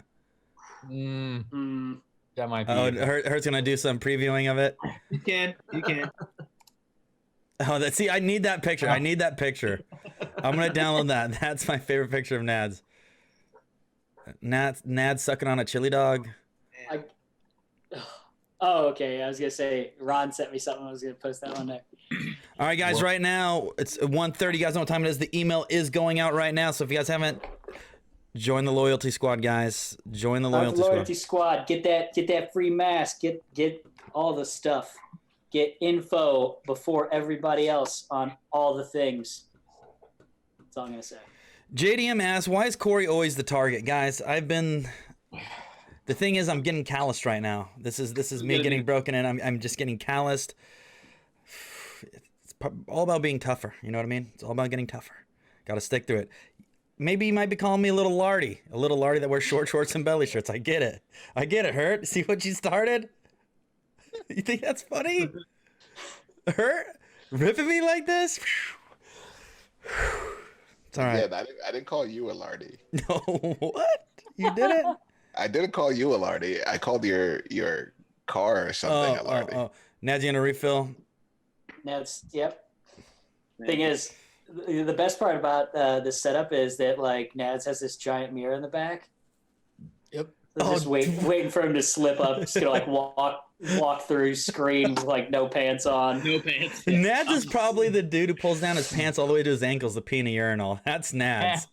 That might be. Oh, Hurt's gonna do some previewing of it. You can. Oh, see, I need that picture. I need that picture. I'm gonna download that. That's my favorite picture of Nads. Nads sucking on a chili dog. Oh, okay. I was gonna say Ron sent me something. I was gonna post that one there. All right, guys. Right now it's 1:30. You guys know what time it is. The email is going out right now. So if you guys haven't, join the loyalty squad, guys. Join the loyalty squad. Get that free mask. Get all the stuff. Get info before everybody else on all the things. That's all I'm gonna say. JDM asks, why is Corey always the target, guys? The thing is, I'm getting calloused right now. This is me getting broken in. I'm just getting calloused. It's all about being tougher. You know what I mean? It's all about getting tougher. Got to stick through it. Maybe you might be calling me a little lardy that wears short shorts and belly shirts. I get it, Hurt. See what you started? You think that's funny? Hurt? Ripping me like this? It's all right. Yeah, I didn't call you a lardy. No, what? You didn't? I didn't call you a lardy. I called your car or something a lardy. Oh. Nads, you gonna refill? Nads, yep. Thing is, the best part about this setup is that like Nads has this giant mirror in the back. Yep. Just waiting for him to slip up. Just gonna like walk through screen with like no pants on. No pants. Nads is probably the dude who pulls down his pants all the way to his ankles to pee in a urinal. That's Nads.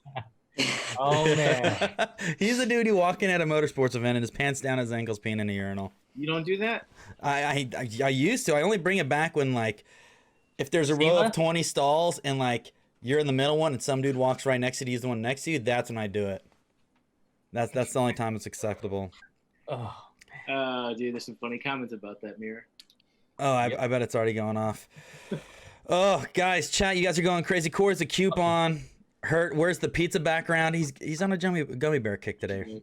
Oh man. He's the dude who walk in at a motorsports event and his pants down his ankles peeing in a urinal. You don't do that? I used to. I only bring it back when like if there's a row of 20 stalls and like you're in the middle one and some dude walks right next to you, he's the one next to you, that's when I do it. That's the only time it's acceptable. Oh, dude, there's some funny comments about that mirror. Oh, I bet it's already going off. Oh, guys, chat, you guys are going crazy. Corey's a coupon. Hurt, where's the pizza background? He's on a gummy bear kick today.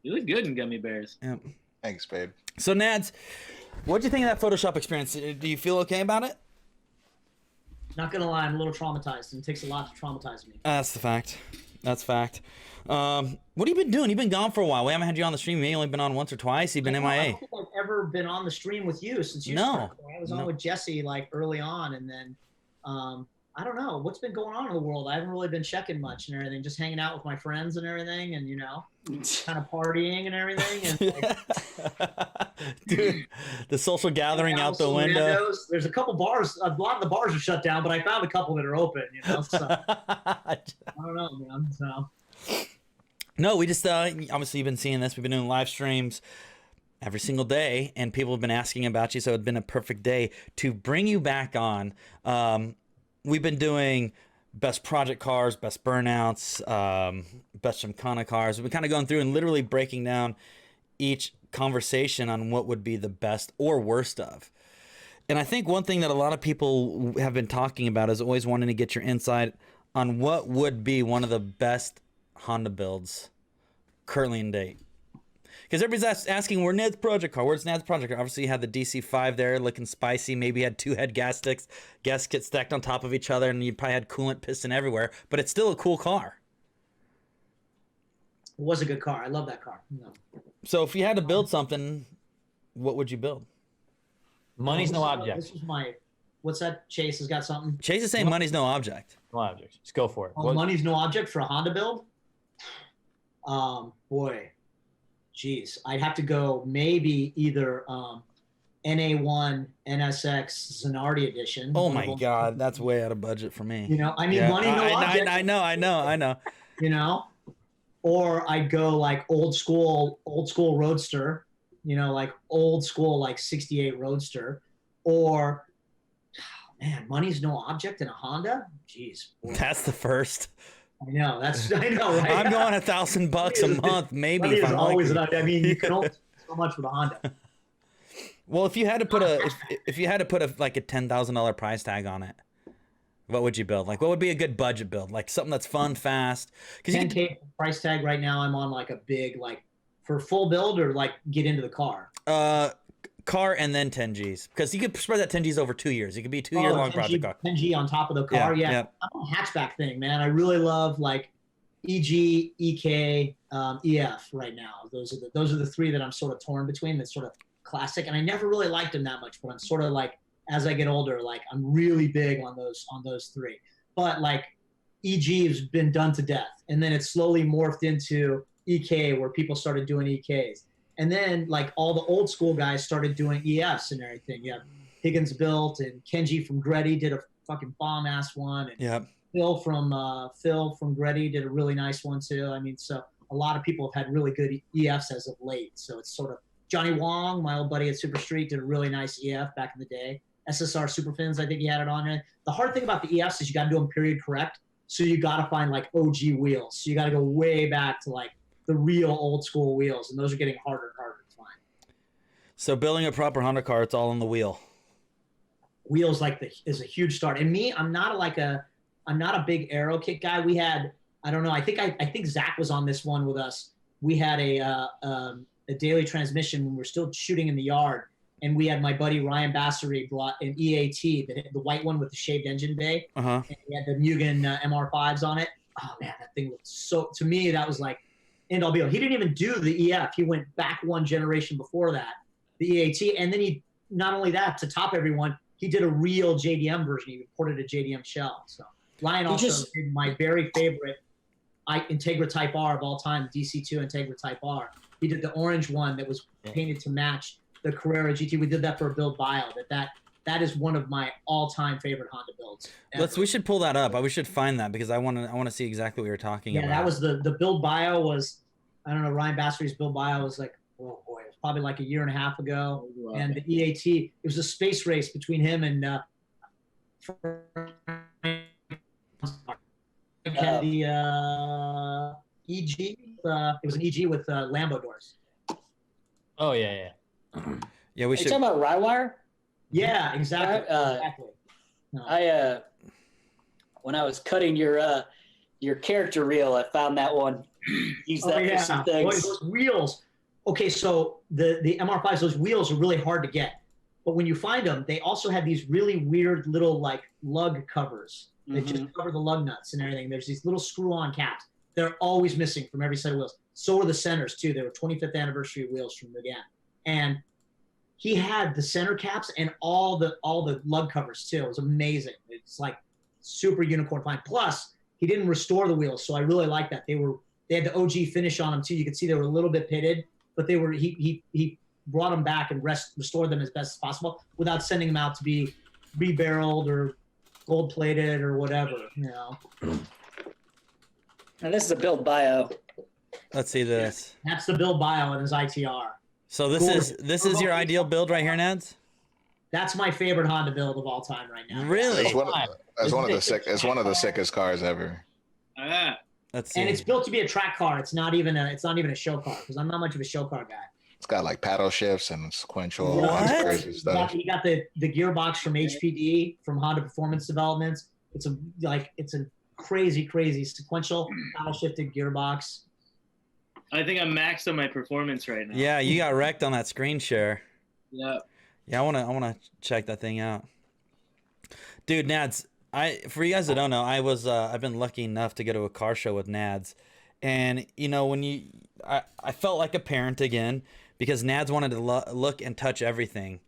You look good in gummy bears. Yep. Thanks, babe. So, Nads, what'd you think of that Photoshop experience? Do you feel okay about it? Not gonna lie, I'm a little traumatized, and it takes a lot to traumatize me. That's the fact. That's fact. What have you been doing? You've been gone for a while. We haven't had you on the stream. You've only been on once or twice. You've been MIA. I don't think I've ever been on the stream with you since you started. I was on with Jesse like early on, and then I don't know what's been going on in the world. I haven't really been checking much and everything, just hanging out with my friends and everything, and kind of partying and everything. And dude, the social gathering out the window. There's a couple bars. A lot of the bars are shut down, but I found a couple that are open. So I don't know, man. So. No, we just obviously you've been seeing this. We've been doing live streams every single day, and people have been asking about you. So it's been a perfect day to bring you back on. We've been doing best project cars, best burnouts, best Gymkhana cars. We've been kind of going through and literally breaking down each conversation on what would be the best or worst of. And I think one thing that a lot of people have been talking about is always wanting to get your insight on what would be one of the best Honda builds currently in date. Because everybody's asking, where's Nads project car? Where's Nads project car? Obviously, you had the DC5 there looking spicy. Maybe you had 2 head gas kits stacked on top of each other, and you probably had coolant piston everywhere. But it's still a cool car. It was a good car. I love that car. No. So if you had to build something, what would you build? Money's no object. This was what's that? Chase has got something? Chase is saying money's no object. No object. Just go for it. Oh, money's no object for a Honda build? Boy. Jeez. I'd have to go maybe either NA1 NSX Zanardi edition. Oh my God. That's way out of budget for me. Money no object. I know. Or I'd go like old school Roadster, like old school, like 68 Roadster, or money's no object in a Honda. Jeez. Boy. That's the first. I know, right? I'm going $1,000 a month, maybe. Money if is I'm always lucky. you can only do so much with a Honda. Well, if you had to put if you had to put like a $10,000 price tag on it, what would you build? Like, what would be a good budget build? Like something that's fun, fast. Because 10K price tag right now. I'm on like a big for full build or like get into the car. Car and then 10 Gs, because you could spread that 10 Gs over 2 years. It could be a 2-year long project car. 10G on top of the car. Yeah. I'm on a hatchback thing, man. I really love like EG, EK, EF right now. Those are the 3 that I'm sort of torn between. That's sort of classic, and I never really liked them that much. But I'm sort of like, as I get older, like I'm really big on those 3. But like EG has been done to death, and then it slowly morphed into EK, where people started doing EKs. And then, like, all the old school guys started doing EFs and everything. Yeah, Higgins built, and Kenji from Gretty did a fucking bomb-ass one. And Phil from Gretty did a really nice one, too. I mean, so a lot of people have had really good EFs as of late. So it's sort of Johnny Wong, my old buddy at Super Street, did a really nice EF back in the day. SSR Superfins, I think he had it on there. The hard thing about the EFs is you got to do them period correct. So you got to find, like, OG wheels. So you got to go way back to, like, the real old school wheels, and those are getting harder and harder to find. So building a proper Honda car, it's all on the wheel. Wheels is a huge start. And me, I'm not a big aero kit guy. We had, I don't know, I think Zach was on this one with us. We had a daily transmission when we were still shooting in the yard, and we had my buddy Ryan Bassery brought an EAT, the white one with the shaved engine bay. And he had the Mugen MR5s on it. Oh man, that thing looked so. To me, that was like end all be all. He didn't even do the EF. He went back one generation before that, the EAT, and then he not only that, to top everyone, he did a real JDM version. He ported a JDM shell. So Ryan also did my very favorite Integra Type R of all time, DC2 Integra Type R. He did the orange one that was painted to match the Carrera GT. We did that for a build bio. That is one of my all-time favorite Honda builds. We should pull that up. We should find that, because I want to see exactly what you're talking about. Yeah, that was the build bio was, I don't know, Ryan Bassery's build bio was like, oh boy, it was probably like a year and a half ago. And the EAT, it was a space race between him and the EG. It was an EG with Lambo doors. Oh yeah. Yeah, we should. Are you talking about Rywire? Yeah, exactly. Exactly. No. When I was cutting your character reel, I found that one. Use that for some things. Boy, those wheels. Okay, so the MR5s, those wheels are really hard to get. But when you find them, they also have these really weird little like lug covers that just cover the lug nuts and everything. There's these little screw-on caps. they're always missing from every set of wheels. So were the centers too. They were 25th anniversary wheels from Mugan, and he had the center caps and all the lug covers too. It was amazing. It's like super unicorn fine. Plus, he didn't restore the wheels, so I really like that. They had the OG finish on them too. You could see they were a little bit pitted, but they were he brought them back and restored them as best as possible without sending them out to be rebarreled or gold plated or whatever. Now this is a build bio. Let's see this. That's the build bio in his ITR. So this is your ideal build right here, Nads? That's my favorite Honda build of all time right now. Really? It's one of the sickest cars ever. Let's see. And it's built to be a track car. It's not even a show car because I'm not much of a show car guy. It's got like paddle shifts and sequential crazy You stuff. got the gearbox from HPD from Honda Performance Developments. It's a crazy sequential paddle shifted gearbox. I think I'm maxed on my performance right now. Yeah, you got wrecked on that screen share. Yeah. Yeah, I wanna check that thing out. Dude, Nads, for you guys that don't know, I've been lucky enough to go to a car show with Nads, and when I felt like a parent again because Nads wanted to look and touch everything,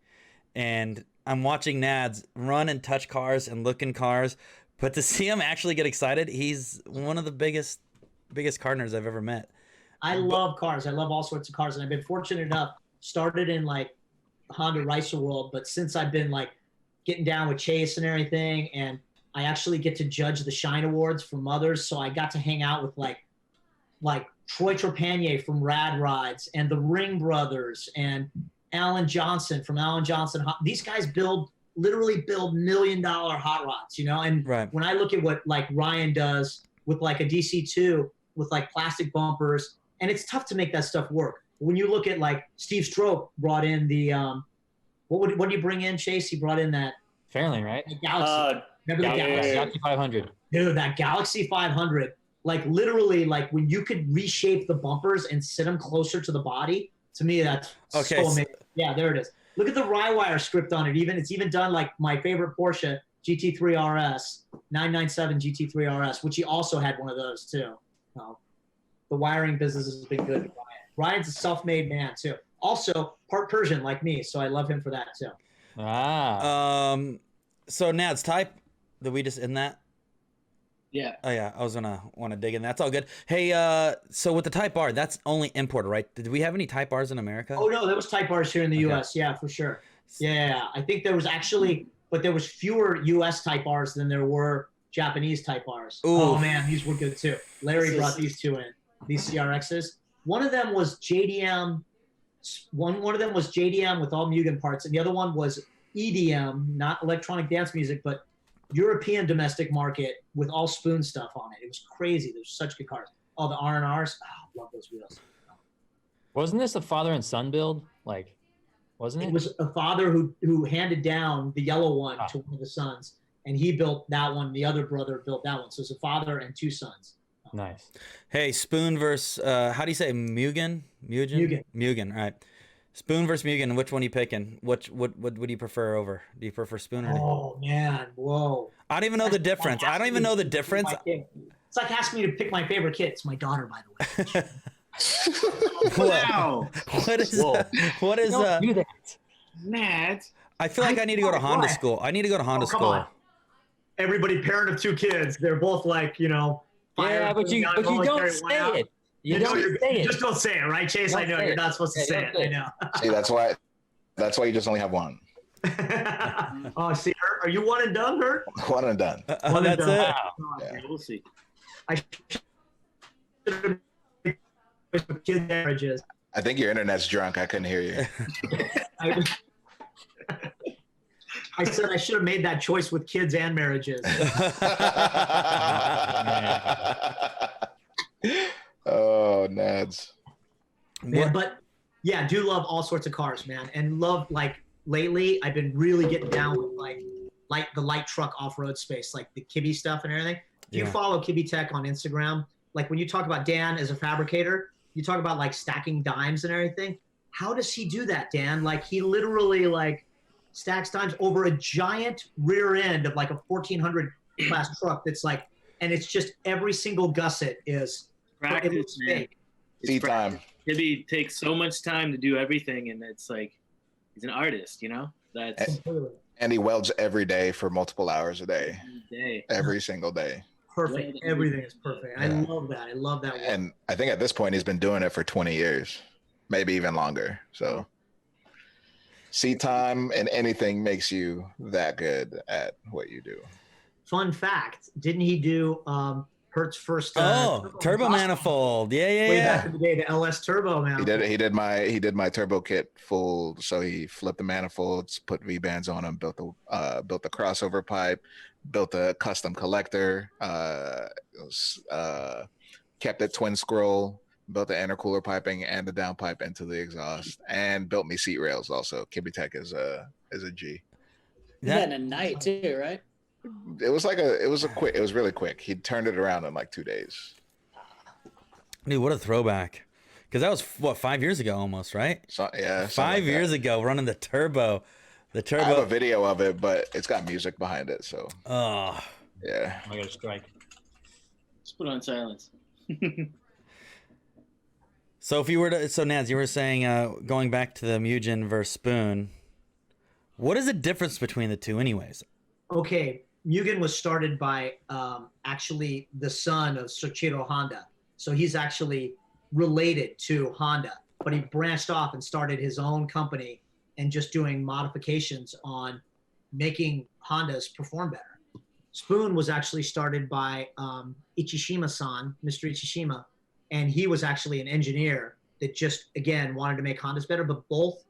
and I'm watching Nads run and touch cars and look in cars, but to see him actually get excited, he's one of the biggest car nerds I've ever met. I love cars. I love all sorts of cars, and I've been fortunate enough. Started in like the Honda Racer world, but since I've been like getting down with Chase and everything, and I actually get to judge the Shine Awards from others, so I got to hang out with like Troy Trepanier from Rad Rides and the Ring Brothers and Alan Johnson from Alan Johnson. These guys literally build $1 million hot rods, And right. When I look at what like Ryan does with like a DC2 with like plastic bumpers. And it's tough to make that stuff work. When you look at like Steve Stroke brought in the what did you bring in, Chase? He brought in that Fairlane, right? Galaxy. Remember the Galaxy? Galaxy 500. Dude, that Galaxy 500, like literally, like when you could reshape the bumpers and sit them closer to the body. To me, that's okay, so amazing. Yeah, there it is. Look at the Rywire script on it. It's even done like my favorite Porsche GT3 RS 997 GT3 RS, which he also had one of those too. The wiring business has been good to Ryan. Ryan's a self-made man too. Also part Persian like me, so I love him for that too. So Nads, type, did we just end that? Yeah. Oh yeah, I was gonna want to dig in. That's all good. Hey, so with the Type R, that's only imported, right? Did we have any Type Rs in America? Oh no, there was Type Rs here in the U.S. Yeah, for sure. Yeah, I think there was but there was fewer U.S. Type Rs than there were Japanese Type Rs. Ooh. Oh man, these were good too. Larry brought these two in. These CRXs. One of them was JDM. One of them was JDM with all Mugen parts, and the other one was EDM, not electronic dance music, but European domestic market with all Spoon stuff on it. It was crazy. There's such good cars. Oh, the R&Rs. Oh, love those wheels. Wasn't this a father and son build? Like, wasn't it? It was a father who handed down the yellow one to one of the sons, and he built that one. The other brother built that one. So it's a father and two sons. Nice. Hey, Spoon versus how do you say Mugen? Mugen, right. Spoon versus Mugen, which one are you picking? What do you prefer over? Do you prefer Spoon or Oh man, whoa. I don't even know the difference. I don't even know the difference. It's like asking me to pick my favorite kid. It's my daughter, by the way. Wow. What is Don't do that. Nads. I feel like I need to go to Honda school. I need to go to Honda school. On. Everybody parent of two kids. They're both like, Yeah, but you don't say it. You don't say it. Just don't say it, right, Chase? I know you're not supposed to say it. I know. See, that's why you just only have one. Oh, see, are you one and done, Hurt? One and done. Oh, that's it. Wow. Yeah. We'll see. I should have with kid marriages. I think your internet's drunk. I couldn't hear you. I said I should have made that choice with kids and marriages. Oh, Nads. Man, but yeah, do love all sorts of cars, man, and love like lately. I've been really getting down with like the light truck off-road space, like the Kibby stuff and everything. If you follow Kibby Tech on Instagram, like when you talk about Dan as a fabricator, you talk about like stacking dimes and everything. How does he do that, Dan? Like he literally like stacks dimes over a giant rear end of like a 1400 class truck that's like, and it's just every single gusset is Practice, it looks man. fake. Seed time. Tibby takes so much time to do everything, and it's like he's an artist, you know. That's Completely. And he welds every day for multiple hours a day, day. every single day. Perfect. Yeah. Everything is perfect. I Yeah. love that. I love that. Work. And I think at this point he's been doing it for 20 years, maybe even longer. So seed time and anything makes you that good at what you do. Fun fact: didn't he do Hertz first? Turbo manifold. Yeah, Way yeah, back in the day, the LS Turbo manifold. He did my turbo kit full. So he flipped the manifolds, put V bands on them, built the crossover pipe, built a custom collector, kept it twin scroll, built the intercooler piping and the downpipe into the exhaust, and built me seat rails. Also, Kibby Tech is a G. That in a night too, right? It was really quick. He turned it around in like 2 days. Dude, what a throwback. Because that was, what, 5 years ago almost, right? So, yeah. 5 years ago, running the turbo. The turbo. I have a video of it, but it's got music behind it. So, Oh. yeah. I got a strike. Just put on silence. So Nads, you were saying going back to the Mugen versus Spoon. What is the difference between the two anyways? Okay, Mugen was started by actually the son of Soichiro Honda. So he's actually related to Honda, but he branched off and started his own company and just doing modifications on making Hondas perform better. Spoon was actually started by Ichishima-san, Mr. Ichishima, and he was actually an engineer that just, again, wanted to make Hondas better, but both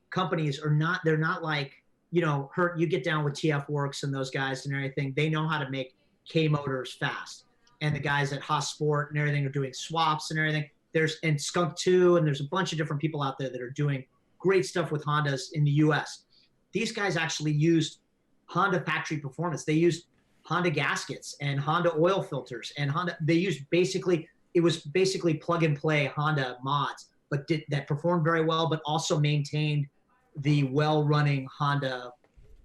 companies they're not like, you get down with TF Works and those guys and everything. They know how to make K motors fast. And the guys at Haas Sport and everything are doing swaps and everything. And Skunk 2, and there's a bunch of different people out there that are doing great stuff with Hondas in the US. These guys actually used Honda factory performance. They used Honda gaskets and Honda oil filters and it was basically plug and play Honda mods, but that performed very well, but also maintained the well-running Honda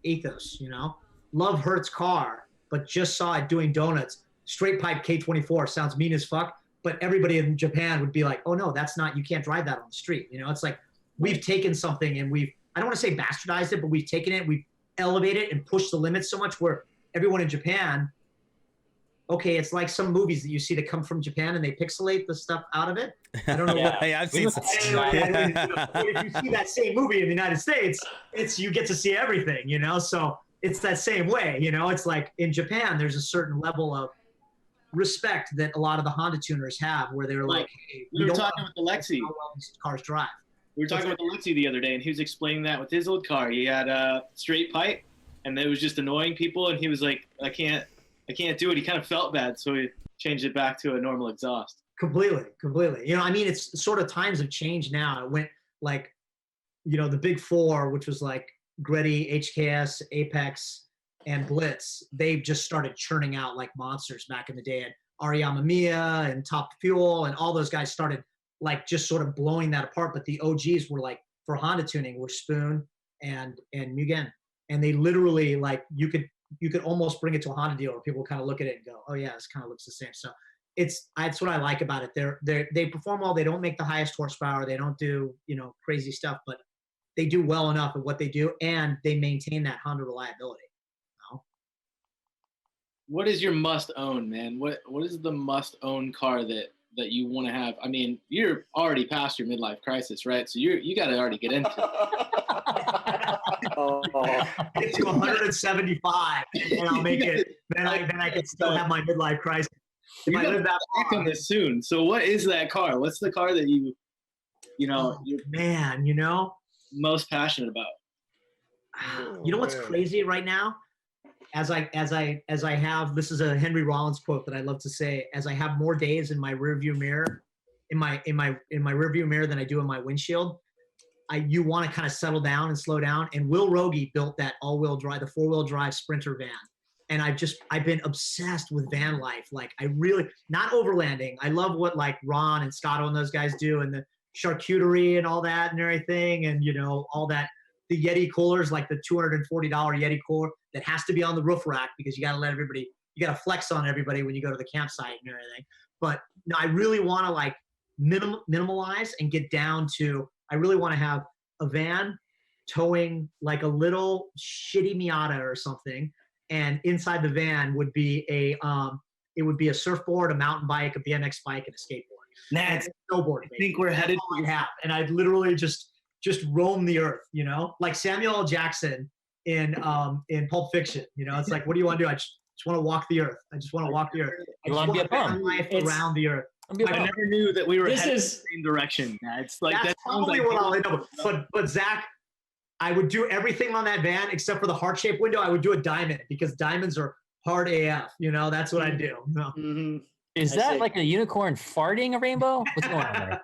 ethos, Love Hertz car, but just saw it doing donuts. Straight pipe K24 sounds mean as fuck, but everybody in Japan would be like, oh no, you can't drive that on the street. It's like we've taken something and I don't want to say bastardized it, but we've taken it, we've elevated it and pushed the limits so much where everyone in Japan, okay, it's like some movies that you see that come from Japan and they pixelate the stuff out of it. I don't know. Yeah, I've seen some. If you see that same movie in the United States, you get to see everything, So it's that same way, It's like in Japan, there's a certain level of respect that a lot of the Honda tuners have, where they're like, hey, we were talking with Alexi. How well these cars drive. We were talking with Alexi the other day, and he was explaining that with his old car. He had a straight pipe, and it was just annoying people, and he was like, I can't do it. He kind of felt bad, so he changed it back to a normal exhaust. Completely. It's sort of times have changed now. It went like, the big four, which was like Greddy, HKS, Apex, and Blitz. They just started churning out like monsters back in the day. And Ariyama Miya and Top Fuel and all those guys started like just sort of blowing that apart. But the OGs were like, for Honda tuning, were Spoon and Mugen. And they literally like, you could almost bring it to a Honda dealer. People kind of look at it and go, oh yeah, this kind of looks the same. So that's what I like about it. They perform well. They don't make the highest horsepower. They don't do, crazy stuff, but they do well enough at what they do, and they maintain that Honda reliability. What is your must own, man? What is the must own car that you want to have? I mean, you're already past your midlife crisis, right? So you got to already get into it. Get to 175 and I'll make it. Then I can still have my midlife crisis. You're gonna back on this soon. So what is that car? What's the car that you're most passionate about? You know what's crazy right now? As I have, this is a Henry Rollins quote that I love to say, as I have more days in my rearview mirror, in my rearview mirror than I do in my windshield, you want to kind of settle down and slow down. And Will Rogie built that all-wheel drive, the 4-wheel drive Sprinter van. And I've been obsessed with van life. Like not overlanding. I love what like Ron and Scotto and those guys do, and the charcuterie and all that and everything. And, all that, the Yeti coolers, like the $240 Yeti cooler that has to be on the roof rack because you got to let everybody you got to flex on everybody when you go to the campsite and everything. But no, I really want to like minimalize and get down to, I really want to have a van towing like a little shitty Miata or something. And inside the van would be it would be a surfboard, a mountain bike, a BMX bike, and a skateboard. Nads, and a snowboard. I think we're headed to have. And I'd literally just roam the earth, you know, like Samuel L. Jackson in Pulp Fiction. You know, it's like, what do you want to do? I just want to walk the earth. I just want to walk the earth. I just want to spend my life around the earth. I never knew that we were headed in the same direction. It's like that's probably what I'll end up with. But Zach, I would do everything on that van except for the heart-shaped window. I would do a diamond because diamonds are hard AF. You know, that's what I do. No. Mm-hmm. Is that like a unicorn farting a rainbow? What's going on there?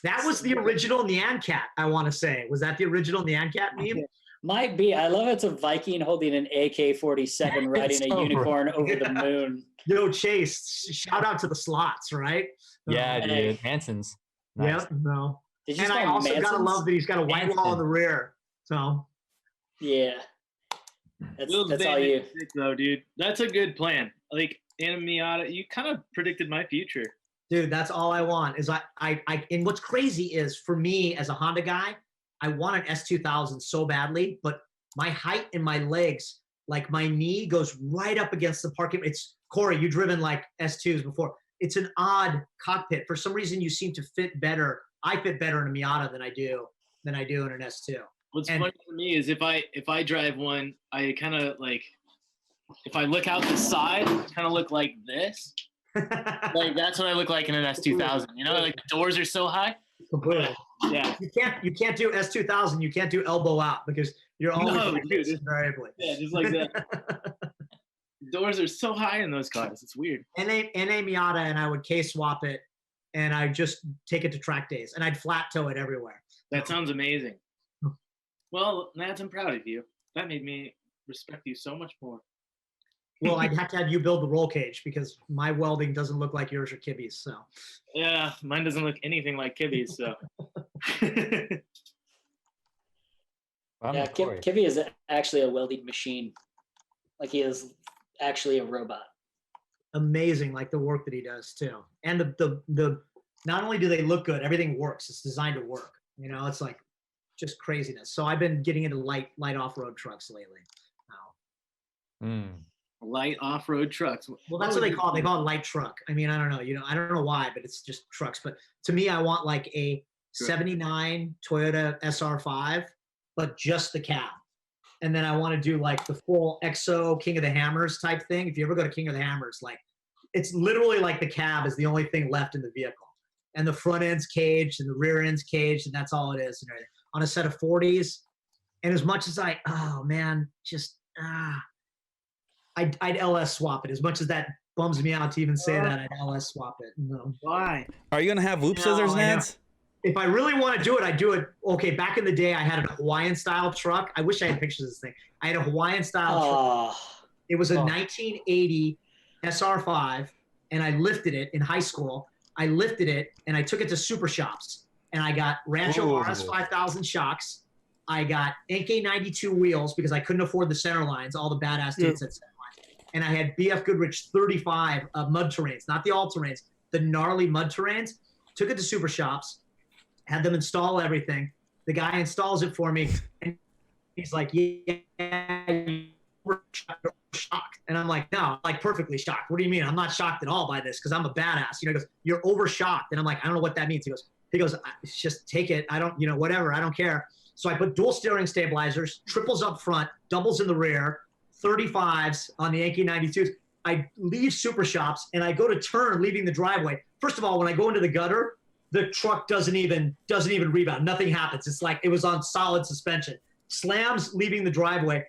That was the original Nyan Cat, I want to say. Was that the original Nyan Cat meme? Might be. I love it's a Viking holding an AK-47 riding a unicorn over the moon. Yo, Chase, shout out to the slots, right? Yeah, dude. Hanson's. Nice. Yep, no. Did you And I also got to love that he's got a white wall in the rear. So. Yeah. That's all you. Though, dude. That's a good plan. Like, Am and Audi, you kind of predicted my future. Dude, that's all I want is I and what's crazy is for me as a Honda guy, I want an S2000 so badly, but my height and my legs, like my knee goes right up against the parking. It's Corey, you've driven like S2s before. It's an odd cockpit. For some reason, you seem to fit better. I fit better in a Miata than I do in an S2. What's funny for me is if I drive one, I kind of like, if I look out the side, I kind of look like this. Like that's what I look like in an S2000. You know, like the doors are so high. Completely. Yeah. You can't do S2000. You can't do elbow out because you're always invariably. Yeah, just like that. Doors are so high in those cars. It's weird. NA Miata, and I would case swap it, and I just take it to track days, and I'd flat tow it everywhere. That sounds amazing. Well, Nads, I'm proud of you. That made me respect you so much more. Well, I'd have to have you build the roll cage because my welding doesn't look like yours or Kibby's. So. Yeah, mine doesn't look anything like Kibby's. So. Yeah, Kibby is actually a welding machine. Like he is actually a robot. Amazing, like the work that he does too. And the not only do they look good, everything works. It's designed to work. You know, it's like just craziness. So I've been getting into light off-road trucks lately. Light off-road trucks. Well, that's what they call it. They call it light truck. I mean, I don't know. You know, I don't know why, but it's just trucks. But to me, I want like a 79 Toyota SR5, but just the cab. And then I want to do like the full EXO King of the Hammers type thing. If you ever go to King of the Hammers, like it's literally like the cab is the only thing left in the vehicle. And the front end's caged and the rear end's caged, and that's all it is. And everything. On a set of 40s. And as much as I'd LS swap it. As much as that bums me out to even say that, I'd LS swap it. No. Why? Are you gonna have whoop scissors, Nads? If I really want to do it, I'd do it. Okay, back in the day, I had a Hawaiian style truck. I wish I had pictures of this thing. I had a Hawaiian style truck. It was a 1980 SR5, and I lifted it in high school. I lifted it and I took it to super shops, and I got Rancho RS 5000 shocks. I got NK92 wheels because I couldn't afford the center lines. All the badass dudes had center lines. And I had BF Goodrich 35 mud terrains, not the all terrains, the gnarly mud terrains. Took it to super shops, had them install everything. The guy installs it for me, and he's like, yeah, you're shocked. And I'm like, no, like perfectly shocked. What do you mean? I'm not shocked at all by this because I'm a badass. You know, he goes, you're over shocked. And I'm like, I don't know what that means. He goes, just take it. I don't, whatever. I don't care. So I put dual steering stabilizers, triples up front, doubles in the rear, 35s on the NK92s. I leave super shops and I go to turn leaving the driveway. First of all, when I go into the gutter, the truck doesn't even rebound. Nothing happens. It's like it was on solid suspension. Slams leaving the driveway,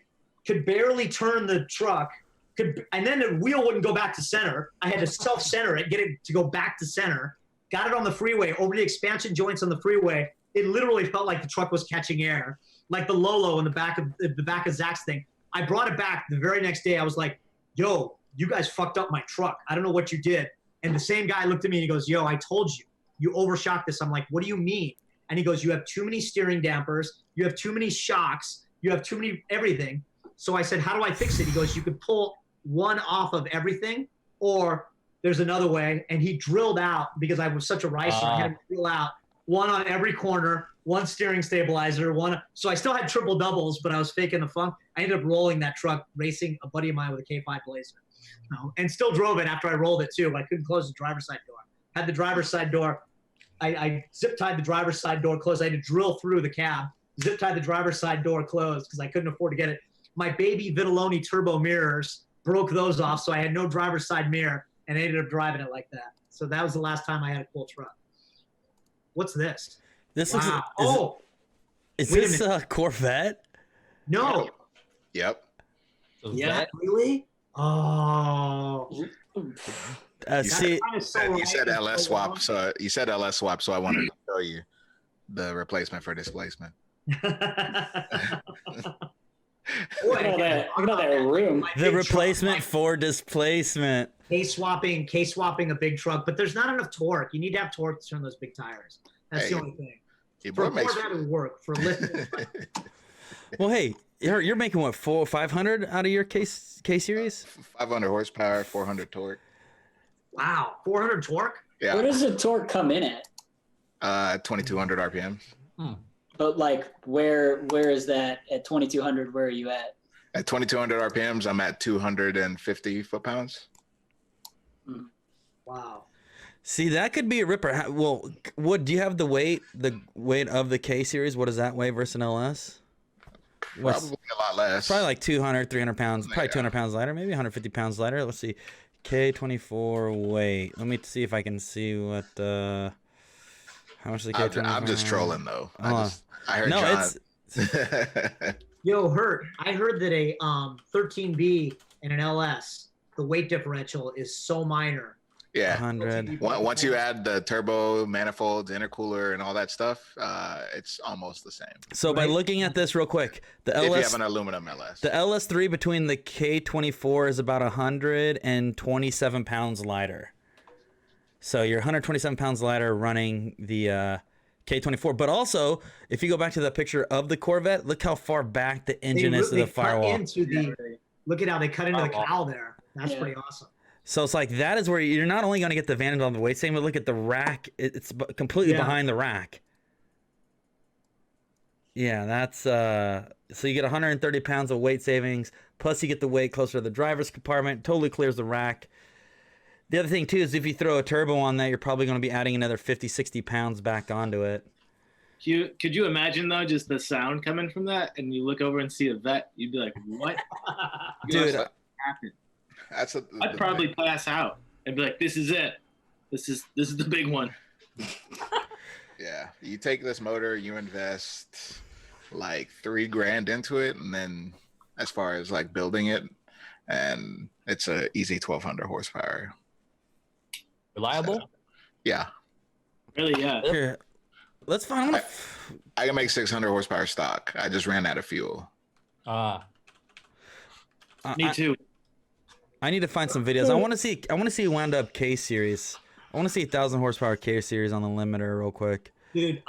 could barely turn the truck, and then the wheel wouldn't go back to center. I had to self-center it, get it to go back to center. Got it on the freeway, over the expansion joints on the freeway. It literally felt like the truck was catching air, like the Lolo in the back of Zach's thing. I brought it back the very next day. I was like, yo, you guys fucked up my truck. I don't know what you did. And the same guy looked at me and he goes, yo, I told you, you overshot this. I'm like, what do you mean? And he goes, you have too many steering dampers. You have too many shocks. You have too many everything. So I said, how do I fix it? He goes, you could pull one off of everything, or there's another way. And he drilled out, because I was such a ricer, I had to drill out one on every corner, one steering stabilizer, one. So I still had triple doubles, but I was faking the funk. I ended up rolling that truck, racing a buddy of mine with a K5 Blazer, and still drove it after I rolled it too. But I couldn't close the driver's side door. Had the driver's side door. I zip tied the driver's side door closed. I had to drill through the cab, zip tied the driver's side door closed because I couldn't afford to get it. My baby Vitelloni turbo mirrors, broke those off, so I had no driver's side mirror, and I ended up driving it like that. So that was the last time I had a cool truck. What's this? This wow. is this a Corvette? No. Yep. Yeah, really? Oh. See, you said LS swap, so you said LS swap, so I wanted to show you the replacement for displacement. Look at that room. The replacement for displacement. Case swapping a big truck, but there's not enough torque. You need to have torque to turn those big tires. That's the only thing. For a Corvette, it would work. For lifting. Well, hey, you're making what, 500 out of your K series? 500 horsepower, 400 torque. Wow, 400 torque. Yeah. Where does the torque come in at? 2200 RPM. But like, where is that at 2200? Where are you at? At 2200 RPMs, I'm at 250 foot-pounds. Wow. See, that could be a ripper. Well, do you have the weight of the K series? What does that weigh versus an LS? Probably a lot less. Probably like 200, 300 pounds. Probably 200 pounds lighter, maybe 150 pounds lighter. Let's see. K24 weight. Let me see if I can see what how much is the K24. I'm just trolling though. I heard no, John. Yo, I heard that a 13B and an LS, the weight differential is so minor. Yeah. 100. Once you add the turbo manifolds, intercooler, and all that stuff, it's almost the same. So by looking at this real quick, the If LS, you have an aluminum LS. the LS3 between the K24 is about 127 pounds lighter. So you're 127 pounds lighter running the K24. But also, if you go back to the picture of the Corvette, look how far back the engine is to the firewall. Look at how they cut into the cowl there. That's pretty awesome. So it's like that is where you're not only going to get the advantage on the weight saving, but look at the rack. It's completely behind the rack. Yeah, that's so you get 130 pounds of weight savings, plus you get the weight closer to the driver's compartment. Totally clears the rack. The other thing too is if you throw a turbo on that, you're probably going to be adding another 50, 60 pounds back onto it. Could you imagine though, just the sound coming from that, and you look over and see a vet, you'd be like, "What, dude?" What happened? I'd the probably pass out and be like, "This is it. This is the big one." Yeah, you take this motor, you invest like $3,000 into it, and then as far as like building it, and it's a easy 1200 horsepower. Reliable? So, yeah. Really? Yeah. Here, let's find. I can make 600 horsepower stock. I just ran out of fuel. Me too. I need to find some videos. I want to see wound up K series. I want to see 1,000 horsepower K series on the limiter real quick. Dude,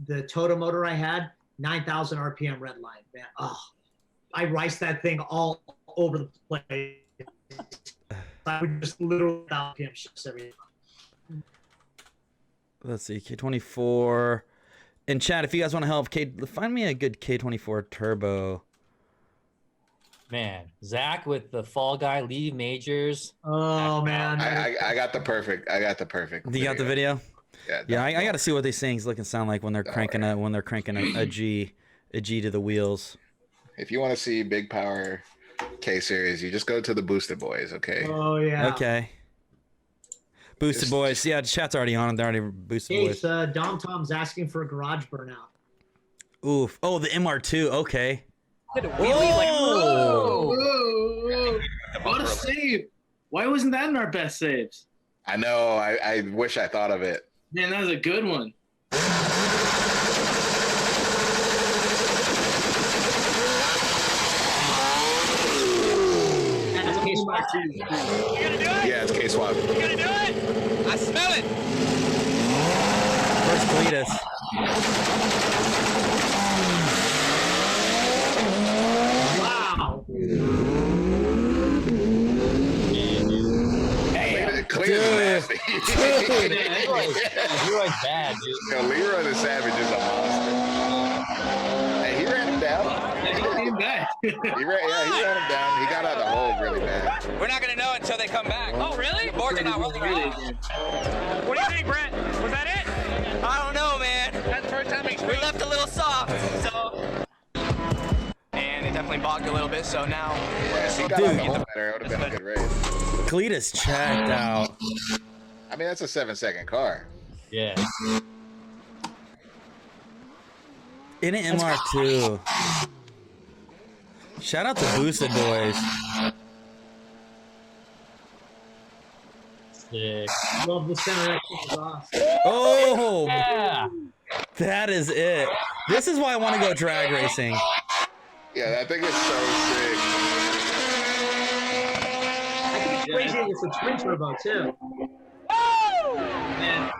the Toto motor I had, 9,000 RPM red line, man. Oh, I riced that thing all over the place. I would just literally RPM shifts every time. Let's see, K24. In chat, if you guys want to help, find me a good K24 turbo. Man, Zach with the Fall Guy, Lee Majors. Oh man, I got the perfect. You got the video? Yeah. I got to see what these things look and sound like when they're cranking a G to the wheels. If you want to see big power K series, you just go to the Boosted Boys. Okay. Oh yeah. Okay. Boosted Boys. Yeah, chat's already on. They're already Boosted Boys. Dom Tom's asking for a garage burnout. Oof. Oh, the MR2. Okay. Whoa! What a save! Why wasn't that in our best saves? I know. I wish I thought of it. Man, that was a good one. You gonna do it? Yeah, it's K swap. You gonna do it? I smell it. First Cletus. Wow. Audi. Leroy's bad, dude. Yo, Leroy the Savage is a monster. Hey, he ran him down. He came back. He ran him down. He got out the hole really bad. We're not gonna know until they come back. Oh, really? The boards are not rolling around. What do you think, Brent? Was that it? I don't know, man. That's the first time we left a little soft, so. And it definitely bogged a little bit, so now we're gonna see. He got out the hole better. It would have been a good race. Cletus checked out. I mean, that's a 7-second car. Yeah. In an MR2. Shout out to Boosted Boys. Sick. Love the center exhaust. Oh, Yeah. that is it. This is why I want to go drag racing. Yeah, I think it's so sick. I think it's crazy with the twin turbo too. Man,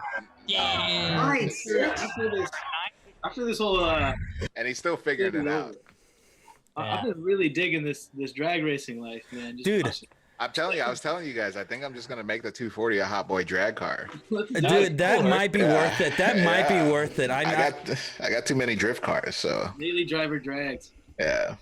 Yeah. Nice. after this whole And he's still figuring it out. I've been really digging this drag racing life, man. Just Dude. watching. I'm telling you, I was telling you guys, I think I'm just gonna make the 240 a hot boy drag car. Dude, that might be worth it. That might be worth it. I got too many drift cars, so Daily driver drags. yeah.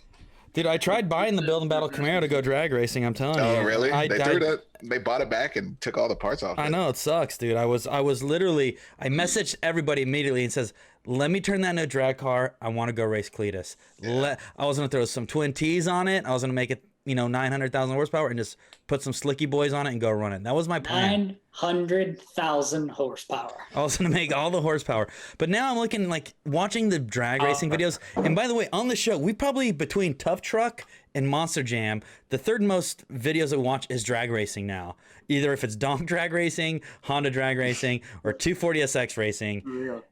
Dude, I tried buying the Build and Battle Camaro to go drag racing. I'm telling you. Oh really? I They bought it back and took all the parts off. I know it sucks, dude. I was literally. I messaged everybody immediately and says, "Let me turn that into a drag car. I want to go race Cletus." Yeah. I was gonna throw some twin T's on it. I was gonna make it, 900,000 horsepower and just put some slicky boys on it and go run it. That was my plan. 900,000 horsepower. I was gonna make all the horsepower, but now I'm looking like watching the drag racing videos. And by the way, on the show, we probably between Tough Truck and Monster Jam, the third most videos that we watch is drag racing now. Either if it's Donk drag racing, Honda drag racing, or 240SX racing. Real.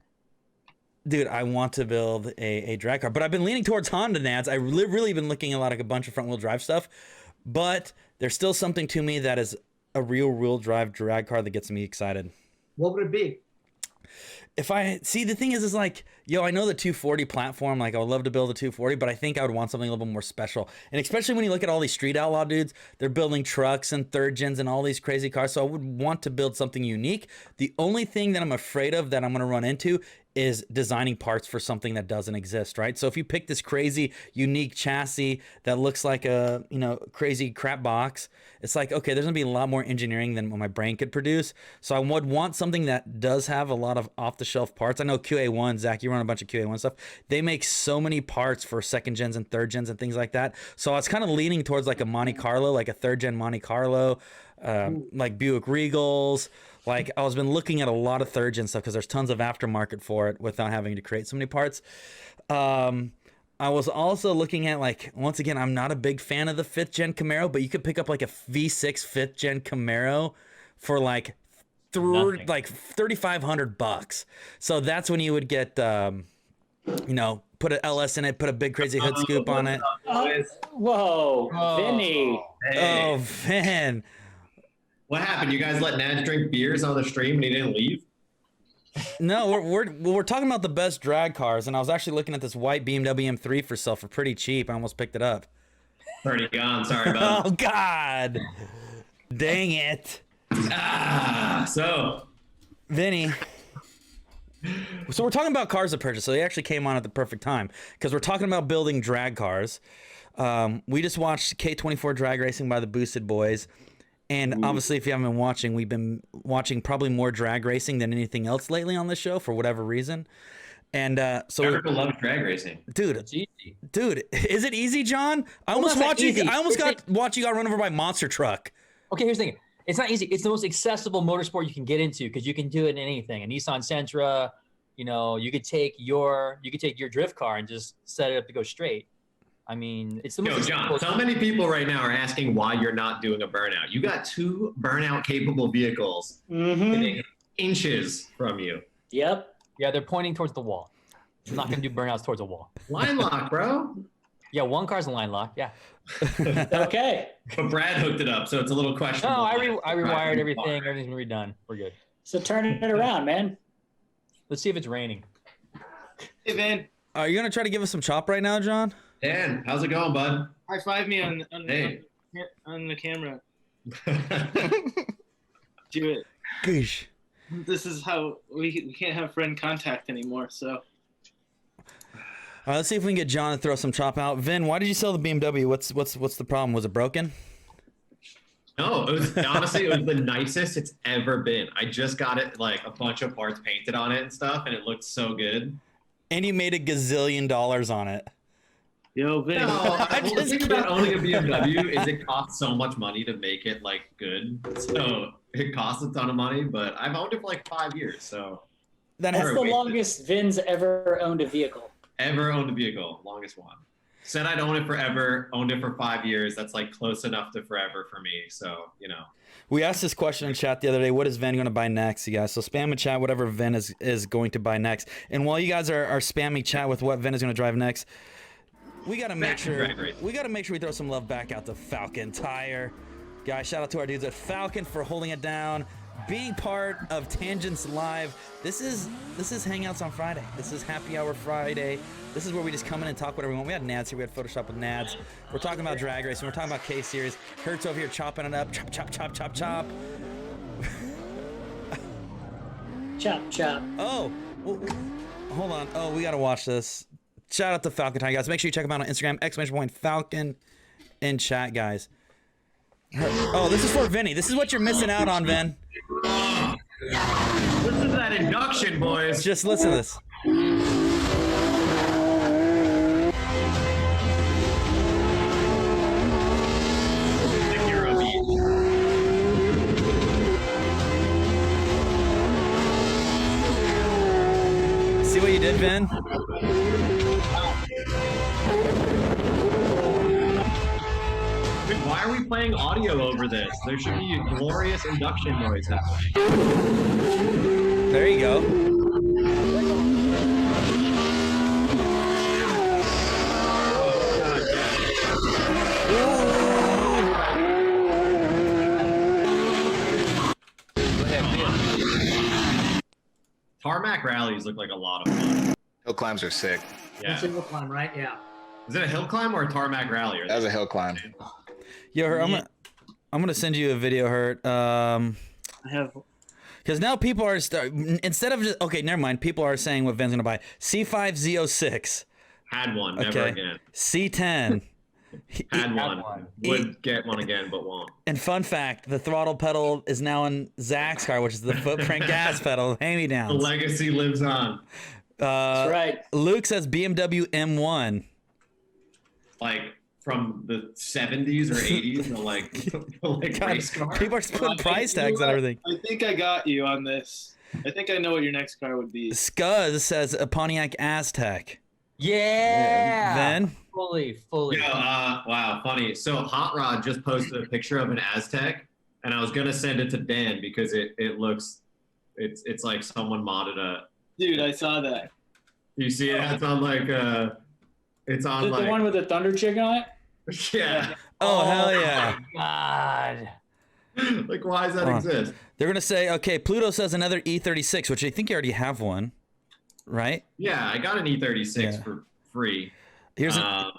Dude, I want to build a drag car, but I've been leaning towards Honda Nads. I've really been looking at a bunch of front wheel drive stuff, but there's still something to me that is a real drive drag car that gets me excited. What would it be? If I see, the thing is like, I know the 240 platform, like I would love to build a 240, but I think I would want something a little bit more special. And especially when you look at all these street outlaw dudes, they're building trucks and third gens and all these crazy cars. So I would want to build something unique. The only thing that I'm afraid of that I'm going to run into is designing parts for something that doesn't exist, right? So if you pick this crazy, unique chassis that looks like a, crazy crap box, it's like, okay, there's gonna be a lot more engineering than what my brain could produce. So I would want something that does have a lot of off-the-shelf parts. I know QA1, Zach, you run a bunch of QA1 stuff. They make so many parts for second gens and third gens and things like that. So I was kind of leaning towards like a Monte Carlo, like a third gen Monte Carlo, like Buick Regals. Like I was been looking at a lot of third gen stuff because there's tons of aftermarket for it without having to create so many parts. I was also looking at once again, I'm not a big fan of the 5th gen Camaro, but you could pick up like a V6 5th gen Camaro for like $3,500. So that's when you would get, put an LS in it, put a big crazy hood scoop on it. Whoa, Vinny. Hey. Oh, Vin. What happened? You guys let Nads drink beers on the stream and he didn't leave? No, we're talking about the best drag cars, and I was actually looking at this white BMW M3 for sale for pretty cheap. I almost picked it up. Already gone. Sorry about Oh God, dang it! So Vinny. So we're talking about cars to purchase. So they actually came on at the perfect time because we're talking about building drag cars. We just watched K24 drag racing by the Boosted Boys. And obviously, if you haven't been watching, we've been watching probably more drag racing than anything else lately on this show for whatever reason. And so Erica loves drag racing. Dude, It's easy. dude, is it easy, John? I Well, almost that's not watched you. easy. I almost It's got run over by a monster truck. Okay, here's the thing. It's not easy. It's the most accessible motorsport you can get into because you can do it in anything. A Nissan Sentra, you could take your drift car and just set it up to go straight. I mean, it's the most John, accessible. so many people right now are asking why you're not doing a burnout. You got 2 burnout capable vehicles sitting inches from you. Yep. Yeah, they're pointing towards the wall. I'm not going to do burnouts towards a wall. Line lock, bro. Yeah, one car's a line lock. Yeah. Okay. But Brad hooked it up, so it's a little questionable. No, I rewired everything. Everything's been redone. We're good. So turning it around, man. Let's see if it's raining. Hey, Van, Are you gonna try to give us some chop right now, John? Dan, how's it going, bud? high five me on Hey. the camera. Do it. Gosh. This is how we can't have friend contact anymore. So. All right, let's see if we can get John to throw some chop out. Vin, why did you sell the BMW? What's the problem? Was it broken? No, it was honestly it was the nicest it's ever been. I just got it like a bunch of parts painted on it and stuff, and it looked so good. And you made $1 gazillion on it. Yo, Vin. No, the thing about owning a BMW is it costs so much money to make it like good. So it costs a ton of money, but I've owned it for like 5 years. So that's the longest Vin's ever owned a vehicle. Ever owned a vehicle, longest one. Said I'd own it forever, owned it for 5 years. That's like close enough to forever for me. So, you know. We asked this question in chat the other day. What is Vin going to buy next, you guys? So spam in chat whatever Vin is going to buy next. And while you guys are spamming chat with what Vin is going to drive next, we got to make sure we throw some love back out to Falcon Tire. Guys, shout out to our dudes at Falcon for holding it down, being part of Tangents Live. This is Hangouts on Friday. This is Happy Hour Friday. This is where we just come in and talk whatever we want. We had Nads here. We had Photoshop with Nads. We're talking about drag racing. We're talking about K-Series. Hertz over here chopping it up. Chop, chop, chop, chop, chop. Chop, chop. Oh, well, hold on. Oh, we got to watch this. Shout out to Falcon Time, guys. Make sure you check them out on Instagram, ! Falcon in chat, guys. Oh, this is for Vinny. This is what you're missing out on, Vin. Listen to that induction, boys. Just listen to this. See what you did, Vin? Dude, why are we playing audio over this? There should be a glorious induction noise happening. There you go. Tarmac rallies look like a lot of fun. Hill climbs are sick. Yeah. It's a hill climb, right? Yeah. Is it a hill climb or a tarmac rally? That was a hill climb. Yo, Hurt, I'm gonna send you a video, Hurt. I have. Because now people are instead of just okay, never mind. People are saying what Vin's gonna buy. C5Z06. Had one, never again. C10. Had one. Would get one again, but won't. And fun fact, the throttle pedal is now in Zach's car, which is the footprint gas pedal. Hand-me-downs. The legacy lives on. That's right. Luke says BMW M1. Like from the 70s or 80s, like God, race car. people are putting price tags on everything. I think I got you on this. I think I know what your next car would be. Scuzz says a Pontiac Aztec. Yeah. Then fully. Yeah, wow, funny. So Hot Rod just posted a picture of an Aztec, and I was gonna send it to Dan because it looks, it's like someone modded a. Dude, I saw that. You see it? It's on like it's on Is it like the one with the thunder chicken on it? Yeah. Oh hell yeah. God. Like why does that exist? They're gonna say okay. Pluto says another E36, which I think you already have one, right? Yeah, I got an E36 for free. Here's I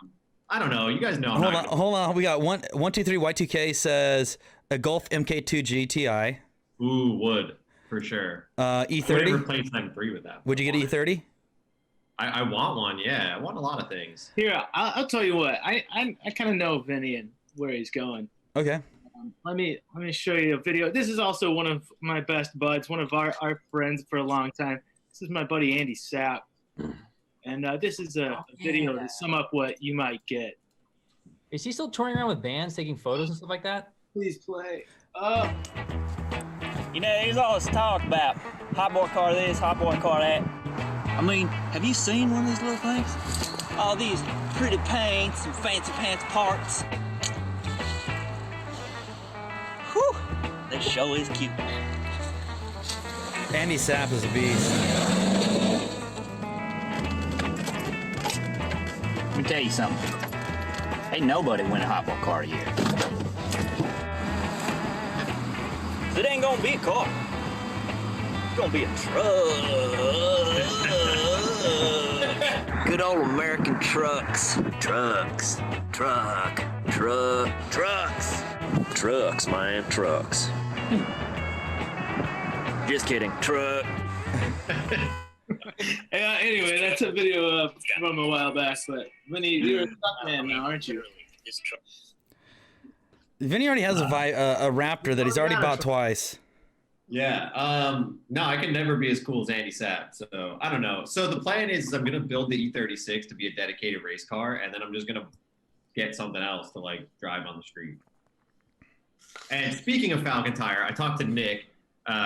don't know. You guys know. Hold on. We got 123 Y2K says a Golf MK2 GTI. Ooh, would for sure. E30. I would replace M3 with that. Would you get E30? I want one. Yeah, I want a lot of things. Here, I'll tell you what. I kind of know Vinny and where he's going. Okay. Let me show you a video. This is also one of my best buds, one of our friends for a long time. This is my buddy Andy Sapp. And this is a video to sum up what you might get. Is he still touring around with bands, taking photos and stuff like that? Please play. You know, there's all this talk about hot boy car this, hot boy car that. I mean, have you seen one of these little things? All these pretty paints and fancy pants parts. Whew, this show is cute. Andy Sapp is a beast. Let me tell you something. Ain't nobody win a hot boy car a year. It ain't gonna be a car. It's gonna be a truck. Good old American trucks. Trucks, man, trucks. Just kidding. Truck. Anyway, that's a video from a while back. But Vinny, you're a stuntman now, aren't you? Vinny already has a Raptor that he's already bought twice. Yeah. No, I can never be as cool as Andy Sapp. So I don't know. So the plan is I'm gonna build the E36 to be a dedicated race car, and then I'm just gonna get something else to like drive on the street. And speaking of Falcon Tire, I talked to Nick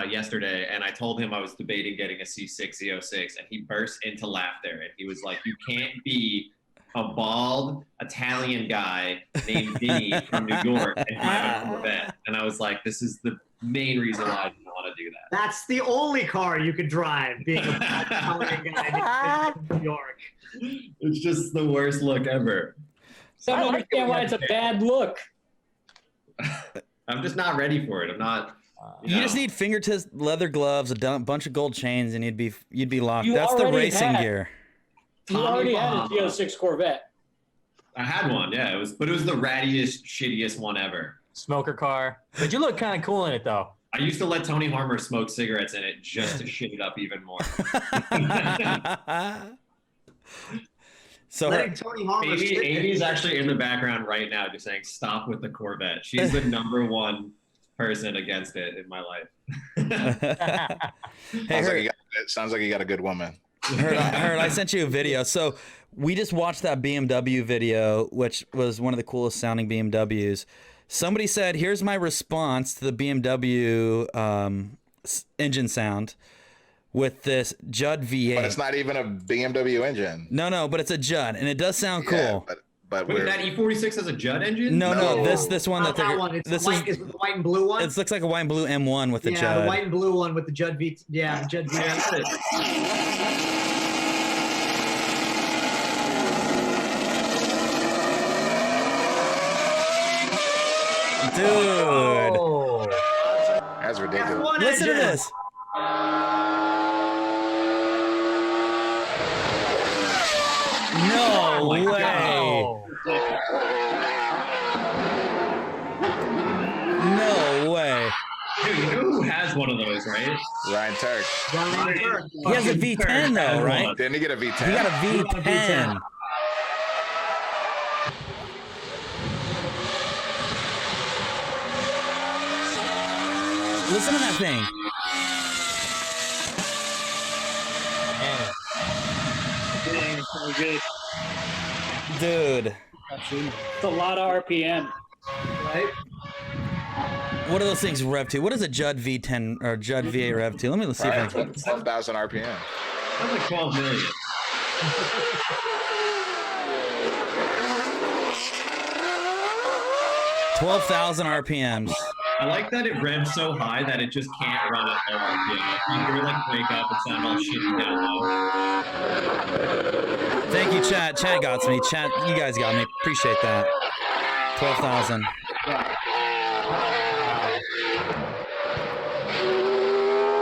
yesterday, and I told him I was debating getting a C6 Z06, and he burst into laughter, and he was like, "You can't be a bald Italian guy named Vinny from New York and drive a Corvette." And I was like, "This is the main reason why I didn't want to do that." That's the only car you could drive, being a bald Italian guy in New York. It's just the worst look ever. I don't understand why it's a bad look. I'm just not ready for it. I'm not. You just need fingertip leather gloves, a bunch of gold chains, and you'd be locked. That's the already racing gear. You already had a G06 Corvette. I had one, yeah. But it was the rattiest, shittiest one ever. Smoker car. But you look kind of cool in it, though. I used to let Tony Harmer smoke cigarettes in it just to shit it up even more. So letting Tony Harmer. Amy's actually in the background right now, just saying, "Stop with the Corvette." She's the #1 person against it in my life. Sounds like you got a good woman. Heard I sent you a video. So we just watched that BMW video, which was one of the coolest sounding BMWs. Somebody said, "Here's my response to the BMW engine sound with this Judd V8." But it's not even a BMW engine. No, but it's a Judd, and it does sound cool. But wait, that E46 has a Judd engine? No, this one not that one. It's this white, is it the white and blue one? It looks like a white and blue M1 with the Judd. Yeah, the white and blue one with the Judd V. Yeah, the Judd V8. Dude. Oh. That's ridiculous. Listen to this. No way. No way. Dude, you know who has one of those, right? Ryan Turk. He has a V10 though, right? Didn't he get a V10? He got a V10. Listen to that thing. So good. Dude. It's a lot of RPM. Right? What are those things rev to? What is a Judd V10 or Judd V8 rev to? Let me see if I can. 12,000 RPM. That's like 12 million. 12,000 RPMs. I like that it revs so high that it just can't run at low RPM. You hear like wake up and sound all shitty down low. Thank you, chat. Chat got me. Chat, you guys got me. Appreciate that. 12,000.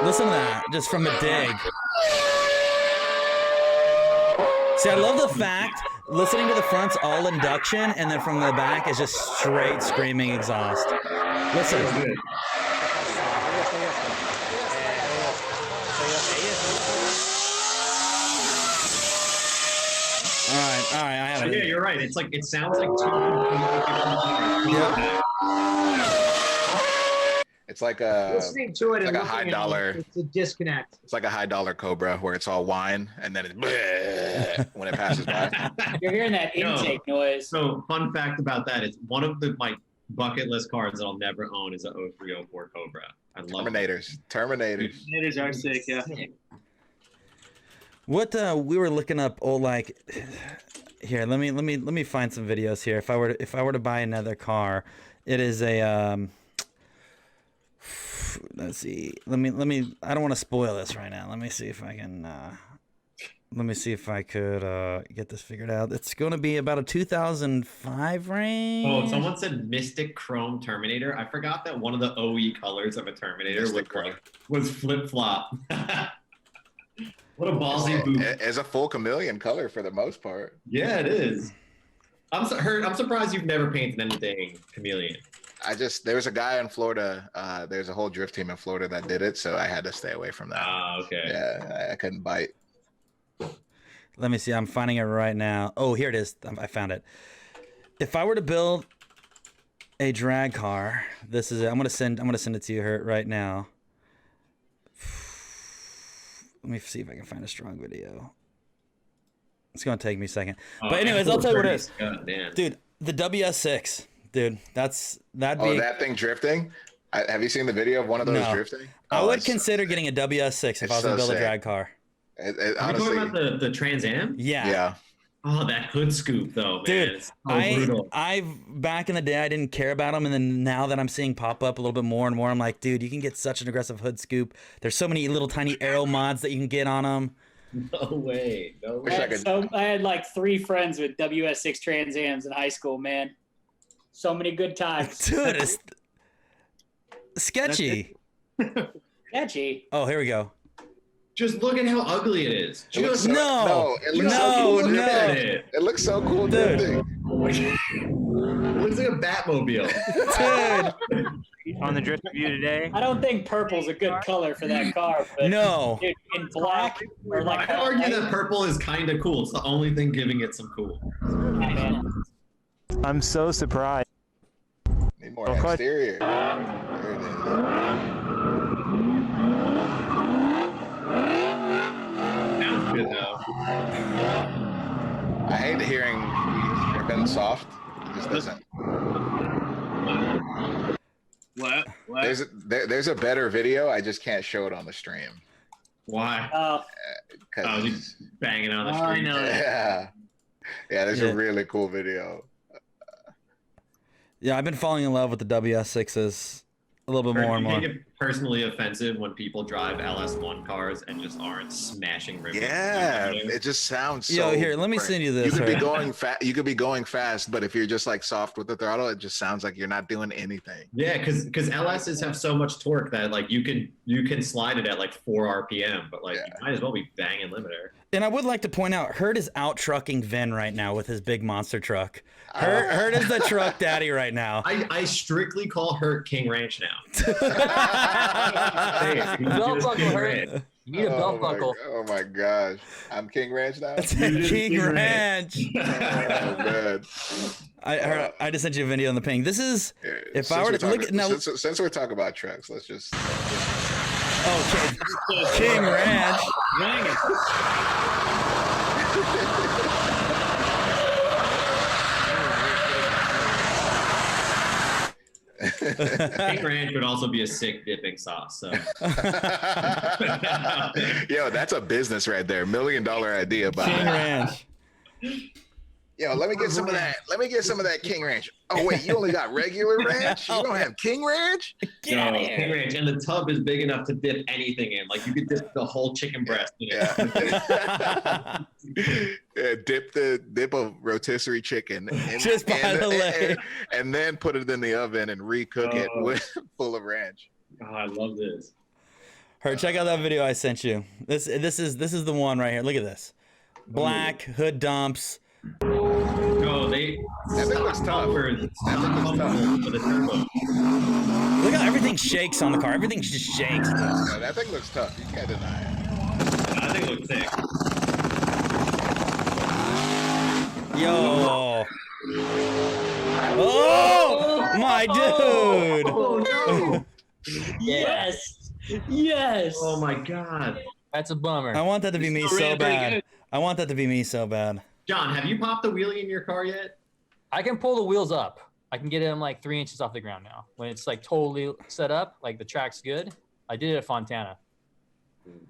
Listen to that, just from a dig. See, I love the fact, listening to the front's all induction, and then from the back is just straight screaming exhaust. Listen. All right, I have it. Yeah, you're right. It's like, it sounds like two. Yeah. It's like a listening to it like and a high dollar. It's a disconnect. It's like a high dollar Cobra where it's all whine and then it's when it passes by. You're hearing that intake noise. So, fun fact about that is one of my bucket list cars that I'll never own is a 0304 Cobra. I love Terminators. Terminators are sick, yeah. What we were looking up old like here. Let me find some videos here. If I were to buy another car, it is a let's see. Let me. I don't want to spoil this right now. Let me see if I can. Let me see if I could get this figured out. It's going to be about a 2005 range. Oh, someone said Mystic Chrome Terminator. I forgot that one of the OE colors of a Terminator was flip flop. What a ballsy move! It's a full chameleon color for the most part. Yeah, it is. I'm surprised you've never painted anything chameleon. There's a guy in Florida. There's a whole drift team in Florida that did it, so I had to stay away from that. Okay. Yeah, I couldn't bite. Let me see. I'm finding it right now. Oh, here it is. I found it. If I were to build a drag car, this is it. I'm gonna send it to you right now. Let me see if I can find a strong video. It's gonna take me a second. But anyways, I'll tell you what it is. Dude, the WS6. Dude, that'd be. Oh, that thing drifting? Have you seen the video of one of those drifting? I would consider getting a WS6 if I was gonna build a drag car. Are you talking about the Trans Am? Yeah. Yeah. Oh, that hood scoop though, man. Dude, it's so brutal. I've back in the day I didn't care about them, and then now that I'm seeing pop up a little bit more and more, I'm like, dude, you can get such an aggressive hood scoop. There's so many little tiny aero mods that you can get on them. No way. No way. I had like 3 friends with WS6 Trans Ams in high school, man. So many good times. Dude, it's sketchy. Sketchy. Oh, here we go. Just look at how ugly it is. It looks so cool. It looks so cool, dude. It looks like a Batmobile. Dude. On the drift review today. I don't think purple's a good color for that car. But No. Dude, in black or like I argue that purple is kind of cool. It's the only thing giving it some cool. I'm so surprised. Need more exterior. There it is. Sounds good though. I hate hearing dripping soft. It just doesn't. What? There's a better video. I just can't show it on the stream. Why? Because he's banging on the street. Yeah, there's a really cool video. Yeah, I've been falling in love with the WS6s a little bit more and more. I think it's personally offensive when people drive LS1 cars and just aren't smashing rims. Yeah, it just sounds so. Yo, here, let me send you this. You could be going fast. You could be going fast, but if you're just like soft with the throttle, it just sounds like you're not doing anything. Yeah, because LSs have so much torque that like you can slide it at like 4 RPM, but like you might as well be banging limiter. And I would like to point out, Hurt is out trucking Vin right now with his big monster truck. Hurt is the truck daddy right now. I strictly call Hurt King Ranch now. Belt buckle, Hurt. You need a belt buckle. Oh my gosh, I'm King Ranch now. King Ranch. Oh, good. I just sent you a video on the ping. This is if I were to look at now. Since we're talking about trucks, let's just. Oh, King Ranch. Dang it. King Ranch would also be a sick dipping sauce. So. Yo, that's a business right there. $1 million idea. King Ranch. Yo, let me get some of that. Let me get some of that King Ranch. Oh wait, you only got regular ranch? You don't have King Ranch? No, King Ranch, and the tub is big enough to dip anything in. Like you could dip the whole chicken breast in it. Yeah, dip a rotisserie chicken just by the leg, and then put it in the oven and recook it with full of ranch. Oh, I love this. Hurt, check out that video I sent you. This is the one right here. Look at this. Black hood dumps. No, that thing looks tough. For the turbo. Look how everything shakes on the car. Everything just shakes. Yeah, that thing looks tough. You can't deny it. That thing looks sick. Yo. Oh, my dude. Oh, no. Yes. Yes. Oh, my God. That's a bummer. I want that to be me so bad. I want that to be me so bad. John, have you popped the wheelie in your car yet? I can pull the wheels up. I can get them like 3 inches off the ground now. When it's like totally set up, like the track's good. I did it at Fontana.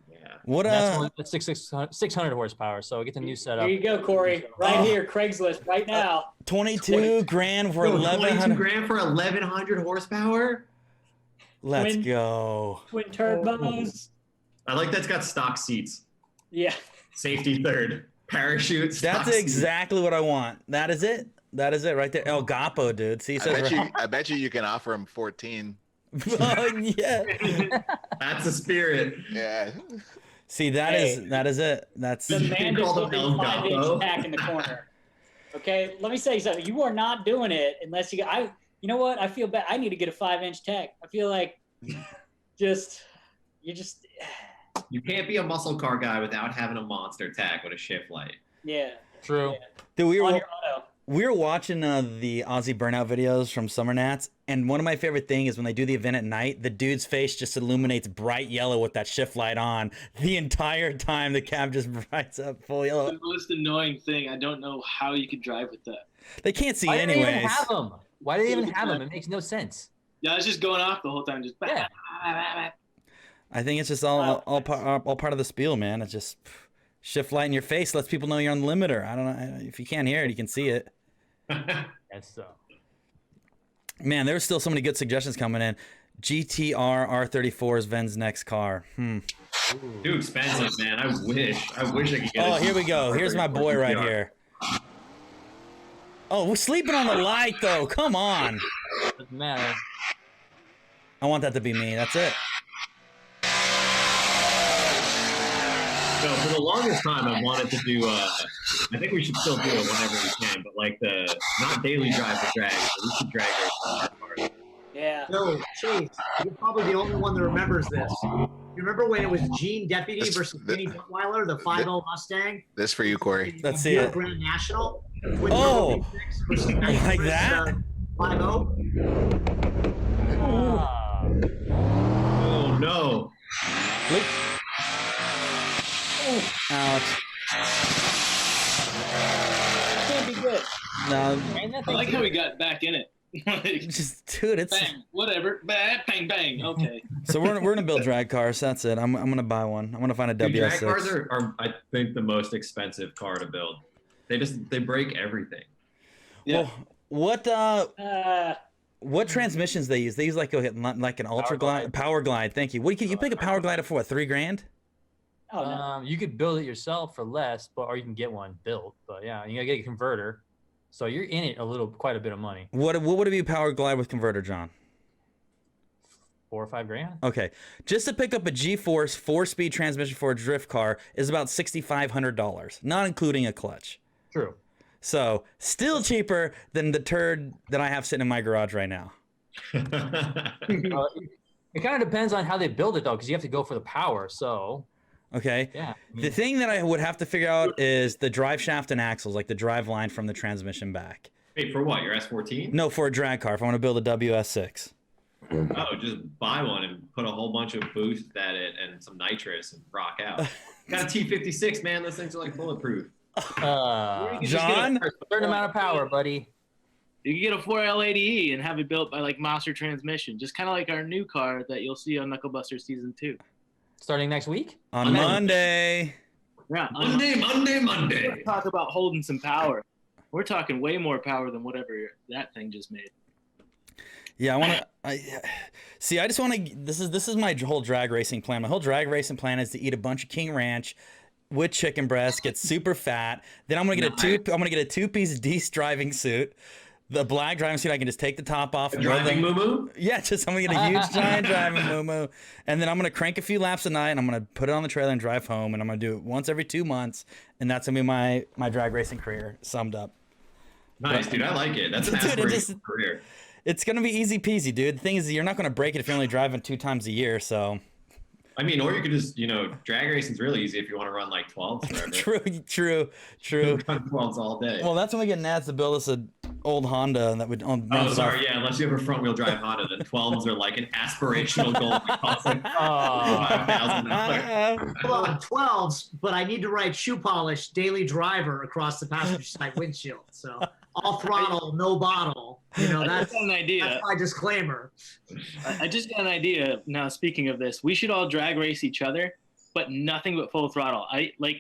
Yeah. What that's 600 horsepower, so I get the new setup. Here you go, Corey. Right here, Craigslist, right now. 22 grand for 1100. 22 grand for 1100 horsepower? Let's go. Twin turbos. I like that's got stock seats. Yeah. Safety third. Parachute. That's exactly what I want. That is it. That is it right there. El Gapo, dude. See, I bet you can offer him 14. Oh, yeah. That's the spirit. Yeah. See, that is it. That's the man just put his 5-inch pack in the corner. Okay, let me say something. You are not doing it unless you. You know what? I feel bad. I need to get a 5-inch tech. I feel like you just. You can't be a muscle car guy without having a monster tech with a shift light. Yeah. True. Yeah. Dude, we On were your auto. we were watching the Aussie burnout videos from Summer Nats, and one of my favorite things is when they do the event at night, the dude's face just illuminates bright yellow with that shift light on the entire time. The cab just brights up full yellow. The most annoying thing. I don't know how you could drive with that. They can't see Why do they even anyways. have them? Why do they even have them? It makes no sense. Yeah, it's just going off the whole time. Just Yeah. I think it's just all part of the spiel, man. It's just shift light in your face lets people know you're on the limiter. I don't know if you can't hear it, you can see it. That's so. Man, there's still so many good suggestions coming in. GTR R34 is Ven's next car. Too expensive, man. I wish I could get. Oh, here we go. Here's my boy right here. Oh, we're sleeping on the light though. Come on. Doesn't matter. I want that to be me. That's it. No, for the longest time, I wanted to do. I think we should still do it whenever we can, but like the not daily drive for drag, but we should drag race cars. Yeah. No, Chase, you're probably the only one that remembers this. You remember when it was Gene Deputy versus Kenny Duttweiler, the 5.0 Mustang? This for you, Corey. Let's see it. Grand National. With Oh, versus like that? 5.0. Oh no! Look. Ouch. Can't be good. No, I like how we got back in it. just dude, it's Bang, whatever. Bang, bang, bang. Okay. so we're gonna build drag cars. That's it. I'm gonna buy one. I'm gonna find a Dude, drag WS6. cars are, I think, the most expensive car to build. They break everything. Yeah. Well, what transmissions they use? They use like an Ultra Glide, Power Glide. Thank you. What you pick a Power Glide for? What, $3,000? Oh, no. You could build it yourself for less, or you can get one built. But yeah, you gotta get a converter. So you're in it quite a bit of money. What would it be Power Glide with converter, John? $4 or $5,000. Okay, just to pick up a G-Force 4-speed transmission for a drift car is about $6,500, not including a clutch. True. So still cheaper than the turd that I have sitting in my garage right now. It kind of depends on how they build it though, because you have to go for the power. So. Okay. Yeah. The thing that I would have to figure out is the drive shaft and axles, like the drive line from the transmission back. Wait, for what? Your S14? No, for a drag car. If I want to build a WS6. Oh, just buy one and put a whole bunch of boost at it and some nitrous and rock out. Got a T56, man. Those things are like bulletproof. John? A certain amount of power, buddy. You can get a 4L80E and have it built by like Monster Transmission, just kind of like our new car that you'll see on Knucklebuster Season 2. Starting next week? On Monday. Yeah, Monday. Let's talk about holding some power. We're talking way more power than whatever that thing just made. Yeah, I just want to. This is my whole drag racing plan. My whole drag racing plan is to eat a bunch of King Ranch with chicken breast, get super fat. Then I'm gonna get a two-piece Deese driving suit. The black driving suit, I can just take the top off. And driving moo-moo? Yeah, I'm going to get a huge, giant driving moo-moo. And then I'm going to crank a few laps a night, and I'm going to put it on the trailer and drive home. And I'm going to do it once every 2 months. And that's going to be my drag racing career summed up. Nice, dude. I like it. That's an aspirational career. It's going to be easy peasy, dude. The thing is, you're not going to break it if you're only driving 2 times a year, so... I mean, or you could just, drag racing's really easy if you want to run like 12s forever. True. Run 12s all day. Well, that's when we get Nads to build us an old Honda that would. Oh, sorry, yeah. Unless you have a front-wheel drive Honda, then 12s are like an aspirational goal that costs like $5,000. Hold on, 12s, but I need to write shoe polish, daily driver across the passenger side windshield. So all throttle, no bottle. That's an idea. That's my disclaimer. I just got an idea. Now, speaking of this, we should all drag race each other, but nothing but full throttle.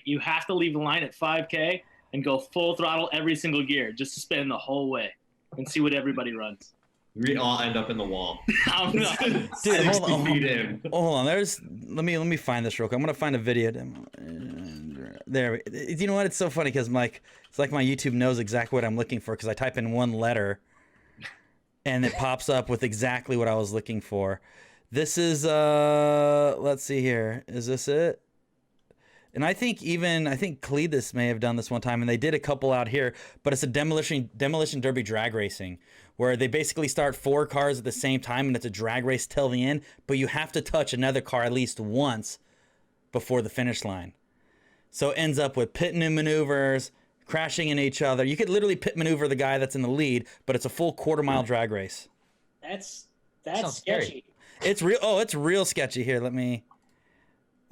You have to leave the line at 5K and go full throttle every single gear just to spin the whole way and see what everybody runs. We all end up in the wall. Dude, hold on. Let me find this real quick. I'm gonna find a video. There. You know what? It's so funny because it's like my YouTube knows exactly what I'm looking for because I type in one letter, and it pops up with exactly what I was looking for. This is let's see here. Is this it? And I think Cletus may have done this one time, and they did a couple out here, but it's a demolition derby drag racing, where they basically start 4 cars at the same time, and it's a drag race till the end, but you have to touch another car at least once before the finish line. So it ends up with pit maneuvers, crashing in each other. You could literally pit maneuver the guy that's in the lead, but it's a full quarter-mile drag race. That's Sounds sketchy. scary. It's real. Oh, it's real sketchy. Here, let me.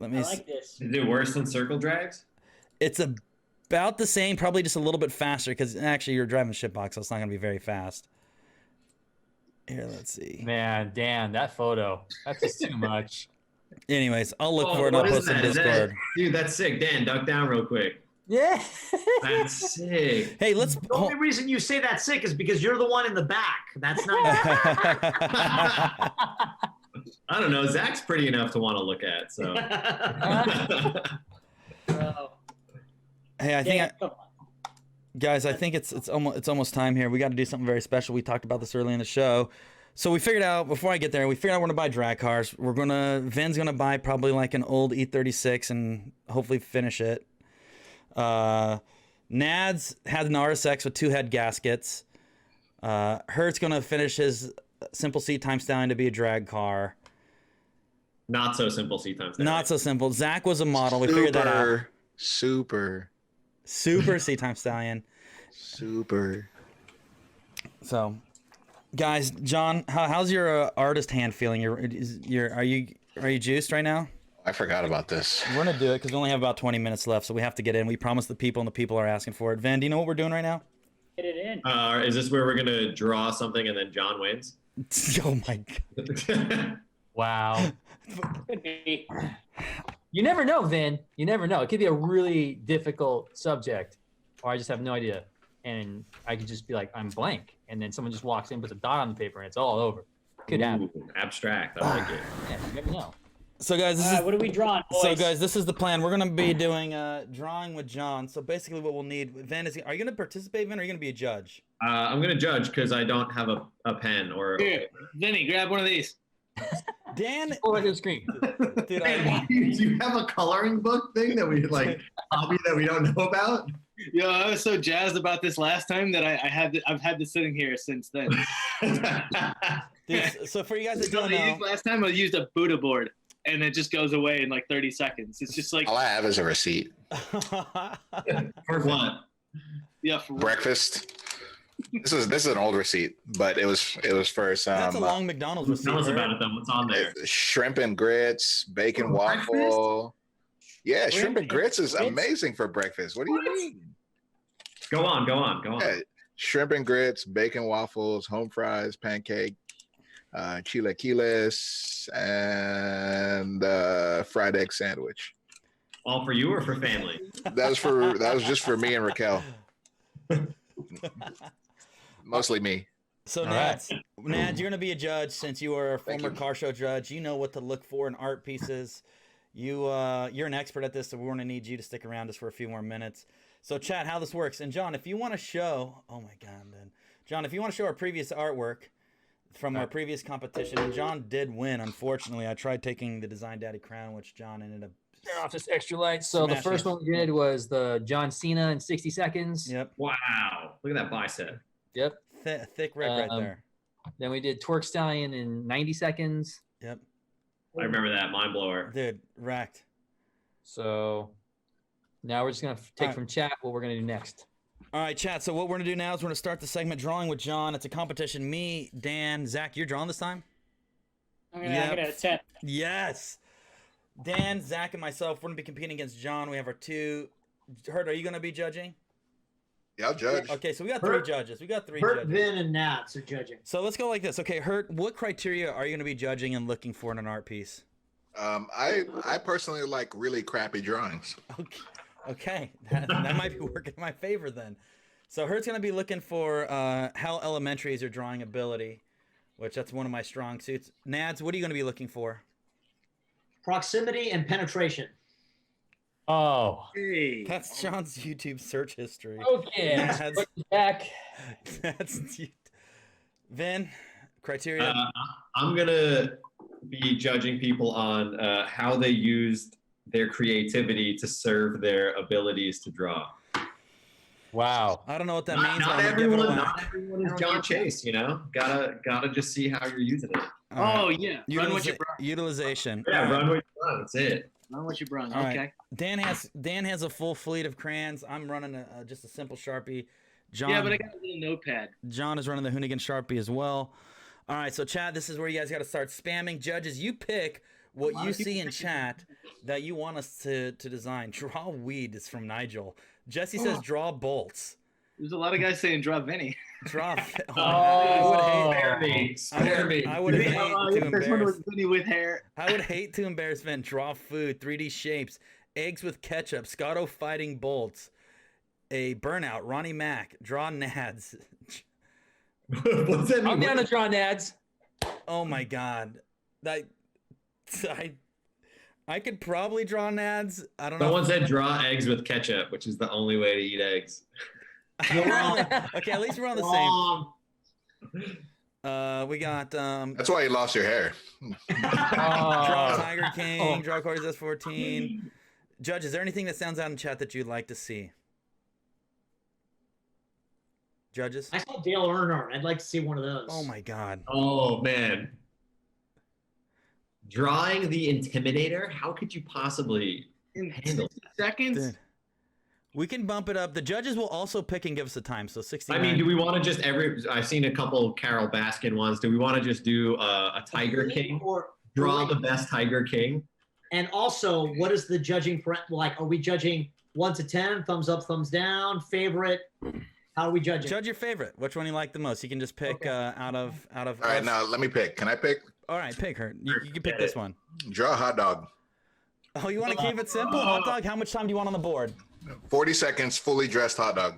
I like this. Is it worse than circle drags? It's about the same, probably just a little bit faster, because actually you're driving a shitbox, so it's not going to be very fast. Here, let's see. Man, Dan, that photo. That's just too much. Anyways, I'll look for it and I'll what is post it in that? Is that- Discord. Dude, that's sick. Dan, duck down real quick. Yeah. That's sick. Hey, let's. The only reason you say that's sick is because you're the one in the back. That's not. I don't know. Zach's pretty enough to want to look at. So. Hey, I think, Yeah, come on. guys, I think it's almost time here. We got to do something very special. We talked about this early in the show. So we figured out, before I get there, we're gonna buy drag cars. Vin's gonna buy probably like an old E36 and hopefully finish it. Nads had an RSX with 2 head gaskets. Hert's gonna finish his simple C time stallion to be a drag car. Not so simple C times. Not so simple. Zach was a model. We figured that out. Super C time stallion. super. So, guys, John, how's your artist hand feeling? Are you juiced right now? I forgot about this. We're gonna do it because we only have about 20 minutes left, so we have to get in. We promised the people, and the people are asking for it. Van, do you know what we're doing right now? Get it in. Is this where we're gonna draw something and then John wins? Oh my god! Wow. Could be. You never know, Vin. You never know. It could be a really difficult subject, or I just have no idea. And I could just be like, I'm blank. And then someone just walks in, puts a dot on the paper, and it's all over. Could happen. Ooh, abstract. I like it. Yeah, you never know. So, guys, What are we drawing, boys? So, guys, this is the plan. We're gonna be doing drawing with John. So, basically, what we'll need, Van, are you gonna participate, Van, or are you gonna be a judge? I'm gonna judge because I don't have a pen or. Here, Vinny, grab one of these. Dan, Over the screen. dude, Hey, do you have a coloring book thing that we like hobby that we don't know about? Yo, I was so jazzed about this last time that I've had this sitting here since then. dude, so for you guys that don't know, Last time I used a Buddha board, and it just goes away in like 30 seconds. It's just like All I have is a receipt. For what? yeah, for Breakfast. This is an old receipt, but it was for some that's a long McDonald's receipt. Tell us right? about it then. What's on there? shrimp and grits, bacon waffle. Yeah, shrimp and grits is amazing for breakfast. What do you mean? Go on. Yeah, shrimp and grits, bacon waffles, home fries, pancake, chilaquiles, and fried egg sandwich. All for you or for family? That was just for me and Raquel. Mostly me. So, Nads, you're going to be a judge since you are a former car show judge. You know what to look for in art pieces. You're an expert at this, so we're going to need you to stick around just for a few more minutes. So, chat, how this works. And, John, if you want to show... Oh, my God, man. John, if you want to show our previous artwork from our previous competition, and John did win, unfortunately. I tried taking the Design Daddy crown, which John ended up... Turn off this extra light. So the first one we did was the John Cena in 60 seconds. Yep. Wow. Look at that bicep. Yep. Thick red right there. Then we did Twerk Stallion in 90 seconds. Yep. I remember that. Mind blower. Dude, wrecked. So now we're just going to take from chat what we're going to do next. All right, chat. So what we're going to do now is we're going to start the segment Drawing with John. It's a competition. Me, Dan, Zach, you're drawing this time? I'm gonna attempt. Yes. Dan, Zach, and myself, we're going to be competing against John. We have our two. Hurt, are you going to be judging? Yeah, I'll judge. Okay, so we got three judges. Hurt, Vin, and Nads are judging. So let's go like this. Okay, Hurt, what criteria are you going to be judging and looking for in an art piece? I personally like really crappy drawings. Okay. That might be working in my favor then. So Hurt's going to be looking for how elementary is your drawing ability, which that's one of my strong suits. Nads, what are you going to be looking for? Proximity and penetration. Oh. Hey. That's John's YouTube search history. Okay. Nads. Back. That's Vin, criteria? I'm going to be judging people on how they used their creativity to serve their abilities to draw. Wow. I don't know what that means. Not but I'm gonna give it a everyone, whack. not everyone is John Chase, you know. Gotta just see how you're using it. Oh yeah, run what you brought. Utilization. Yeah, run what you run. That's it. Run what you brought. All Okay. right. Dan has a full fleet of crayons. I'm running just a simple Sharpie. John, Yeah, but I got a little notepad. John is running the Hoonigan Sharpie as well. All right, so chat, this is where you guys got to start spamming. Judges, you pick what you see in chat that you want us to design. Draw weed is from Nigel. Jesse says draw bolts. There's a lot of guys saying draw Vinny. Draw. Spare me. I would hate to embarrass. Vinny with hair. I would hate to embarrass Vin. Draw food, 3D shapes, eggs with ketchup, Scotto fighting bolts, a burnout, Ronnie Mac, draw Nads. What's that mean? I'm down to draw Nads. Oh my god, I could probably draw Nads. I don't know. Someone said draw eggs with ketchup, which is the only way to eat eggs. Okay, at least we're on the same. We got That's why you lost your hair. draw Tiger King, draw Corey's S14. Judge, is there anything that sounds out in chat that you'd like to see? Judges? I saw Dale Earnhardt. I'd like to see one of those. Oh my god. Oh man. Drawing the Intimidator? How could you possibly handle 60 seconds? Dude. We can bump it up. The judges will also pick and give us a time. So 60. I mean, do we want to just I've seen a couple Carol Baskin ones. Do we want to just do a Tiger King? Or Draw the best Tiger King? And also, what is the judging for? Like, are we judging 1 to 10, thumbs up, thumbs down, favorite? How are we judging? Judge your favorite. Which one you like the most? You can just pick out of. All right, now let me pick. Can I pick? All right, pick her. You can pick this one. Draw a hot dog. Oh, you want to keep it simple? Hot dog? How much time do you want on the board? 40 seconds, fully dressed hot dog.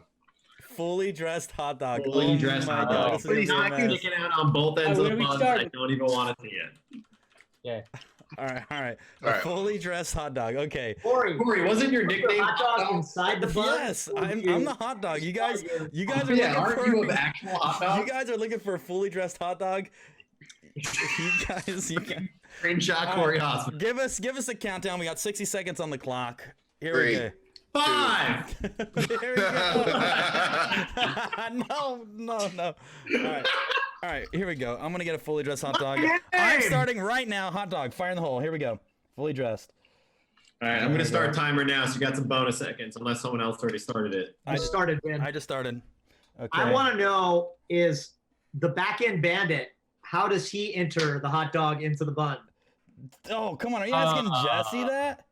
Fully dressed hot dog. Fully dressed my hot God, dog. this is gonna be a Not mess. sticking out on both ends of the bun. I don't even want to see it. Yeah. All right. All right. Fully dressed hot dog. Okay. Corey, wasn't your nickname hot dog inside the bun? Yes, I'm the hot dog. You guys are Yeah, looking aren't for you an actual hot dog? You guys are looking for a fully dressed hot dog. You guys. Screenshot Corey Hospital. Give us a countdown. We got 60 seconds on the clock. Here 3, we go. 5. Here we go. No. All right, here we go. I'm gonna get a fully dressed hot dog. I'm starting right now. Hot dog, fire in the hole. Here we go. Fully dressed. All right, I'm gonna start timer now, so you got some bonus seconds, unless someone else already started it. I started, Ben. I just started. Okay. I want to know is the back end bandit. How does he enter the hot dog into the bun? Oh, come on. Are you asking Jesse that?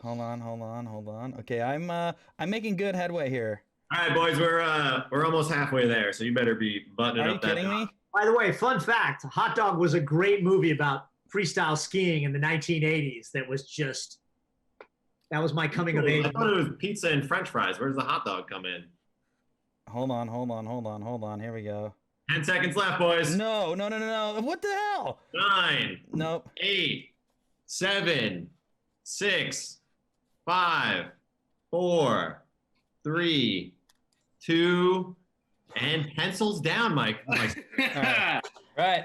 Hold on. Okay, I'm making good headway here. All right, boys, we're almost halfway there, so you better be buttoning Are you up that. kidding me? By the way, fun fact: Hot Dog was a great movie about freestyle skiing in the 1980s. That was my coming of age. I thought it was pizza and French fries. Where does the hot dog come in? Hold on. Here we go. 10 seconds left, boys. No. What the hell? 9. Nope. 8, 7, 6, 5, 4, 3, 2, and pencils down, Mike. Right.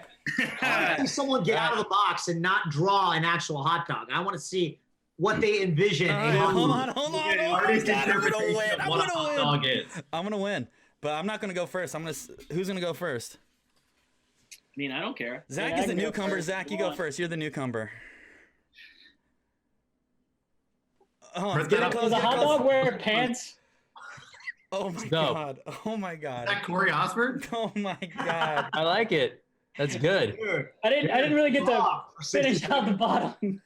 I want to see someone get out of the box and not draw an actual hot dog. I want to see what they envision. Right, hold on. Artist interpretation of what a hot dog is. I'm gonna win, but I'm not gonna go first. Who's gonna go first? I mean, I don't care. Zach is the newcomer. Zach, you go first. You're the newcomer. Does Does a hot dog wear pants? Oh my god. Oh my god. Is that Corey Osborne? Oh my god. I like it. That's good. I didn't really get to finish out the bottom.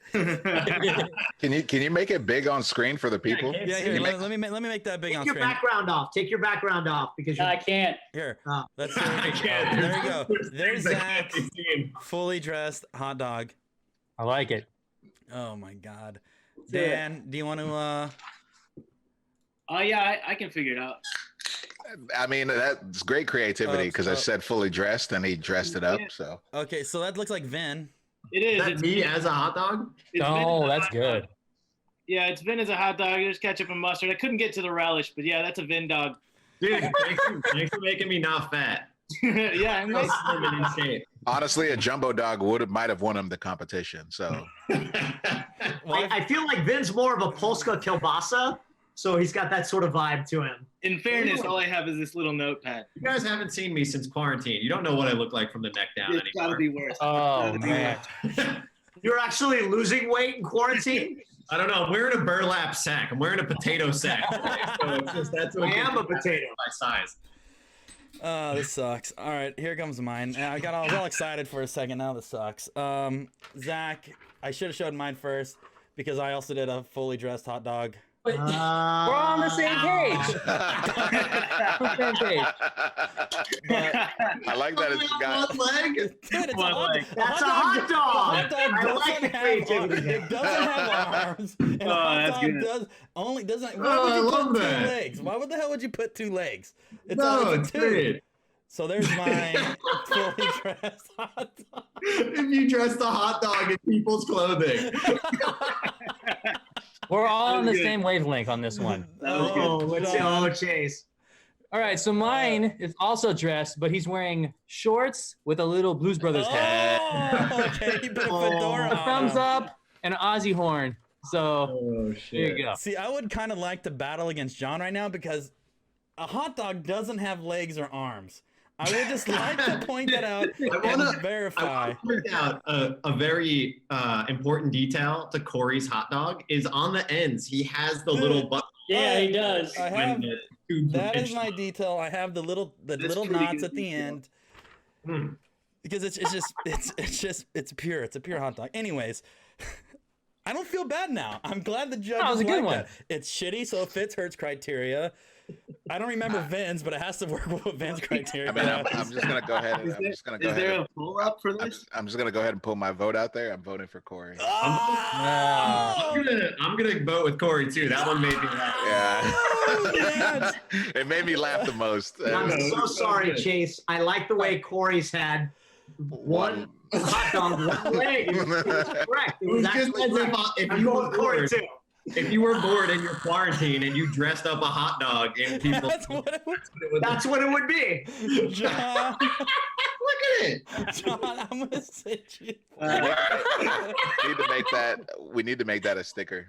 Can you make it big on screen for the people? Yeah, here, let me make that big on Take your screen. background off. Take your background off because I can't. Here, Oh. let's see. I can't. There you go. There's Zach's fully dressed hot dog. I like it. Oh my god. Dan, do you want to? Yeah, I can figure it out. I mean, that's great creativity because I said fully dressed and he dressed it up. So Okay, so that looks like Vin. It is. Is that It's me as a hot dog? Oh, that's good. Yeah, it's Vin as a hot dog. There's ketchup and mustard. I couldn't get to the relish, but yeah, that's a Vin dog. Dude, thanks for making me not fat. Yeah, I'm nice slim and in shape. Honestly, a jumbo dog might have won him the competition. So I feel like Vin's more of a Polska kielbasa, so he's got that sort of vibe to him. In fairness, all I have is this little notepad. You guys haven't seen me since quarantine. You don't know what I look like from the neck down It's gotta anymore. be worse. Oh man. You're actually losing weight in quarantine? I don't know. I'm wearing a burlap sack. I'm wearing a potato sack. So it's just, that's what I am a potato. My size. Oh, this sucks. All right, here comes mine. I was all excited for a second. Now this sucks. Zach, I should have showed mine first because I also did a fully dressed hot dog. We're all on the same page. We're on the same page. I like that it's got. Dude, it's One leg. That's a hot dog. Hot dog I like the creativity. it doesn't have arms. And a hot that's dog good. doesn't. Why Oh, would I you love put two that. legs? Why would the hell would you put two legs? It's No, only it's two. great. So there's my fully dressed hot dog. If you dress the hot dog in people's clothing. We're all on the good. same wavelength on this one. Oh, let's see. Oh, Chase. All right, so mine is also dressed, but he's wearing shorts with a little Blues Brothers hat, Oh, okay. You put a fedora a on thumbs him. up, and an Aussie horn. So Oh, there you go. See, I would kind of like to battle against John right now because a hot dog doesn't have legs or arms. I would just like to point that out and verify. I want to point out a very important detail to Corey's hot dog is on the ends. He has the little button. Yeah, he does. I have, that is my detail. I have the little knots at the end because it's pure. It's a pure hot dog. Anyways, I don't feel bad now. I'm glad the judges That was a good like one. that. It's shitty, so it fits Hurt's criteria. I don't remember Vin's, but it has to work with what Vin's criteria. I mean, I'm just gonna go ahead. And, Is there a pull up for this? I'm just gonna go ahead and pull my vote out there. I'm voting for Corey. I'm gonna vote with Corey too. That one made me laugh. Yeah, it made me laugh the most. I'm so sorry, Chase. I like the way Corey's had one hot dog, one leg. It was correct. It was Just actually as correct. if I'm you going were Corey bored. too. If you were bored in your quarantine and you dressed up a hot dog in people's That's what it was. That's what it would be. John, Look at it. John, I'm gonna send you. We need to make that a sticker.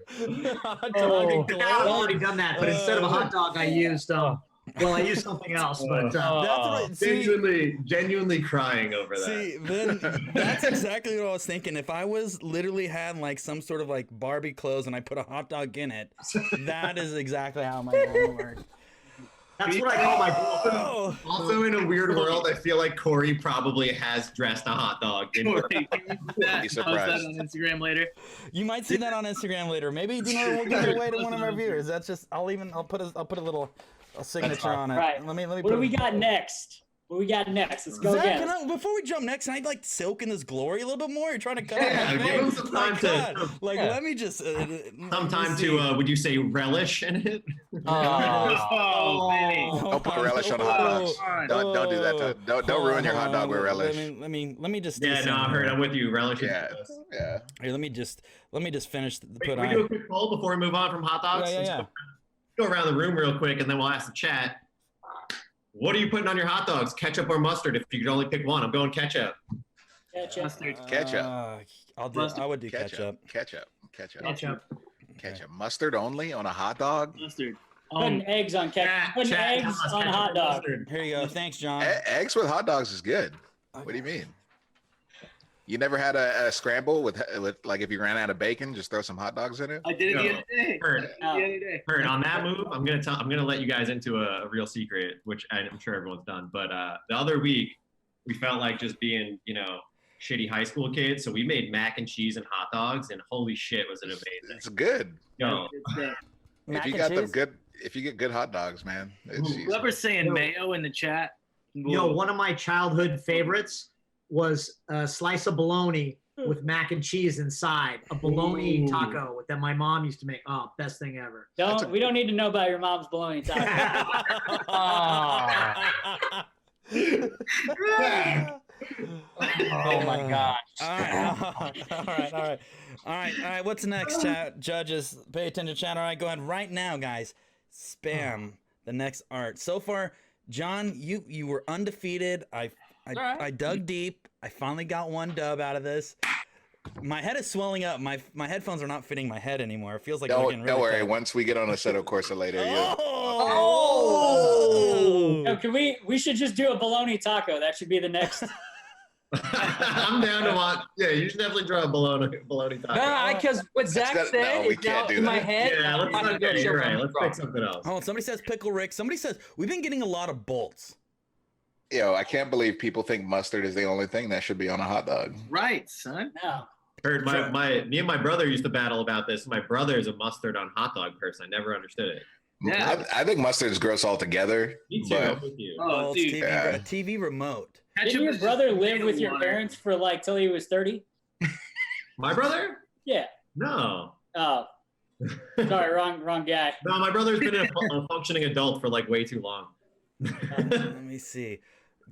Hot Oh. dog and I've already done that, but instead of a hot dog, I used I used something else. But That's right. See, Genuinely crying over that. See, then that's exactly what I was thinking. If I was literally had like some sort of like Barbie clothes and I put a hot dog in it, that is exactly how my vote would work. that's what I call my Oh, Also, in a weird world, I feel like Corey probably has dressed a hot dog. In Corey, can you do that? Be Post that surprised. on Instagram later. you might see that on Instagram later. Maybe we'll give it away to one of our viewers. That's just I'll put a little signature on it. Right. Let me What put do we got next? What we got next? Let's go Zach, again. before we jump next, can I like soak in this glory a little bit more? You're trying to cut Yeah, it. give him some time to. Let me just. Some time to. Would you say relish in it? Oh, baby. Don't put relish on hot dogs. Don't do that. Don't ruin your hot dog with relish. Let me just. Yeah, no, I heard. I'm with you. Relish. Yeah, yeah. Here, let me just finish the Can we do a quick poll before we move on from hot dogs? Yeah. Let's go around the room real quick, and then we'll ask the chat. What are you putting on your hot dogs? Ketchup or mustard? If you could only pick one, I'm going ketchup. Ketchup. I would do ketchup. Ketchup. Mustard only on a hot dog? Mustard. Putting eggs on ketchup. Putting eggs on a hot dog. Here you go. Thanks, John. Eggs with hot dogs is good. What do you mean? You never had a scramble with like if you ran out of bacon, just throw some hot dogs in it? I did it the other day. Heard on that move, I'm gonna let you guys into a real secret, which I'm sure everyone's done. But the other week, we felt like just being, shitty high school kids, so we made mac and cheese and hot dogs, and holy shit, was it amazing! It's good. Yo, if you got if you get good hot dogs, man. Whoever's saying mayo in the chat. One of my childhood favorites was a slice of bologna with mac and cheese inside. A bologna taco that my mom used to make. Oh, best thing ever. We don't need to know about your mom's bologna taco. Oh my gosh. All right. What's next, chat? Judges, pay attention, chat. All right, go ahead right now, guys. Spam the next art. So far, John, you were undefeated. I dug deep. I finally got one dub out of this. My head is swelling up. My headphones are not fitting my head anymore. It feels like Don't worry. Once we get on Assetto Corsa later, No, we should just do a bologna taco. That should be the next. I'm down to watch. Yeah, you should definitely draw a bologna taco. No, because what Zach said we is can't now do in my that. head. Yeah, let's not get it right. Let's pick something else. Oh, somebody says Pickle Rick. Somebody says we've been getting a lot of bolts. Yo, I can't believe people think mustard is the only thing that should be on a hot dog. Right, son. No. Heard me and my brother used to battle about this. My brother is a mustard on hot dog person. I never understood it. Yeah. I think mustard is gross altogether. Me too. But I'm with you. Oh, Bolts, dude. TV remote. Didn't your brother live with your parents for like till he was 30? My brother? Yeah. No. Oh. Sorry, wrong guy. No, my brother's been a functioning adult for like way too long. Let me see,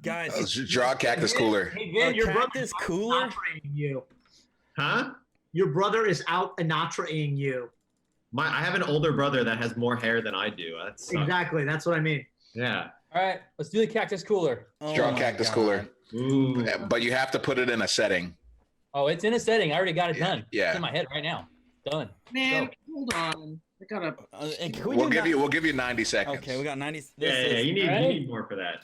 guys. Draw a cactus cooler. Hey, Vin, your brother Cactus is cooler. out-inatrating you. Huh? Your brother is out-inatrating you. I have an older brother that has more hair than I do. That's Exactly. That's what I mean. Yeah. All right, let's do the cactus cooler. Draw a my cactus God. cooler. Ooh. But you have to put it in a setting. Oh, it's in a setting. I already got it done. Yeah. It's in my head right now. Done. Man, Go. hold on. I gotta. And can we We'll do give you 90 seconds. Okay, we got 90. Yeah, you need more for that.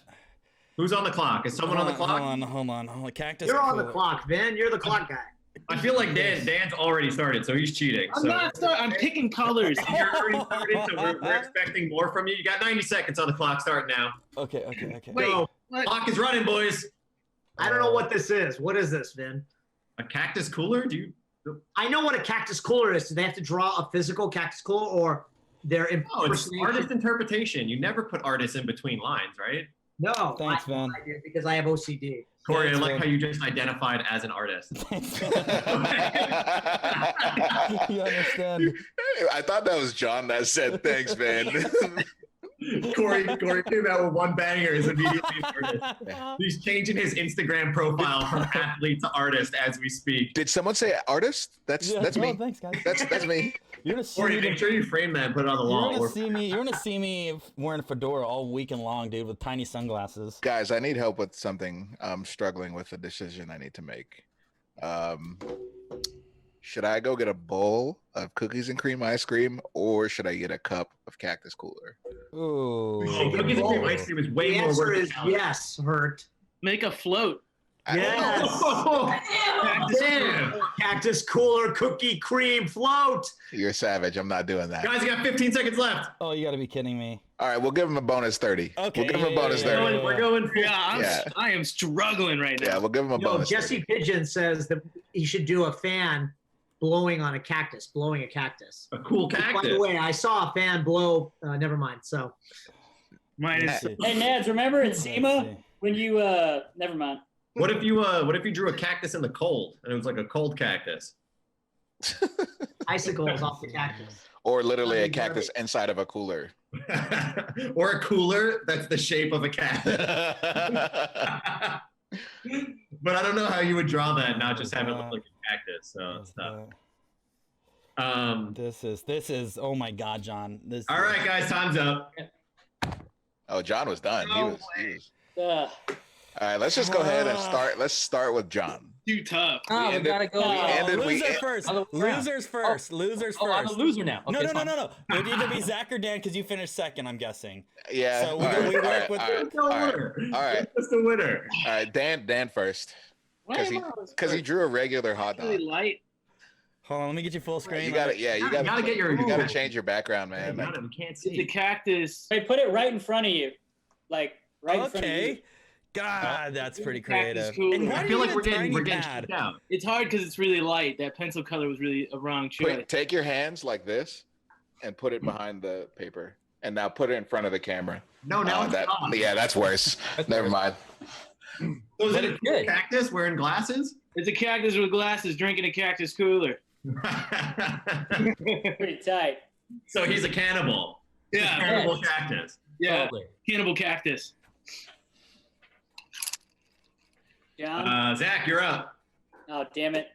Who's on the clock? Is someone on the clock? Hold on. Cactus. You're on the cooler. clock, Vin. You're the clock guy. I feel like Dan's already started, so he's cheating. I'm picking colors. You're already started, so we're expecting more from you. You got 90 seconds on the clock starting now. Okay. Wait, So, what? Clock is running, boys. I don't know what this is. What is this, Vin? A cactus cooler? I know what a cactus cooler is. Do they have to draw a physical cactus cooler, or they're Oh, it's impersonation? artist interpretation. You never put artists in between lines, right? No, Thanks, Vin. I did because I have OCD. Corey, I Thanks, like Vin. how you just identified as an artist. You understand? I thought that was John that said thanks, man. Corey came out with one banger, is immediately an artist. He's changing his Instagram profile from athlete to artist as we speak. Did someone say artist? That's me. Thanks, guys. That's me. You're gonna see Corey, me. make sure you frame that and put it on the wall. You're gonna see me wearing a fedora all weekend long, dude, with tiny sunglasses. Guys, I need help with something. I'm struggling with a decision I need to make. Should I go get a bowl of cookies and cream ice cream, or should I get a cup of cactus cooler? Ooh. Cookies and cream ice cream is way The more answer work. is yes, Hurt. Make a float. Yes. Damn. Cactus cooler, cookie, cream, float. You're savage. I'm not doing that. Guys, you got 15 seconds left. Oh, you gotta be kidding me. All right, we'll give him a bonus 30. Okay, We'll give him a yeah, bonus yeah, 30. yeah. We're going full. Yeah, I am struggling right now. Yeah, we'll give him a No, bonus. Jesse 30. Pigeon says that he should do a fan blowing on a cactus, blowing a cactus. A cool By cactus. the way, I saw a fan blow. Never mind. So Mine is. Hey, Nads, remember in SEMA when you never mind. What if you drew a cactus in the cold and it was like a cold cactus? icicles off the cactus. Or literally a cactus inside of a cooler. Or a cooler that's the shape of a cactus. But I don't know how you would draw that, not just have it look like a cactus. So it's tough. This is oh my God, John. All right, guys, time's up. Oh, John was done. He was. Uh, All right, let's just go ahead and start. Let's start with John. Too tough. Oh, we gotta go. Losers first. Losers first. Losers first. Oh, I'm a loser now. Okay, No. It'd either be Zach or Dan because you finished second, I'm guessing. Yeah. So all right, we all work right, with. all right. That's the winner. All right, Dan first. Because he drew a regular hot dog. Really light. Hold on, let me get you full screen. You got it. Yeah, you got gotta get your. You got to change your background, man. We can't It's a see. cactus. Hey, put it right in front of you, like right in front of you. Okay. God, that's pretty Cactus creative. cooler. And why I do feel you like get we're a getting tiny checked pad? out. It's hard because it's really light. That pencil color was really a wrong choice. Take your hands like this and put it behind the paper, and now put it in front of the camera. No, now it's gone. Yeah, that's worse. Never mind. So is it a Good. cactus wearing glasses? It's a cactus with glasses drinking a cactus cooler. Pretty tight. So he's a cannibal. Yeah. Cannibal cactus. Yeah. Totally. Cannibal cactus. John? Zach, you're up. Oh, damn it.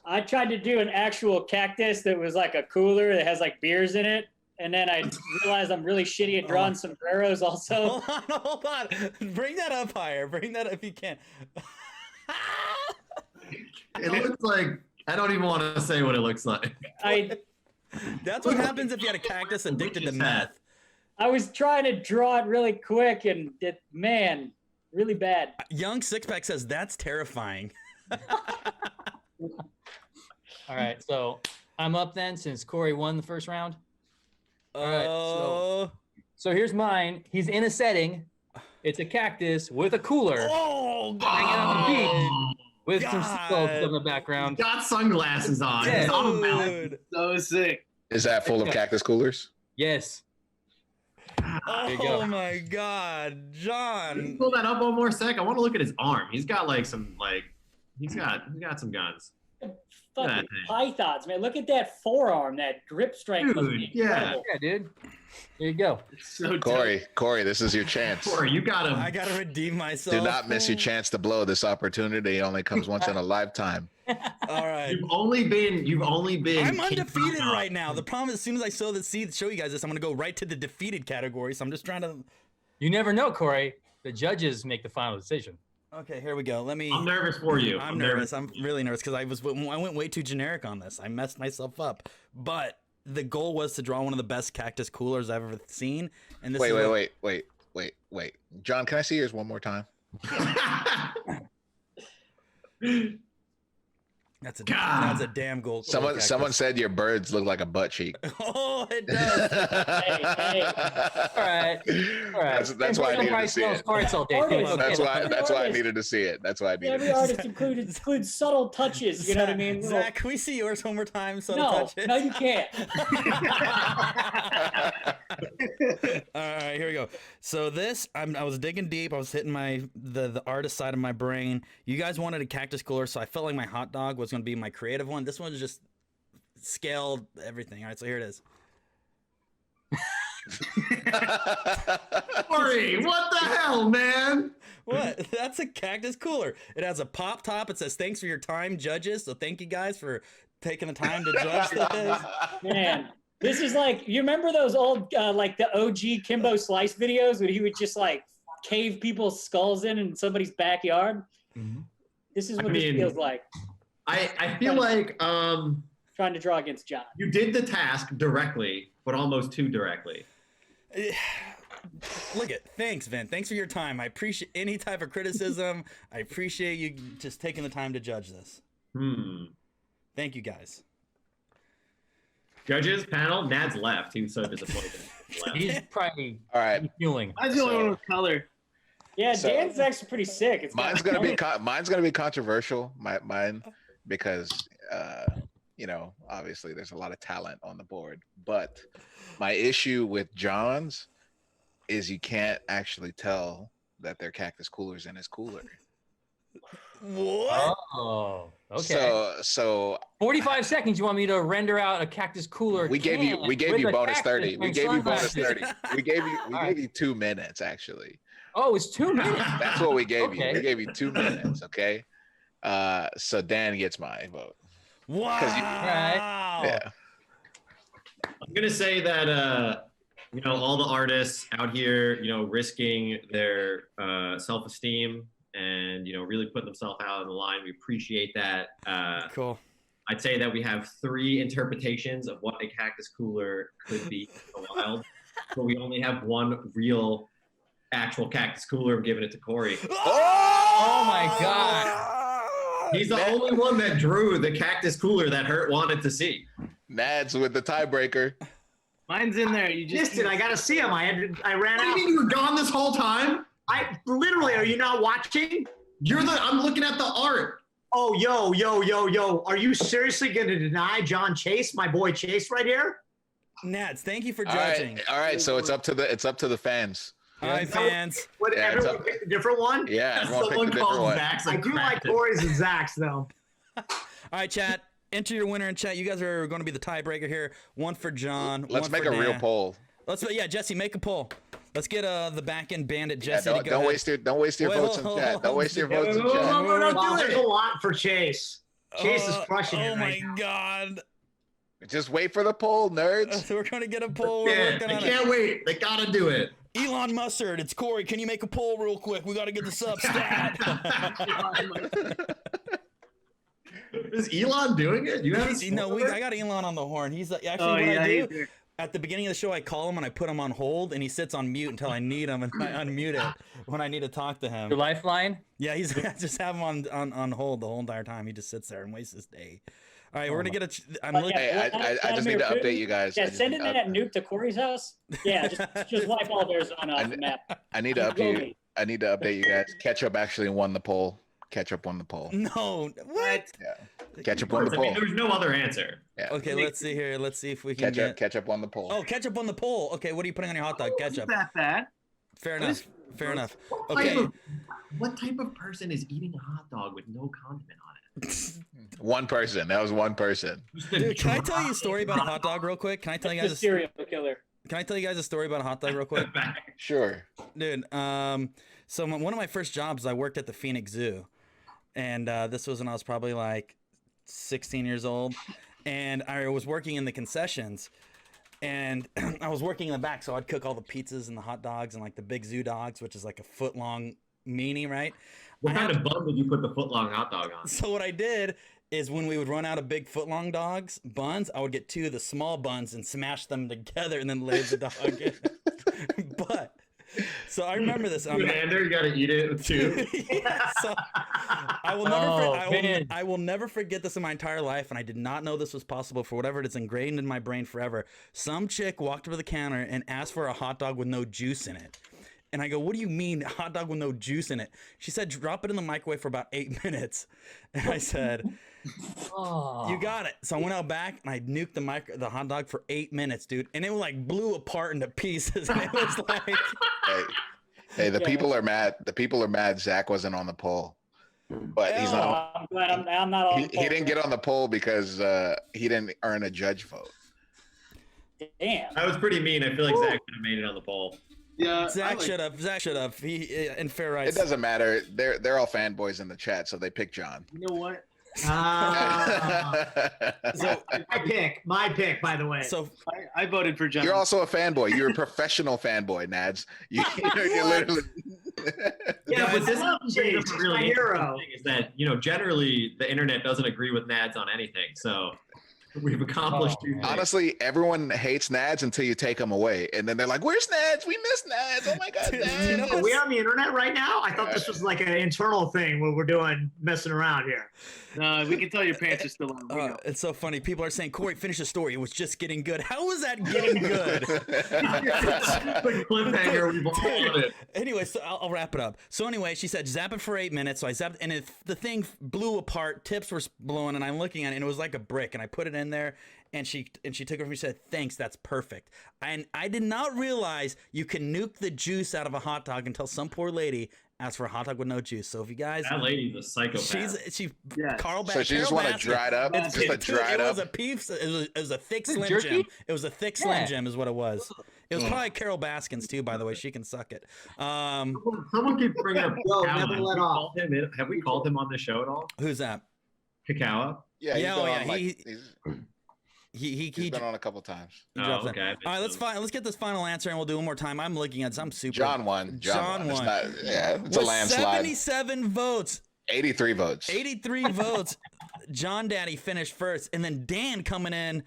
I tried to do an actual cactus that was like a cooler that has like beers in it, and then I realized I'm really shitty at drawing sombreros also. Hold on. Bring that up higher. Bring that up if you can. It looks like I don't even want to say what it looks like. That's what happens if you had a cactus addicted to meth. I was trying to draw it really quick, and man, really bad. Young Sixpack says that's terrifying. All right, so I'm up then since Corey won the first round. All right, so here's mine. He's in a setting. It's a cactus with a cooler. Hanging on the beach with some seagulls in the background. He's got sunglasses on. Yeah. He's on a mountain. So sick. Is that full of cactus coolers? Yes. Oh my God, John! Can you pull that up one more sec? I want to look at his arm. He's got like some he's got some guns. Fucking pythons, man! Look at that forearm. That grip strength must be incredible. Yeah, dude. Here you go. So Corey, this is your chance. Corey, you got him. I gotta redeem myself. Do not miss your chance to blow. This opportunity only comes once in a lifetime. All right. You've only been. I'm undefeated right now. The problem is, as soon as I show you guys this, I'm gonna go right to the defeated category. So I'm just trying to. You never know, Corey. The judges make the final decision. Okay, here we go. I'm nervous for you. I'm nervous. I'm really nervous because I went way too generic on this. I messed myself up. But the goal was to draw one of the best cactus coolers I've ever seen. And this Wait. John, can I see yours one more time? That's a damn goal. Someone said your birds look like a butt cheek. Oh, it does. Hey. All right. That's why I needed to see it. That's why I needed to see it. That's why I needed Every to see artist it. includes subtle touches. You know what I mean? Zach, can we see yours one more time? Subtle touches? No, you can't. All right, here we go. So this, I was digging deep. I was hitting the artist side of my brain. You guys wanted a cactus cooler, so I felt like my hot dog was going to be my creative one. This one's just scaled everything. All right, so here it is. Corey, what the hell, man? What? That's a cactus cooler. It has a pop top. It says, "Thanks for your time, judges." So thank you guys for taking the time to judge this. Man, this is like, you remember those old, like the OG Kimbo Slice videos when he would just like cave people's skulls in somebody's backyard? Mm-hmm. This is what this feels like. I feel like trying to draw against John. You did the task directly, but almost too directly. Look at, thanks, Vin. Thanks for your time. I appreciate any type of criticism. I appreciate you just taking the time to judge this. Thank you, guys. Judges panel, Nads left. He was so disappointed. He's probably all right. Fueling. I was the only one with color. Yeah, Dan's actually pretty sick. Mine's gonna be controversial. Mine because you know, obviously there's a lot of talent on the board. But my issue with John's is you can't actually tell that they're cactus coolers in his cooler. What? Oh, okay. So 45 seconds. You want me to render out a cactus cooler? We gave you bonus 30. We gave you bonus 30. We gave you 2 minutes actually. Oh, it's 2 minutes. That's what we gave you. We gave you 2 minutes. Okay. So Dan gets my vote. Wow. Yeah. I'm gonna say that you know, all the artists out here, you know, risking their self-esteem and, you know, really putting themselves out on the line. We appreciate that. Cool. I'd say that we have 3 interpretations of what a cactus cooler could be in the wild, but we only have 1 real actual cactus cooler. I'm giving it to Corey. Oh my God. He's the only one that drew the cactus cooler that Hurt wanted to see. Nads with the tiebreaker. Mine's in there. You just missed it. I gotta see him. I ran out. What do you mean you were gone this whole time? I literally. Are you not watching? I'm looking at the art. Oh, yo. Are you seriously gonna deny John Chase, my boy Chase, right here? Nads, thank you for judging. All right. So it's up to the fans. Hi, fans. What, everyone picked a different one? Yeah, everyone picked a different one. I do like Corey's and Zach's though. All right, chat. Enter your winner in chat. You guys are going to be the tiebreaker here. 1 for John. Let's make a real poll. Jesse, make a poll. Let's get the back end bandit Jesse. Yeah, don't waste your votes in chat. Don't waste your votes in chat. There's a lot for Chase. Chase is crushing it. Oh my God. Just wait for the poll, nerds. We're gonna get a poll. I can't wait. They gotta do it. Elon Mustard, it's Corey. Can you make a poll real quick? We got to get the sub stat. Is Elon doing it? You haven't seen I got Elon on the horn. He's actually what I do. At the beginning of the show, I call him and I put him on hold, and he sits on mute until I need him, and I unmute it when I need to talk to him. Your lifeline? Yeah, I just have him on hold the whole entire time. He just sits there and wastes his day. All right, we're gonna get a. I'm looking. Hey, I just need to update you guys. Yeah, send it in at nuke to Corey's house. Yeah, just wipe all theirs on the map. I need to update. I need to update you guys. Ketchup actually won the poll. Ketchup won the poll. No, what? Yeah, Ketchup won the poll. I mean, there's no other answer. Yeah. Okay, let's see here. Let's see if we can get Ketchup won the poll. Oh, ketchup on the poll. Okay, what are you putting on your hot dog? Ketchup. Not that bad. Fair enough. Fair enough. Okay. Okay. What type of person is eating a hot dog with no condiment on it? One person. That was one person. Dude, can I tell you a story about a hot dog real quick? Can I tell you guys a serial killer? Can I tell you guys a story about a hot dog real quick? Sure. Dude, so one of my first jobs, I worked at the Phoenix Zoo. And this was when I was probably like 16 years old. And I was working in the concessions. And I was working in the back, so I'd cook all the pizzas and the hot dogs and like the big zoo dogs, which is like a foot-long meanie, right? What kind of bun did you put the foot-long hot dog on? So what I did is when we would run out of big foot-long buns, I would get 2 of the small buns and smash them together and then lay the dog in. But so I remember this. You gotta eat it too. Yeah, so I will never forget this in my entire life, and I did not know this was possible. For whatever, it's ingrained in my brain forever. Some chick walked up to the counter and asked for a hot dog with no juice in it. And I go, what do you mean hot dog with no juice in it? She said, drop it in the microwave for about 8 minutes. And I said, you got it. So I went out back and I nuked the hot dog for 8 minutes, dude. And it like blew apart into pieces. And it was like, hey, the people are mad. The people are mad Zach wasn't on the poll. But he's not. I'm glad I'm not on. He didn't get on the poll because he didn't earn a judge vote. Damn. That was pretty mean. I feel like Zach could have made it on the poll. Yeah, Zach should have. Zach should have. He in fair rights. It doesn't matter. They're all fanboys in the chat, so they pick John. You know what? So my pick, by the way. So I voted for John. You're also a fanboy. You're a professional fanboy, Nads. You're literally. Yeah, but this is really my hero. Thing is that generally the internet doesn't agree with Nads on anything. So we've accomplished. Honestly, everyone hates Nads until you take them away, and then they're like, "Where's Nads? We miss Nads. Oh my god, Nads!" Are we on the internet right now? I thought this was like an internal thing where we're doing messing around here. No, we can tell your pants are still on. It's so funny. People are saying, Corey, finish the story. It was just getting good. How was that getting good? Cliffhanger. We've all done it. Anyway, so I'll wrap it up. So anyway, she said, zap it for 8 minutes. So I zapped, and the thing blew apart. Tips were blowing, and I'm looking at it, and it was like a brick. And I put it in there, and she took it from me and said, thanks, that's perfect. And I did not realize you can nuke the juice out of a hot dog until some poor lady asked for a hot dog with no juice. So if you guys, that lady's a psychopath. Carl. So she just want to dry it up. It was a piece. It was a thick Slim Jim. It was a thick Slim Jim, is what it was. It was probably Carol Baskin's too, by the way. She can suck it. Someone keeps bringing up. Never let off. Have we called him on the show at all? Who's that? Kakawa. Yeah. He's been on a couple times. Okay. All right, let's get this final answer, and we'll do one more time. I'm looking at. I'm super. John won. John won. It's a landslide. 77 votes. 83 votes. 83 votes. John Daddy finished first, and then Dan coming in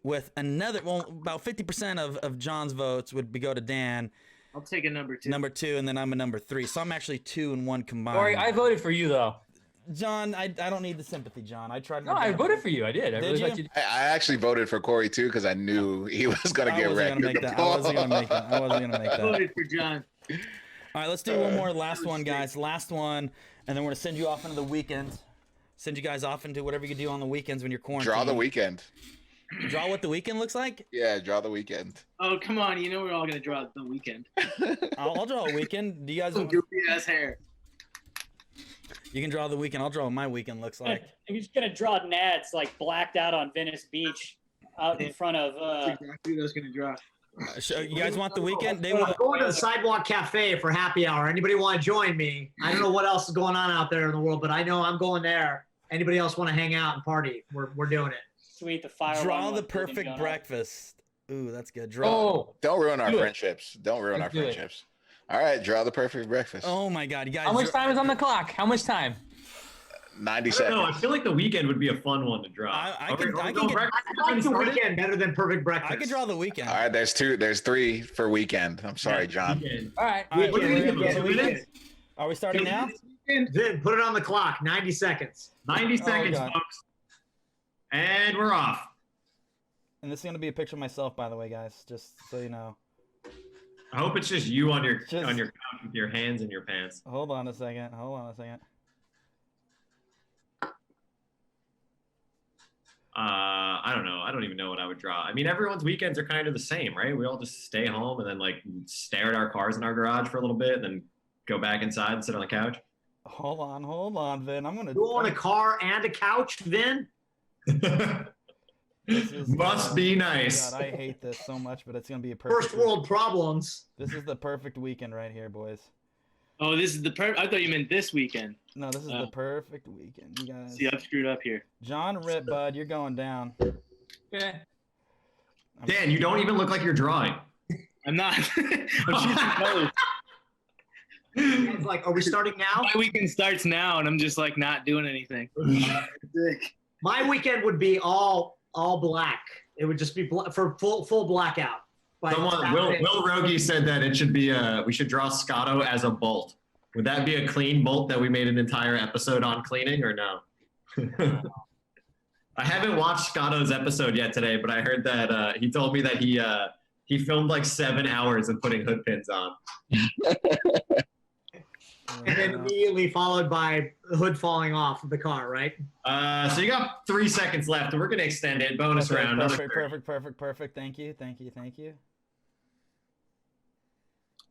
with another. Well, about 50% of John's votes would go to Dan. I'll take a number 2. Number 2, and then I'm a number 3. So I'm actually 2 and 1 combined. Corey, I voted for you though. John, I don't need the sympathy, John. I tried. No, I voted for you. I did. I really liked you. I actually voted for Corey too because I knew he was going to get wrecked. I wasn't going to make that. I voted for John. All right, let's do one more. Last one, guys. Last one, and then we're going to send you off into the weekend. Send you guys off into whatever you can do on the weekends when you're quarantined. Draw the weekend. Draw what the weekend looks like? Yeah, draw the weekend. Oh, come on. You know we're all going to draw the weekend. I'll draw a weekend. Do you guys want goofy ass hair? You can draw the weekend. I'll draw what my weekend looks like. I'm just gonna draw Nads like blacked out on Venice Beach, out in front of. That's exactly what I was gonna draw. You guys want the weekend? I'm going to the Sidewalk Cafe for happy hour. Anybody want to join me? I don't know what else is going on out there in the world, but I know I'm going there. Anybody else want to hang out and party? We're doing it. Sweet, the fire. Draw the perfect breakfast. Ooh, that's good. Draw. Oh, Don't ruin our Do it. friendships. Don't ruin our Let's do it. friendships. All right, draw the perfect breakfast. Oh my God, you guys. how much time is on the clock? How much time? 90 I don't know. I seconds. feel like the weekend would be a fun one to draw. I Are we- can- are we I going can get- breakfast I like the started? weekend better than perfect breakfast. I can draw the weekend. All right, there's 3 for weekend. I'm sorry, John. Weekend. All right. All right, What do we we're- do? so Weekend? Are we starting now? Vin, put it on the clock. 90 seconds. 90 seconds, God. folks. And we're off. And this is gonna be a picture of myself, by the way, guys. Just so you know. I hope it's just you on your Just- couch with your hands in your pants. Hold on a second. Hold on a second. I don't know. I don't even know what I would draw. I mean, everyone's weekends are kind of the same, right? We all just stay home and then like stare at our cars in our garage for a little bit and then go back inside and sit on the couch. Hold on, Vin. I'm gonna. You own a car and a couch, Vin? This is- Must be oh, nice. God, I hate this so much, but it's gonna be a perfect. First world problems. This is the perfect weekend right here, boys. Oh, this is the I thought you meant this weekend. No, this is Oh. the perfect weekend, you guys. See, I've screwed up here. John Rip, bud, you're going down. Okay. Dan, you don't even look like you're drawing. I'm not. I'm choosing colors. It's like, are we starting now? My weekend starts now, and I'm just like not doing anything. My weekend would be all black. It would just be for full blackout. By Someone, Will Saturday. Rogie said that it should be we should draw Scotto as a bolt. Would that be a clean bolt that we made an entire episode on cleaning or no? I haven't watched Scotto's episode yet today, but I heard that he told me that he filmed like 7 hours of putting hood pins on. And then immediately followed by the hood falling off of the car, right? So you got 3 seconds left, and we're gonna extend it. Bonus Okay, round. another perfect. Thank you.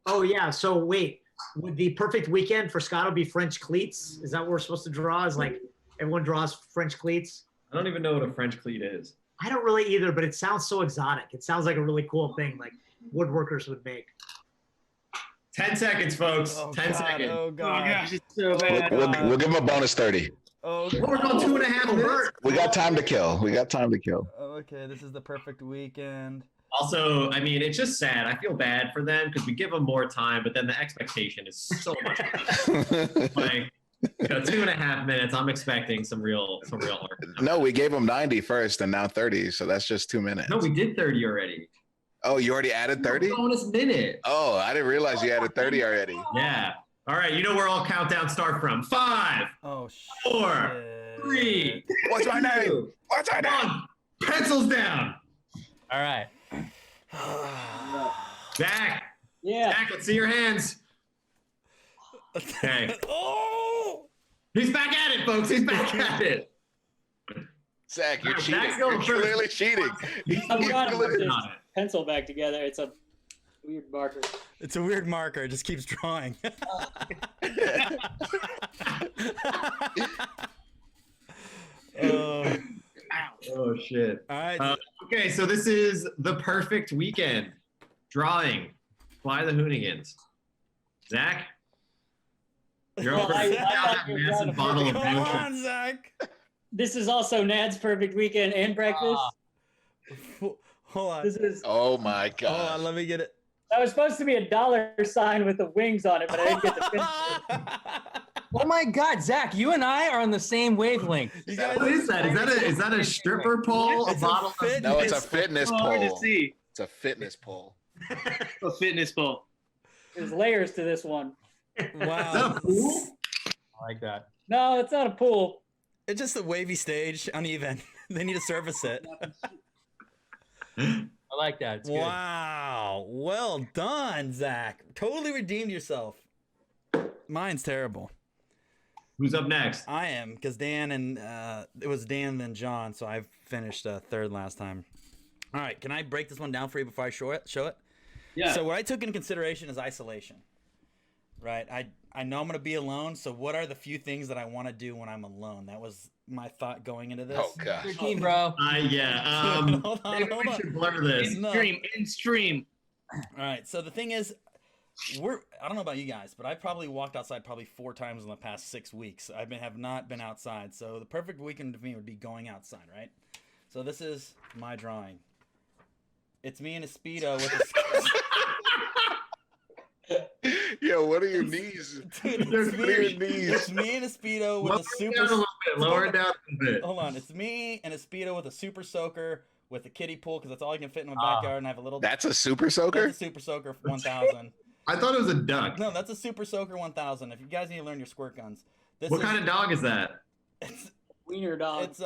Oh yeah. So wait, would the perfect weekend for Scotto be French cleats? Is that what we're supposed to draw? Is like everyone draws French cleats? I don't even know what a French cleat is. I don't really either, but it sounds so exotic. It sounds like a really cool thing, like woodworkers would make. 10 seconds, folks. Oh, 10 God, seconds. Oh Oh God. gosh, it's so bad. We'll give him a bonus 30. Oh, We're going 2.5 minutes. We got time to kill. okay, this is the perfect weekend. Also, I mean, it's just sad. I feel bad for them because we give them more time, but then the expectation is so much. Like, 2.5 minutes. I'm expecting some real art. No, we gave him 90 first and now 30, so that's just 2 minutes. No, we did 30 already. Oh, you already added 30? Bonus minute. Oh, I didn't realize you added 30 already. Yeah. All right. You know where all countdowns start from. 5, Oh 4, shit. 3, What's my name? What's my name? 1. Pencils down. All right. Zach. Yeah. Zach, let's see your hands. Okay. Oh! He's back at it, folks. He's back at it. Zach, you're No, cheating. Zach's You're going first. clearly cheating. I'm You're trying to put clearly- this pencil back together. It's a weird marker. It's a weird marker. It just keeps drawing. Oh, shit. All right. Okay, so this is the perfect weekend drawing by the Hoonigans. Zach, you're Well, over I down that thought you were massive trying to bottle of Come milk. on, Zach. This is also Nad's perfect weekend and breakfast. Hold on. This is. Oh my Hold god. on. Let me get it. That was supposed to be a dollar sign with the wings on it, but I didn't get the finish. Oh my God, Zach, you and I are on the same wavelength. You guys, What is that? Is that a stripper pole? A It's a bottle of fit- No, it's a fitness Hard to pole. see. It's a fitness pole. A fitness pole. There's layers to this one. Wow. Is that a pool? I like that. No, it's not a pool. It's just a wavy stage, uneven. They need to surface it. I like that. It's good. Wow. Well done, Zach. Totally redeemed yourself. Mine's terrible. Who's up next? I am, because Dan and it was Dan then John, so I finished third last time. All right, can I break this one down for you before I show it? Yeah. So what I took into consideration is isolation. Right? I know I'm going to be alone, so what are the few things that I want to do when I'm alone? That was my thought going into this. Oh gosh. Your team, bro. Yeah. Hold on, Maybe hold we on. should blur this. No. In stream. All right, so the thing is, I don't know about you guys, but I probably walked outside probably 4 times in the past 6 weeks. Have not been outside, so the perfect weekend for me would be going outside, right? So this is my drawing. It's me in a Speedo with a... Yo, what are your knees? Dude, it's me in a Speedo with a super... Lower it down a bit. Hold on. It's me in a Speedo with a super soaker with a kiddie pool because that's all I can fit in my backyard, and I have a little... That's a super soaker? That's a super soaker 1000. I thought it was a duck. No, that's a super soaker 1000. If you guys need to learn your squirt guns. What kind of dog is that? Wiener dog. It's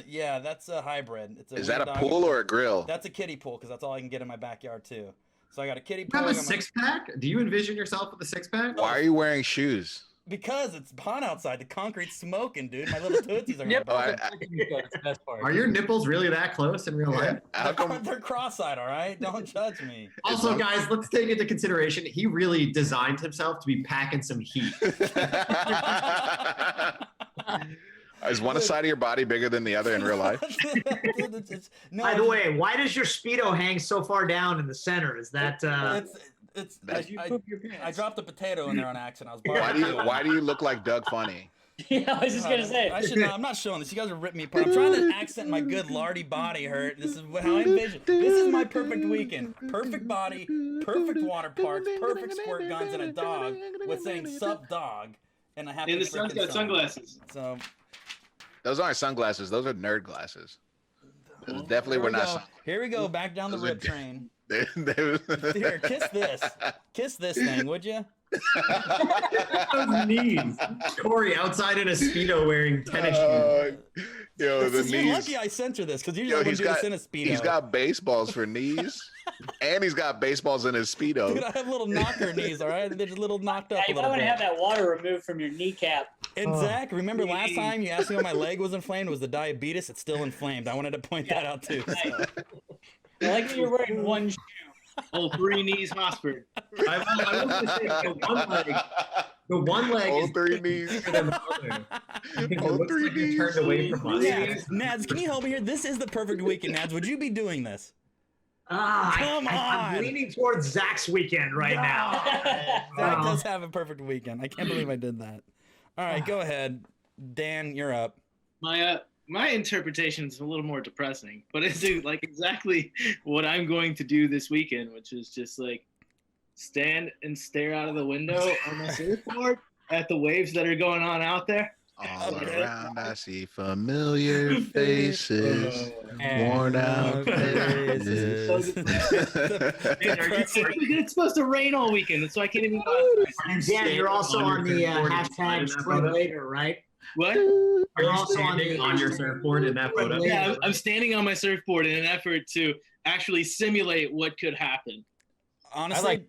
yeah, that's a hybrid. Is that a pool or a grill? That's a kiddie pool because that's all I can get in my backyard too. So I got a kiddie You pool. have a 6-pack? Do you envision yourself with a 6-pack? Why are you wearing shoes? Because it's hot outside. The concrete's smoking, dude. My little tootsies are. Yep. Burn. That's the best part. Are your nipples really that close in real life? They're cross-eyed, all right? Don't judge me. Also, guys, let's take into consideration he really designed himself to be packing some heat. Is one side of your body bigger than the other in real life? No, By the way, why does your Speedo hang so far down in the center? Is that I dropped a potato in there on accident. I was why do you look like Doug Funny? Yeah, I was just gonna say. I'm not showing this. You guys are ripping me apart. I'm trying to accent my good lardy body hurt. This is how I envision. This is my perfect weekend. Perfect body, perfect water parks, perfect squirt guns, and a dog with saying "sup dog" and a happy. And the sun's got sunglasses. So. Those aren't sunglasses. Those are nerd glasses. Those definitely were not. Here we go. Back down the rip train. Here, kiss this. Kiss this thing, would you? Those knees. Corey outside in a Speedo wearing tennis shoes. Yo, the You're knees. lucky I sent her this because usually I would do this in a Speedo. He's got baseballs for knees, and he's got baseballs in his Speedo. Dude, I have little knocker knees, all right? They're just a little knocked up. You might want to have that water removed from your kneecap. And Zach, remember last time you asked me why my leg was inflamed? It was the diabetes. It's still inflamed. I wanted to point that out too. So. I like that you're wearing one shoe. Oh, 3 knees Hosford. I was going to say the one leg All is 3 knees. bigger than the other. All 3 knees. Turned away from us. Nads, can you help me here? This is the perfect weekend, Nads. Would you be doing this? Come on. I'm leaning towards Zach's weekend right now. Zach does have a perfect weekend. I can't believe I did that. All right, go ahead. Dan, you're up. My interpretation is a little more depressing, but it's like exactly what I'm going to do this weekend, which is just like stand and stare out of the window on my surfboard at the waves that are going on out there. All around, I see familiar faces, worn out faces. It's supposed to rain all weekend, so I can't even. And Dan, you're also on the hashtag spring later, right? What? Are you standing on your surfboard in that photo? Yeah, I'm standing on my surfboard in an effort to actually simulate what could happen. Honestly,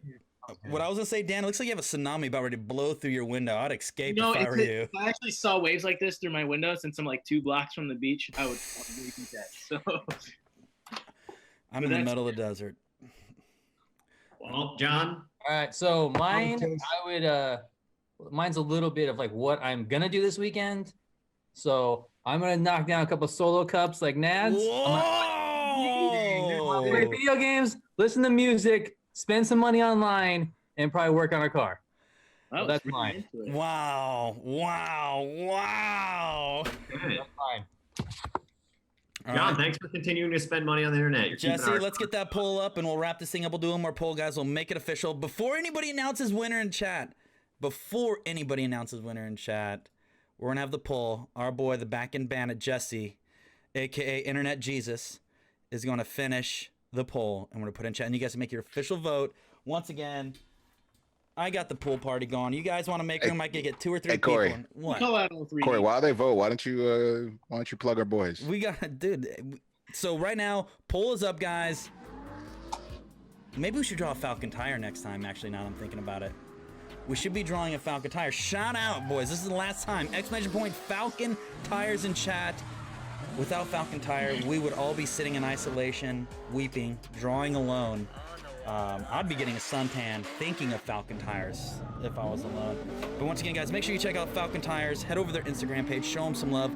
what I was gonna say, Dan, it looks like you have a tsunami about ready to blow through your window. I'd escape if I were you. If I actually saw waves like this through my window, since I'm like 2 blocks from the beach, I would probably be dead. So I'm in the middle of the desert. Well, John. All right, so mine, mine's a little bit of like what I'm gonna do this weekend. So I'm gonna knock down a couple solo cups like Nads. Whoa! Play video games, listen to music, spend some money online, and probably work on a car. So that's mine. Wow! That's mine. John, thanks for continuing to spend money on the internet. Jesse, let's get that poll up and we'll wrap this thing up. We'll do one more poll, guys. We'll make it official. Before anybody announces winner in chat, we're going to have the poll. Our boy, the back-end bandit, Jesse, a.k.a. Internet Jesus, is going to finish the poll. And we're going to put in chat. And you guys can make your official vote. Once again, I got the pool party going. You guys want to make room? I could get 2 or 3 people. Corey. What? Corey, while they vote, why don't you plug our boys? We got, dude. So right now, poll is up, guys. Maybe we should draw a Falcon tire next time, actually, now that I'm thinking about it. We should be drawing a Falcon tire. Shout out, boys. This is the last time. Exclamation point, Falcon tires in chat. Without Falcon tire, we would all be sitting in isolation, weeping, drawing alone. I'd be getting a suntan thinking of Falcon tires if I was alone. But once again, guys, make sure you check out Falcon tires. Head over to their Instagram page. Show them some love.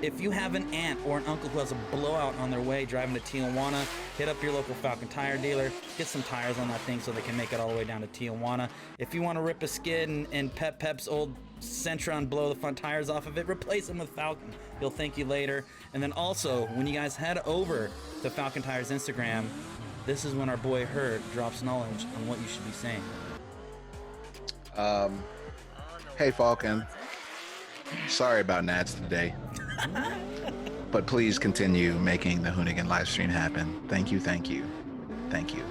if you have an aunt or an uncle who has a blowout on their way driving to Tijuana, hit up your local Falcon tire dealer, get some tires on that thing so they can make it all the way down to Tijuana. If you want to rip a skid and Pep's old Centron, blow the front tires off of it, replace them with Falcon. He'll thank you later. And then also, when you guys head over to Falcon Tires Instagram, this is when our boy Hurt drops knowledge on what you should be saying. Hey Falcon, sorry about Nads today, but please continue making the Hoonigan live stream happen. Thank you, thank you, thank you.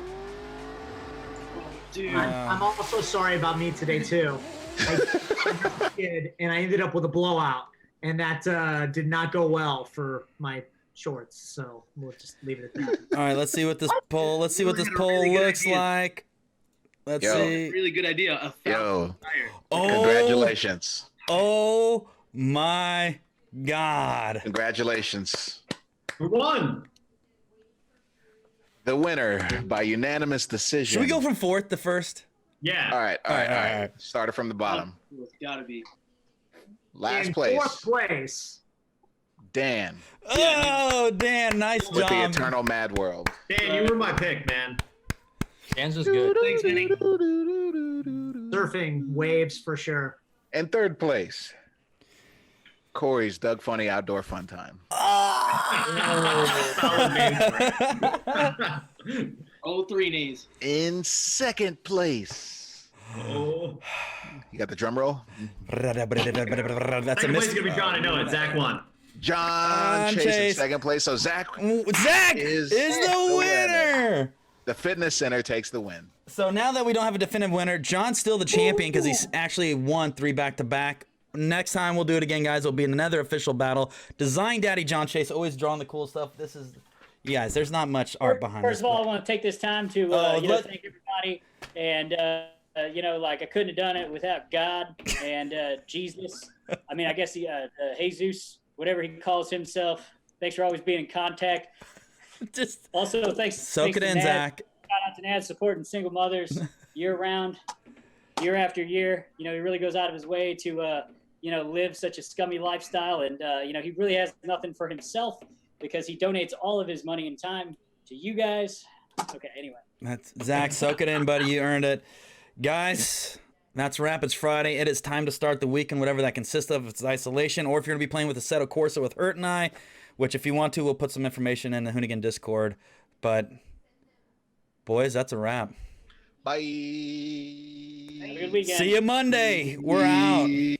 Dude, I'm also sorry about me today too. I kid, and I ended up with a blowout, and that did not go well for my shorts. So we'll just leave it at that. All right, let's see what this poll. Let's see what this poll looks like. Let's see. Really good idea. Yo, oh, congratulations. Oh my God. Congratulations. Who won? The winner by unanimous decision. Should we go from fourth to first? Yeah. All right. Started from the bottom. It's gotta be. Last In place. fourth place. Dan. Oh, Dan, nice With job. the Eternal Mad World. Dan, you were my pick, man. Dan's was good. Thanks, Vinny. Surfing waves for sure. In third place, Corey's Doug Funny Outdoor Fun Time. Oh, 3 knees. In second place, Oh. you got the drum roll? That's a Second place miss. is gonna be John. I know it. Zach won. John Chase in second place. So Zach is the winner. The fitness center takes the win. So now that we don't have a definitive winner, John's still the champion because he's actually won 3 back-to-back. Next time we'll do it again, guys. It'll be another official battle. Design Daddy John Chase, always drawing the cool stuff. This is, you guys, there's not much art behind this. First of all, I want to take this time to thank everybody. And, like I couldn't have done it without God and Jesus. I mean, I guess Jesus, whatever he calls himself. Thanks for always being in contact. Just also, thanks. Soak thanks it to in, Nads. Zach. Shout out to Nads supporting single mothers year round, year after year. He really goes out of his way to, live such a scummy lifestyle. And, he really has nothing for himself because he donates all of his money and time to you guys. Okay, anyway. That's Zach. Soak it in, buddy. You earned it. Guys, that's a wrap. It's Friday. It is time to start the weekend, whatever that consists of. If it's isolation, or if you're going to be playing with Assetto Corsa with Hurt and I, which if you want to, we'll put some information in the Hoonigan Discord. But, boys, that's a wrap. Bye. Have a good weekend. See you Monday. We're out.